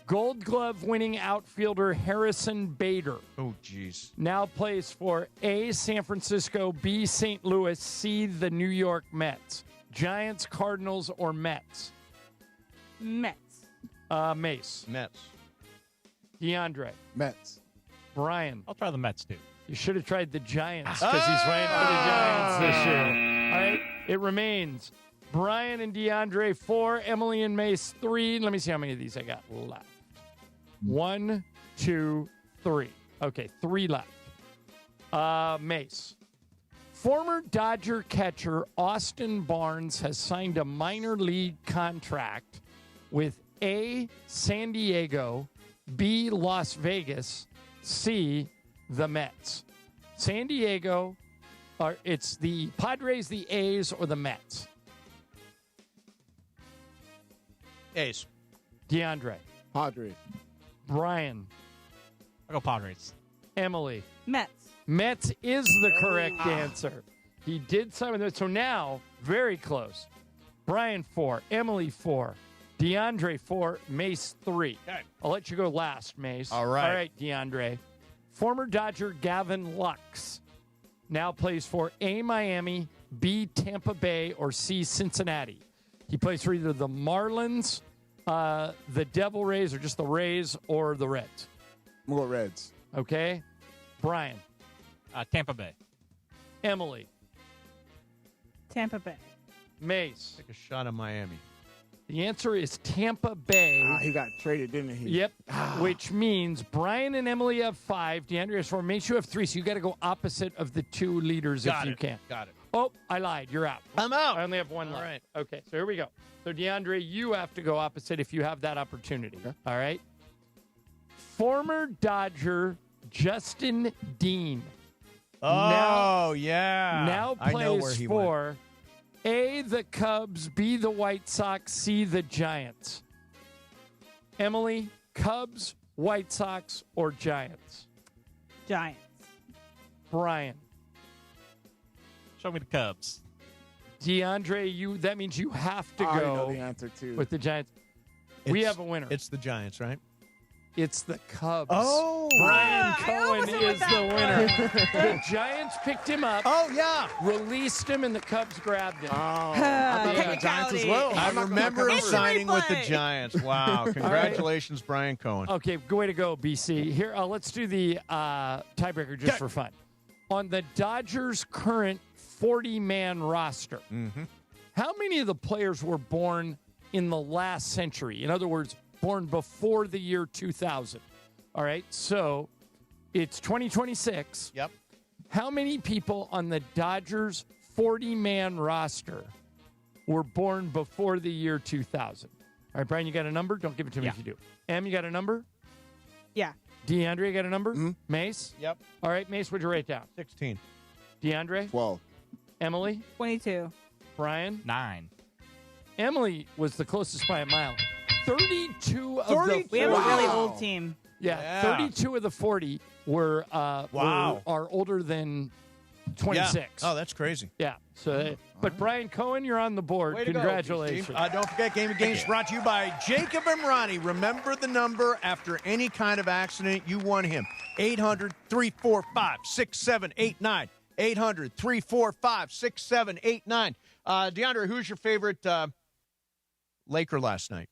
Gold Glove winning outfielder Harrison Bader Oh, jeez. now plays for A, San Francisco, B, St. Louis, C, the New York Mets. Giants, Cardinals, or Mets? Mets. Mace. Mets. DeAndre. Mets. Brian. I'll try the Mets, too. You should have tried the Giants because he's playing for the Giants this year. All right, it remains Brian and DeAndre 4, Emily and Mace 3. Let me see how many of these I got left. 1, 2, 3. Okay, 3 left. Mace. Former Dodger catcher Austin Barnes has signed a minor league contract with A, San Diego, B, Las Vegas, C, the Mets. San Diego, it's the Padres, the A's, or the Mets? A's. DeAndre. Padres. Brian. I'll go Padres. Emily. Mets. Mets is the correct answer. He did sign with them. So now, very close. Brian 4, Emily 4, DeAndre 4, Mace 3. Okay. I'll let you go last, Mace. All right. All right, DeAndre. Former Dodger Gavin Lux now plays for A, Miami, B, Tampa Bay, or C, Cincinnati. He plays for either the Marlins, the Devil Rays, or just the Rays, or the Reds. More Reds. Okay. Brian. Tampa Bay. Emily. Tampa Bay. Mace. Take a shot at Miami. The answer is Tampa Bay. He got traded, didn't he? Yep. Which means Brian and Emily have 5. DeAndre has 4. Mace, you have 3. So you got to go opposite of the 2 leaders if you can. Got it. Oh, I lied. You're out. I'm out. I only have 1 left. All right. Okay, so here we go. So, DeAndre, you have to go opposite if you have that opportunity. Okay. All right? Former Dodger Justin Dean. Oh, yeah. Now I know where plays he for went. A, the Cubs, B, the White Sox, C, the Giants. Emily, Cubs, White Sox, or Giants? Giants. Brian. Show me the Cubs. DeAndre, that means you have to I already go know the answer, too. with the Giants. We have a winner. It's the Giants, right? It's the Cubs. Oh, Brian Cohen is the winner. The Giants picked him up. Oh, yeah. Released him, and the Cubs grabbed him. The Giants as well. I remember him signing with the Giants. Wow. Congratulations, Brian Cohen. Okay, way to go, BC. Here, let's do the tiebreaker just for fun. On the Dodgers' current 40-man roster, how many of the players were born in the last century? In other words, born before the year 2000. All right, so it's 2026. Yep. How many people on the Dodgers' 40-man roster were born before the year 2000? All right, Brian, you got a number? Don't give it to me if you do. Em, you got a number? Yeah. DeAndre, you got a number? Mace? Yep. All right, Mace, what'd you write down? 16. DeAndre? 12. Emily? 22. Brian? 9. Emily was the closest by a mile. 32 of 30? the 40. We have a really old team. Yeah, 32 of the 40 were are older than 26. Yeah. Oh, that's crazy. Yeah. So, but Brian Cohen, you're on the board. Way to go, Congratulations. BC. Don't forget, Game of Games brought to you by Jacob Imrani. Remember the number after any kind of accident, you won him. 800-345-6789. 800-345-6789. DeAndre, who's your favorite Laker last night?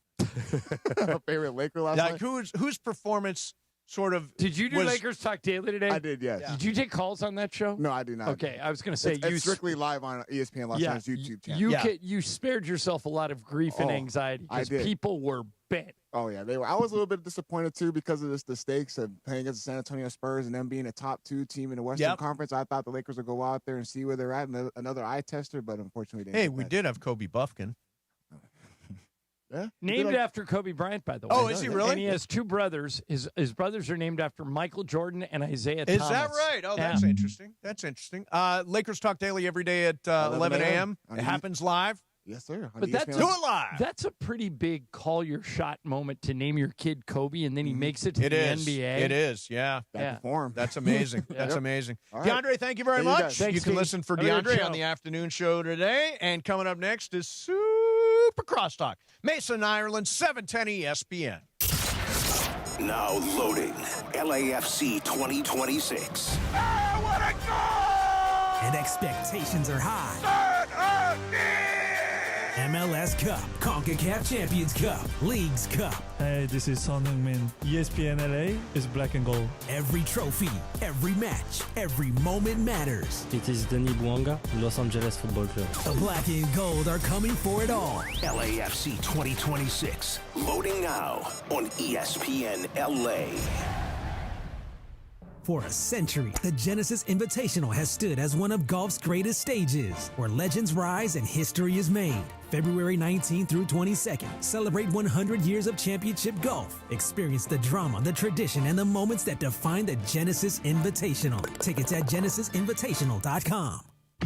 Favorite Laker last night? Whose performance sort of Did you do Lakers Talk Daily today? I did, yes. Did you take calls on that show? No, I did not. Okay, I was going to say it's strictly live on ESPN Los Angeles YouTube channel. You spared yourself a lot of grief and anxiety because people were bent. Oh, yeah, they were. I was a little bit disappointed, too, because of the stakes of playing against the San Antonio Spurs and them being a top 2 team in the Western Conference. I thought the Lakers would go out there and see where they're at, and another eye tester, but unfortunately they didn't. Hey, we did have Kobe Buffkin. Yeah? Named after Kobe Bryant, by the way. Oh, is he really? And he has 2 brothers. His brothers are named after Michael Jordan and Isaiah Thomas. Is that right? Oh, that's interesting. That's interesting. Lakers Talk Daily every day at 11 a.m. It happens live. Yes, sir. But do it live. That's a pretty big call your shot moment to name your kid Kobe, and then he makes it to the NBA. It is, yeah. Back to form. That's amazing. That's amazing. Right. DeAndre, thank you very much. Thanks, you can Steve. listen for Have a good DeAndre show. on the afternoon show today. And coming up next is Super Crosstalk. Mason, Ireland, 710 ESPN. Now loading LAFC 2026. What a goal! And expectations are high. MLS Cup, CONCACAF Champions Cup, Leagues Cup. Hey, this is Son Heung-min. ESPN LA is black and gold. Every trophy, every match, every moment matters. It is Denis Bouanga, Los Angeles Football Club. The black and gold are coming for it all. LAFC 2026. Loading now on ESPN LA. For a century, the Genesis Invitational has stood as one of golf's greatest stages, where legends rise and history is made. February 19th through 22nd, celebrate 100 years of championship golf. Experience the drama, the tradition, and the moments that define the Genesis Invitational. Tickets at genesisinvitational.com.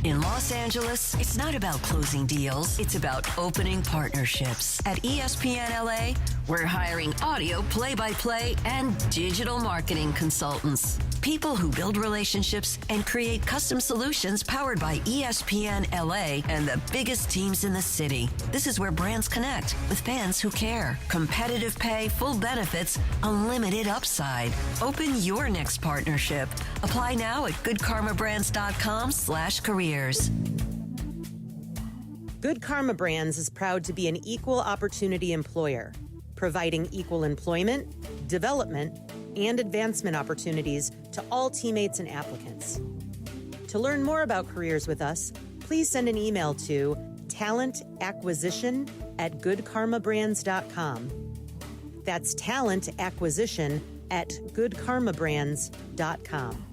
In Los Angeles, it's not about closing deals. It's about opening partnerships. At ESPN LA, we're hiring audio play-by-play and digital marketing consultants. People who build relationships and create custom solutions powered by ESPN LA and the biggest teams in the city. This is where brands connect with fans who care. Competitive pay, full benefits, unlimited upside. Open your next partnership. Apply now at goodkarmabrands.com/careers. Good Karma Brands is proud to be an equal opportunity employer, providing equal employment, development, and advancement opportunities to all teammates and applicants. To learn more about careers with us, please send an email to talentacquisition@goodkarmabrands.com. That's talentacquisition@goodkarmabrands.com.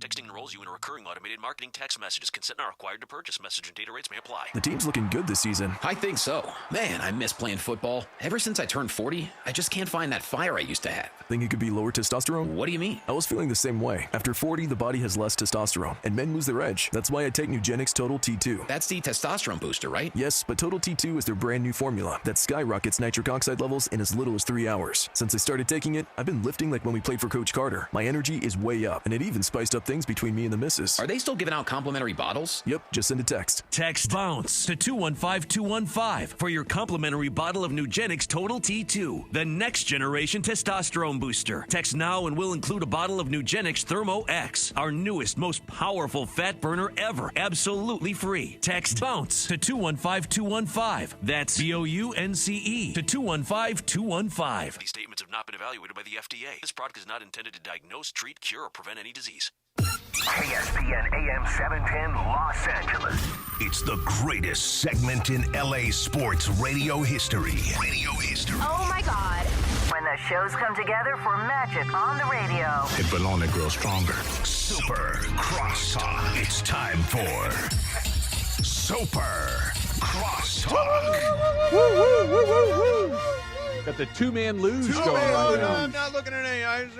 Texting enrolls you in a recurring automated Automated marketing text messages. Consent not required to purchase. Message and data rates may apply. The team's looking good this season. I think so. Man, I miss playing football. Ever since I turned 40, I just can't find that fire I used to have. Think it could be lower testosterone? What do you mean? I was feeling the same way. After 40, the body has less testosterone, and men lose their edge. That's why I take Nugenix Total T2. That's the testosterone booster, right? Yes, but Total T2 is their brand new formula that skyrockets nitric oxide levels in as little as 3 hours. Since I started taking it, I've been lifting like when we played for Coach Carter. My energy is way up, and it even spiced up things between me and the missus. Are they still giving out complimentary bottles? Yep, just send a text. Text BOUNCE to 215-215 for your complimentary bottle of Nugenix Total T2, the next generation testosterone booster. Text now and we'll include a bottle of Nugenix Thermo X, our newest, most powerful fat burner ever, absolutely free. Text BOUNCE to 215-215. That's BOUNCE to 215-215. These statements have not been evaluated by the FDA. This product is not intended to diagnose, treat, cure, or prevent any disease. ESPN AM 710 Los Angeles. It's the greatest segment in LA sports radio history. Oh my God. When the shows come together for magic on the radio. It will only grow stronger. Super Crosstalk. It's time for Super Crosstalk. Got the two-man luge going right now. I'm not looking at any eyes.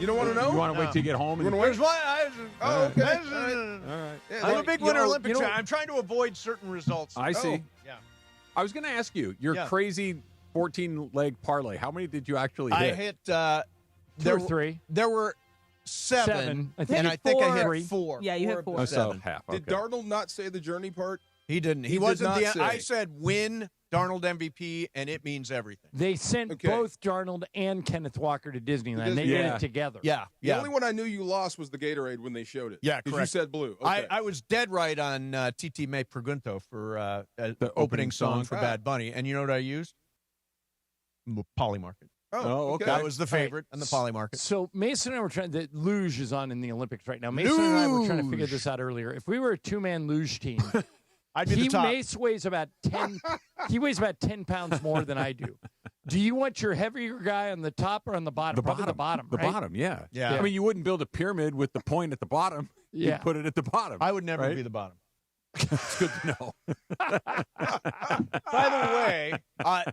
You don't want to know? You want to wait till you get home? Where's my eyes? Oh, okay. All right. Yeah, I'm a big Winter Olympics fan. I'm trying to avoid certain results. I see. Yeah. I was going to ask you, your crazy 14-leg parlay, how many did you actually hit? I hit 2 or 3. There were 7. I think and I think I hit 4. Yeah, you hit 4. Oh, so half. Okay. Did Darnold not say the journey part? He didn't. He did wasn't not the. say. I said win Darnold MVP, and it means everything. They sent both Darnold and Kenneth Walker to Disneyland. They did it together. Yeah. The only one I knew you lost was the Gatorade when they showed it. Yeah, because correct. you said blue. Okay. I was dead right on TT Me Pregunto for the opening song for Bad Bunny. And you know what I used? Polymarket. Oh, okay. That was the favorite and the Polymarket. So Mason and I were trying. The luge is on in the Olympics right now. Mason and I were trying to figure this out earlier. If we were a 2-man luge team, I'd be the top. Mace weighs about 10. He weighs about 10 pounds more than I do. Do you want your heavier guy on the top or on the bottom? Probably the bottom. The right? bottom, yeah. Yeah. I mean, you wouldn't build a pyramid with the point at the bottom. Yeah. You'd put it at the bottom. I would never right? be the bottom. It's good to know. By the way,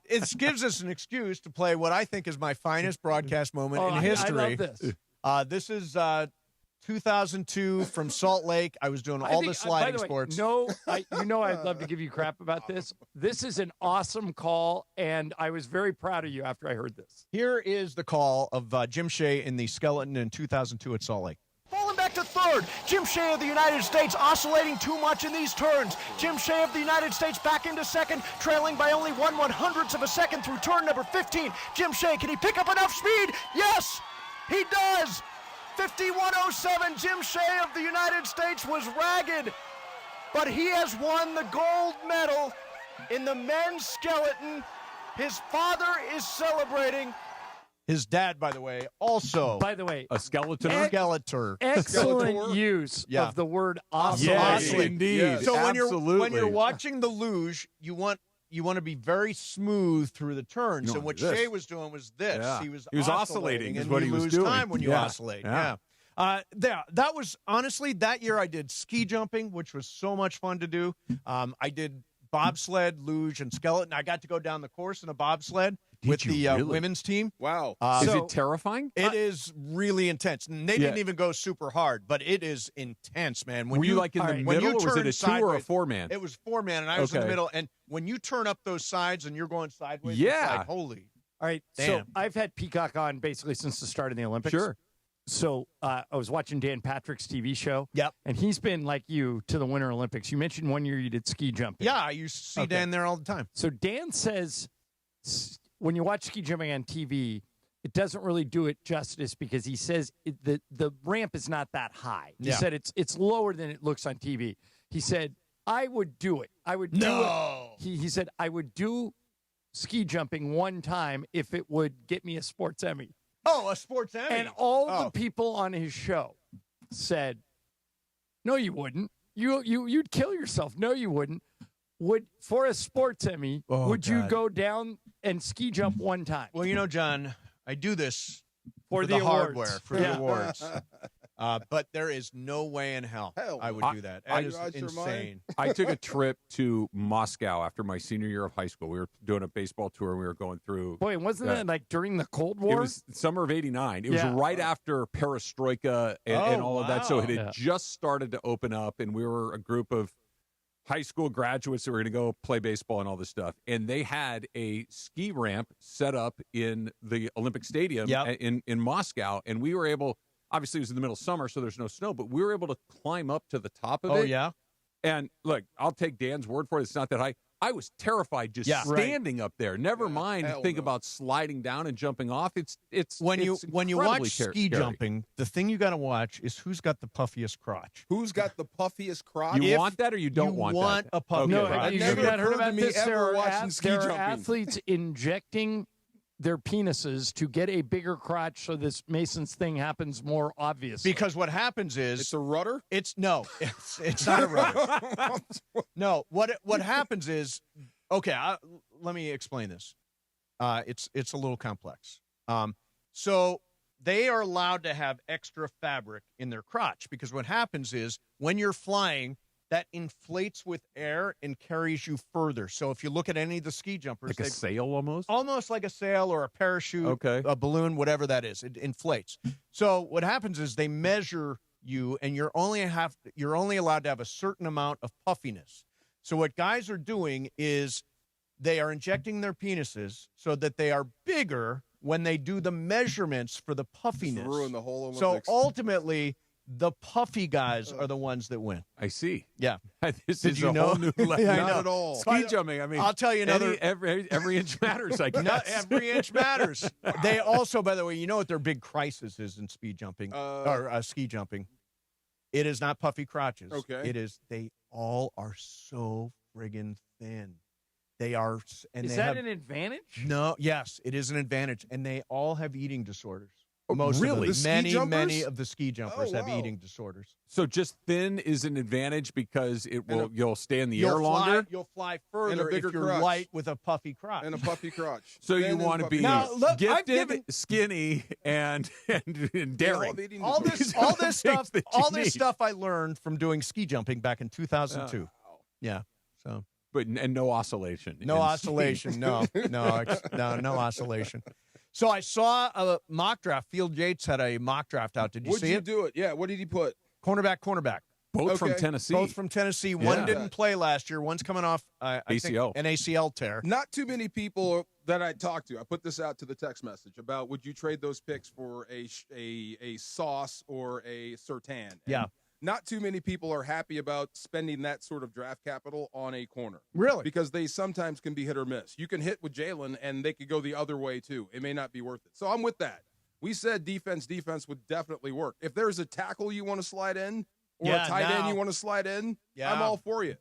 it gives us an excuse to play what I think is my finest broadcast moment in history. I love this. This is 2002 from Salt Lake. I was doing all the sliding sports. I'd love to give you crap about this. This is an awesome call, and I was very proud of you after I heard this. Here is the call of Jim Shea in the Skeleton in 2002 at Salt Lake. Falling back to third. Jim Shea of the United States oscillating too much in these turns. Jim Shea of the United States back into second, trailing by only 1/100th of a second through turn number 15. Jim Shea, can he pick up enough speed? Yes, he does. 51.07. Jim Shea of the United States was ragged, but he has won the gold medal in the men's skeleton. His father is celebrating. His dad, by the way, also. By the way, a skeleton. Skeletor. Excellent use of the word oscillating. Yes, indeed. Yes. So when absolutely. you're watching the luge, you want to be very smooth through the turns. And what Shea was doing was this. Yeah. He was oscillating is and what you he was lose doing. time when you oscillate. Yeah. That was honestly that year I did ski jumping, which was so much fun to do. I did bobsled, luge, and skeleton. I got to go down the course in a bobsled with the women's team. Wow. Is it terrifying? It is really intense. And they didn't even go super hard, but it is intense, man. Were you like in the middle, or was it a 2 or a 4-man? It was 4-man, and I was in the middle. And when you turn up those sides and you're going sideways, it's like, holy. All right, damn. so I've had Peacock on basically since the start of the Olympics. Sure. So I was watching Dan Patrick's TV show. Yep. And he's been, like you, to the Winter Olympics. You mentioned one year you did ski jumping. Yeah, I used to see Dan there all the time. So Dan says when you watch ski jumping on TV, it doesn't really do it justice because he says the ramp is not that high. He said it's lower than it looks on TV. He said, I would do it. I would do it. He said, I would do ski jumping one time if it would get me a sports Emmy. Oh, a sports Emmy. And all the people on his show said, no, you wouldn't. You'd kill yourself. No, you wouldn't. For a sports Emmy, would you go down and ski jump one time? Well, John, I do this for the awards. hardware, for the awards. But there is no way in hell I would do that. That is insane. I took a trip to Moscow after my senior year of high school. We were doing a baseball tour, and we were going through. Boy, wasn't that like during the Cold War? It was summer of '89. It was right after Perestroika and all of that. So it had just started to open up, and we were a group of high school graduates that were going to go play baseball and all this stuff. And they had a ski ramp set up in the Olympic Stadium in Moscow, and we were able. Obviously, it was in the middle of summer, so there's no snow, but we were able to climb up to the top of it. Oh, yeah? And, look, I'll take Dan's word for it. It's not that high. I was terrified just standing up there. Never mind think about sliding down and jumping off. When you watch ski jumping, the thing you got to watch is who's got the puffiest crotch. Who's got the puffiest crotch? You want that or you don't want that? You want a puffy crotch. I've never heard of me ever watching ski jumping. There are athletes injecting their penises to get a bigger crotch so this Mason's thing happens more obvious. Because what happens is it's a rudder? It's not a rudder. No, what happens is let me explain this. It's a little complex. So they are allowed to have extra fabric in their crotch because what happens is when you're flying, that inflates with air and carries you further. So if you look at any of the ski jumpers, like a sail almost? Almost like a sail or a parachute, a balloon, whatever that is. It inflates. So what happens is they measure you, and you're only allowed to have a certain amount of puffiness. So what guys are doing is they are injecting their penises so that they are bigger when they do the measurements for the puffiness. Just ruin the whole Olympics. So ultimately, the puffy guys are the ones that win. I see. Yeah. This Did is you a know? whole new level. Not at all. Ski jumping, I mean. I'll tell you another. Every inch matters, I guess. Not every inch matters. They also, by the way, you know what their big crisis is in speed jumping or ski jumping? It is not puffy crotches. Okay. It is they all are so friggin' thin. They are. And is they that have, an advantage? No. Yes, it is an advantage. And they all have eating disorders. Most really? Of them. Many of the ski jumpers have eating disorders. So just thin is an advantage because you'll stay in the air longer? You'll fly further if you're light with a puffy crotch. And a puffy crotch. So you want to be gifted, skinny, and daring. All this stuff I learned from doing ski jumping back in 2002. Yeah. So. But no oscillation. No oscillation. No oscillation. So I saw a mock draft. Field Yates had a mock draft out. Did you see it? Would you do it? Yeah. What did he put? Cornerback. Both from Tennessee. Both from Tennessee. Yeah. One didn't play last year. One's coming off I ACL. think an ACL tear. Not too many people that I talked to. I put this out to the text message about would you trade those picks for a Sauce or a Surtain? Yeah. Not too many people are happy about spending that sort of draft capital on a corner. Really? Because they sometimes can be hit or miss. You can hit with Jalen, and they could go the other way, too. It may not be worth it. So I'm with that. We said defense would definitely work. If there's a tackle you want to slide in or a tight end you want to slide in, I'm all for you.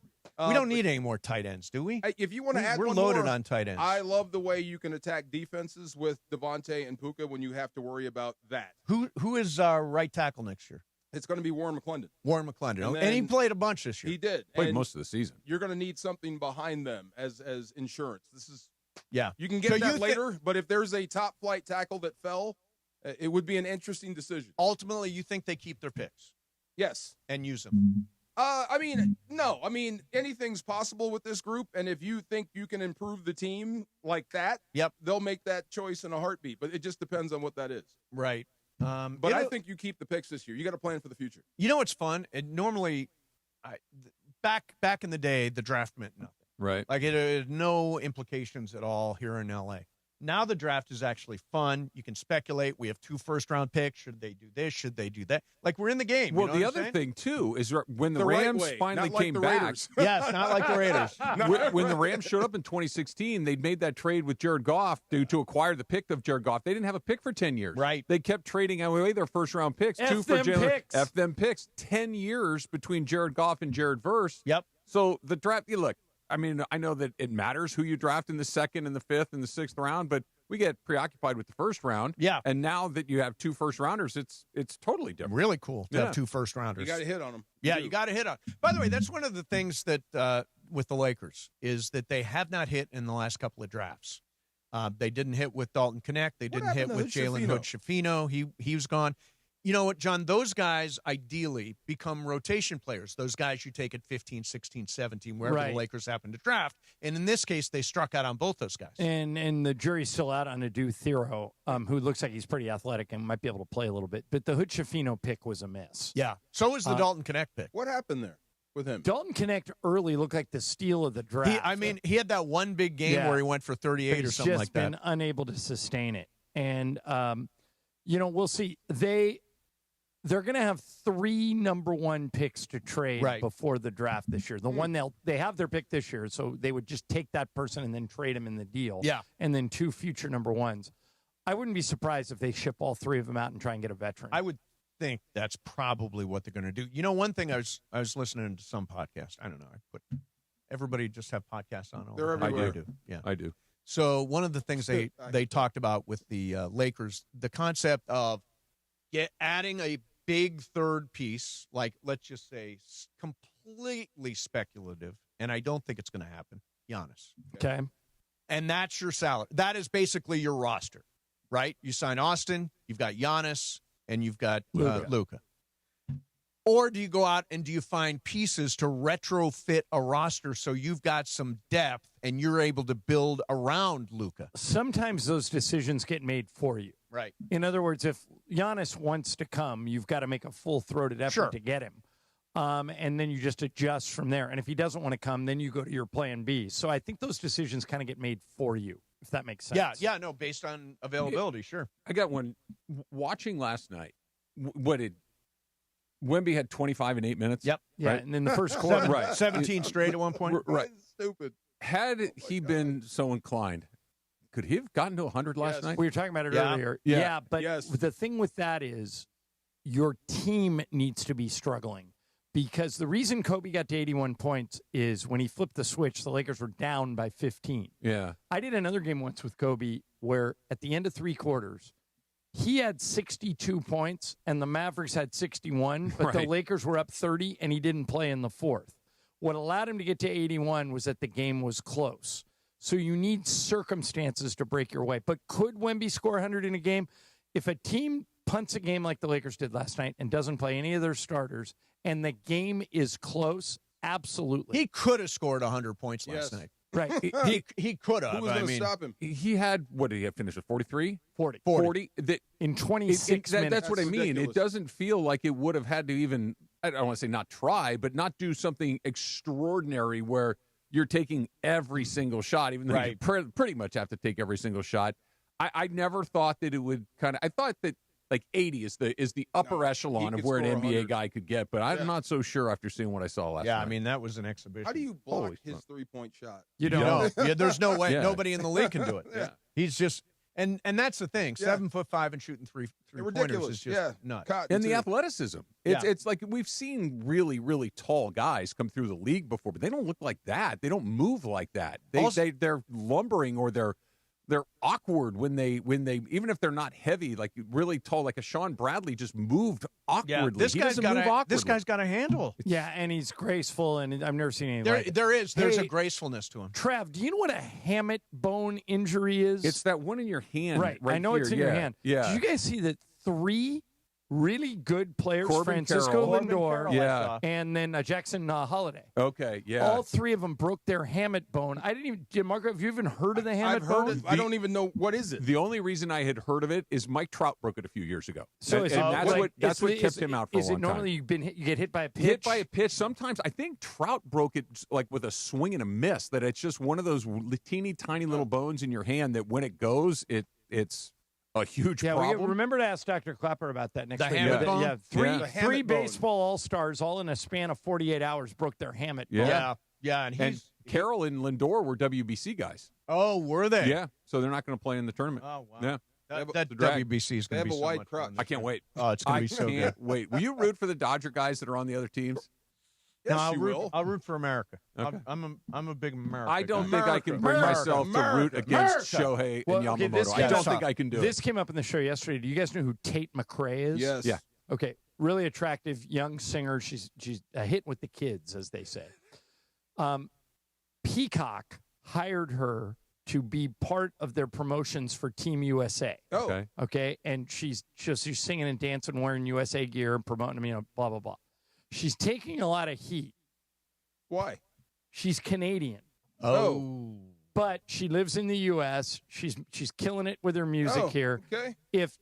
We don't need any more tight ends, do we? If you want to add we're one loaded more, on tight ends. I love the way you can attack defenses with Devontae and Puka when you have to worry about that. Who is right tackle next year? It's going to be Warren McClendon. And he played a bunch this year. He did. Played most of the season. You're going to need something behind them as insurance. This is You can get that later, but if there's a top flight tackle that fell, it would be an interesting decision. Ultimately, you think they keep their picks? Yes. And use them? No. Anything's possible with this group, and if you think you can improve the team like that, they'll make that choice in a heartbeat, but it just depends on what that is. Right. But I think you keep the picks this year. You got to plan for the future. You know what's fun? And normally, back in the day, the draft meant nothing. Right. Like it had no implications at all here in L.A. Now the draft is actually fun. You can speculate. We have 2 first-round picks. Should they do this? Should they do that? Like, we're in the game. Well, you know the other thing, too, is when the Rams finally came back. Yes, not like the Raiders. When the Rams showed up in 2016, they made that trade with Jared Goff to acquire the pick of Jared Goff. They didn't have a pick for 10 years. Right. They kept trading away their first-round picks. F 2 for Jalen. F them picks. 10 years between Jared Goff and Jared Verse. Yep. So the draft, look, I know that it matters who you draft in the 2nd and the 5th and the 6th round, but we get preoccupied with the first round. Yeah. And now that you have 2 first-rounders, it's totally different. Really cool to have 2 first-rounders. You got to hit on them. Yeah, you got to hit on. By the way, that's one of the things that with the Lakers is that they have not hit in the last couple of drafts. They didn't hit with Dalton Knecht. They didn't hit with Jalen Hood-Schifino. He was gone. you know what, John? Those guys ideally become rotation players. Those guys you take at 15, 16, 17, wherever the Lakers happen to draft. And in this case, they struck out on both those guys. And the jury's still out on Adu Thero, who looks like he's pretty athletic and might be able to play a little bit. But the Hood Schifino pick was a miss. Yeah. So was the Dalton Connect pick. What happened there with him? Dalton Connect early looked like the steal of the draft. He had that one big game where he went for 38 or something like that. He's just been unable to sustain it. And, we'll see. They're going to have 3 number 1 picks to trade before the draft this year. The one they have their pick this year, so they would just take that person and then trade him in the deal. Yeah. And then 2 future number 1s. I wouldn't be surprised if they ship all 3 of them out and try and get a veteran. I would think that's probably what they're going to do. You know, one thing I was listening to some podcast. I don't know. Everybody just have podcasts on. They're everywhere. I do. Yeah, I do. So one of the things they talked about with the Lakers, the concept of adding a big third piece, like let's just say completely speculative, and I don't think it's going to happen, Giannis. Okay. And that's your salary. That is basically your roster, right? You sign Austin, you've got Giannis, and you've got Luka. Or do you go out and do you find pieces to retrofit a roster so you've got some depth and you're able to build around Luka? Sometimes those decisions get made for you. Right. In other words, if Giannis wants to come, you've got to make a full-throated effort to get him. And then you just adjust from there. And if he doesn't want to come, then you go to your plan B. So I think those decisions kind of get made for you, if that makes sense. Yeah, no, based on availability, sure. I got one. Watching last night, Wemby had 25 in 8 minutes. Yep. Yeah, right? and then the first quarter. 17 straight at one point. Right. Stupid. Had he been so inclined, could he have gotten to 100 last night? We were talking about it earlier. Yeah, but the thing with that is your team needs to be struggling because the reason Kobe got to 81 points is when he flipped the switch, the Lakers were down by 15. Yeah. I did another game once with Kobe where at the end of 3 quarters, he had 62 points and the Mavericks had 61, but the Lakers were up 30 and he didn't play in the 4th. What allowed him to get to 81 was that the game was close. So you need circumstances to break your way. But could Wemby score 100 in a game? If a team punts a game like the Lakers did last night and doesn't play any of their starters and the game is close, absolutely. He could have scored 100 points last night. Right. He could have. Who was going to stop him? He had, what did he have finished with, 43? 40. In 26 minutes. That's what I mean. Ridiculous. It doesn't feel like it would have had to even, I don't want to say not try, but not do something extraordinary where you're taking every single shot, even though you pretty much have to take every single shot. I never thought that it would kind of, I thought that like 80 is the upper echelon of where an NBA 100. guy could get, but I'm not so sure after seeing what I saw last night. Yeah, I mean, that was an exhibition. How do you block his 3-point shot? You don't. Yeah, there's no way. Yeah. Nobody in the league can do it. Yeah. He's just, and that's the thing. 7'5" and shooting three-pointers is just nuts. And the athleticism. It's like we've seen really, really tall guys come through the league before, but they don't look like that. They don't move like that. They're lumbering or they're awkward when they even if they're not heavy, like really tall, like a Sean Bradley just moved awkwardly. This guy's got a handle. Yeah, and he's graceful, and I've never seen anything like it. There's a gracefulness to him. Trav, do you know what a hamate bone injury is? It's that one in your hand. Right. I know here. it's in your hand. Yeah. Did you guys see that 3 really good players, Corbin Francisco Carroll. Lindor, and then Jackson Holiday. Okay, yeah. All 3 of them broke their hamate bone. Marco, have you even heard of the hamate bone? I don't even know what is it. The only reason I had heard of it is Mike Trout broke it a few years ago. So that's what kept him out for a long time. Is it normally you get hit by a pitch? Hit by a pitch. Sometimes I think Trout broke it like with a swing and a miss. That it's just one of those teeny tiny little bones in your hand that when it goes, it's a huge problem. Remember to ask Dr. Clapper about that next the week. hamate bone? Yeah, three baseball all-stars all in a span of 48 hours broke their hamate bone. Yeah, and Carroll and Lindor were WBC guys. Oh, were they? Yeah, so they're not going to play in the tournament. Oh, wow. Yeah. That WBC is going to be a so wide much crotch. fun. I can't wait. Oh, it's going to be so I good. can't wait. Will you root for the Dodger guys that are on the other teams? Yes, I'll root for America. Okay. I'm a big America. I don't guy. think I can bring myself to root against Shohei and Yamamoto. I don't think I can do it. This came up in the show yesterday. Do you guys know who Tate McRae is? Yes. Yeah. Okay. Really attractive young singer. She's a hit with the kids, as they say. Peacock hired her to be part of their promotions for Team USA. Oh. Okay. And she's singing and dancing, wearing USA gear and promoting them, blah, blah, blah. She's taking a lot of heat. Why? She's Canadian. Oh. But she lives in the U.S. She's killing it with her music here. Okay. If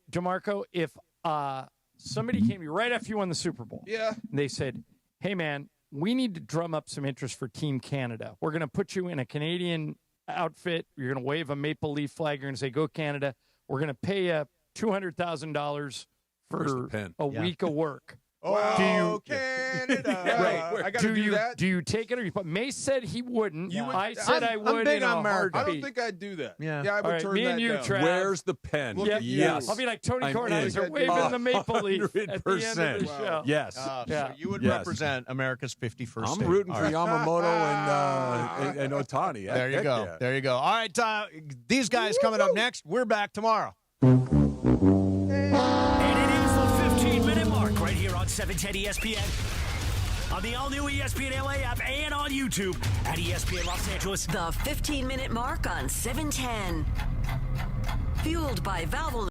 somebody came to you right after you won the Super Bowl. Yeah. And they said, hey, man, we need to drum up some interest for Team Canada. We're going to put you in a Canadian outfit. You're going to wave a maple leaf flag. You're going to say, go Canada. We're going to pay you $200,000 for a week of work. Oh, Canada. Right. I got to do that. Do you take it? But Mace said he wouldn't. I said I would. I'm big on America. I don't think I'd do that. Yeah. I would turn me that and you, down. Trav. Where's the pen? Yes. I'll be like Tony Kornheiser waving the maple leaf at the end of the 100%. show. Yes. So you would represent America's 51st I'm state. rooting for All right. Yamamoto and Ohtani. There you go. Yeah. There you go. All right. These guys coming up next. We're back tomorrow. And it is the 15-minute mark right here on 710 ESPN. On the all-new ESPN LA app and on YouTube at ESPN Los Angeles. The 15-minute mark on 710. Fueled by Valvoline.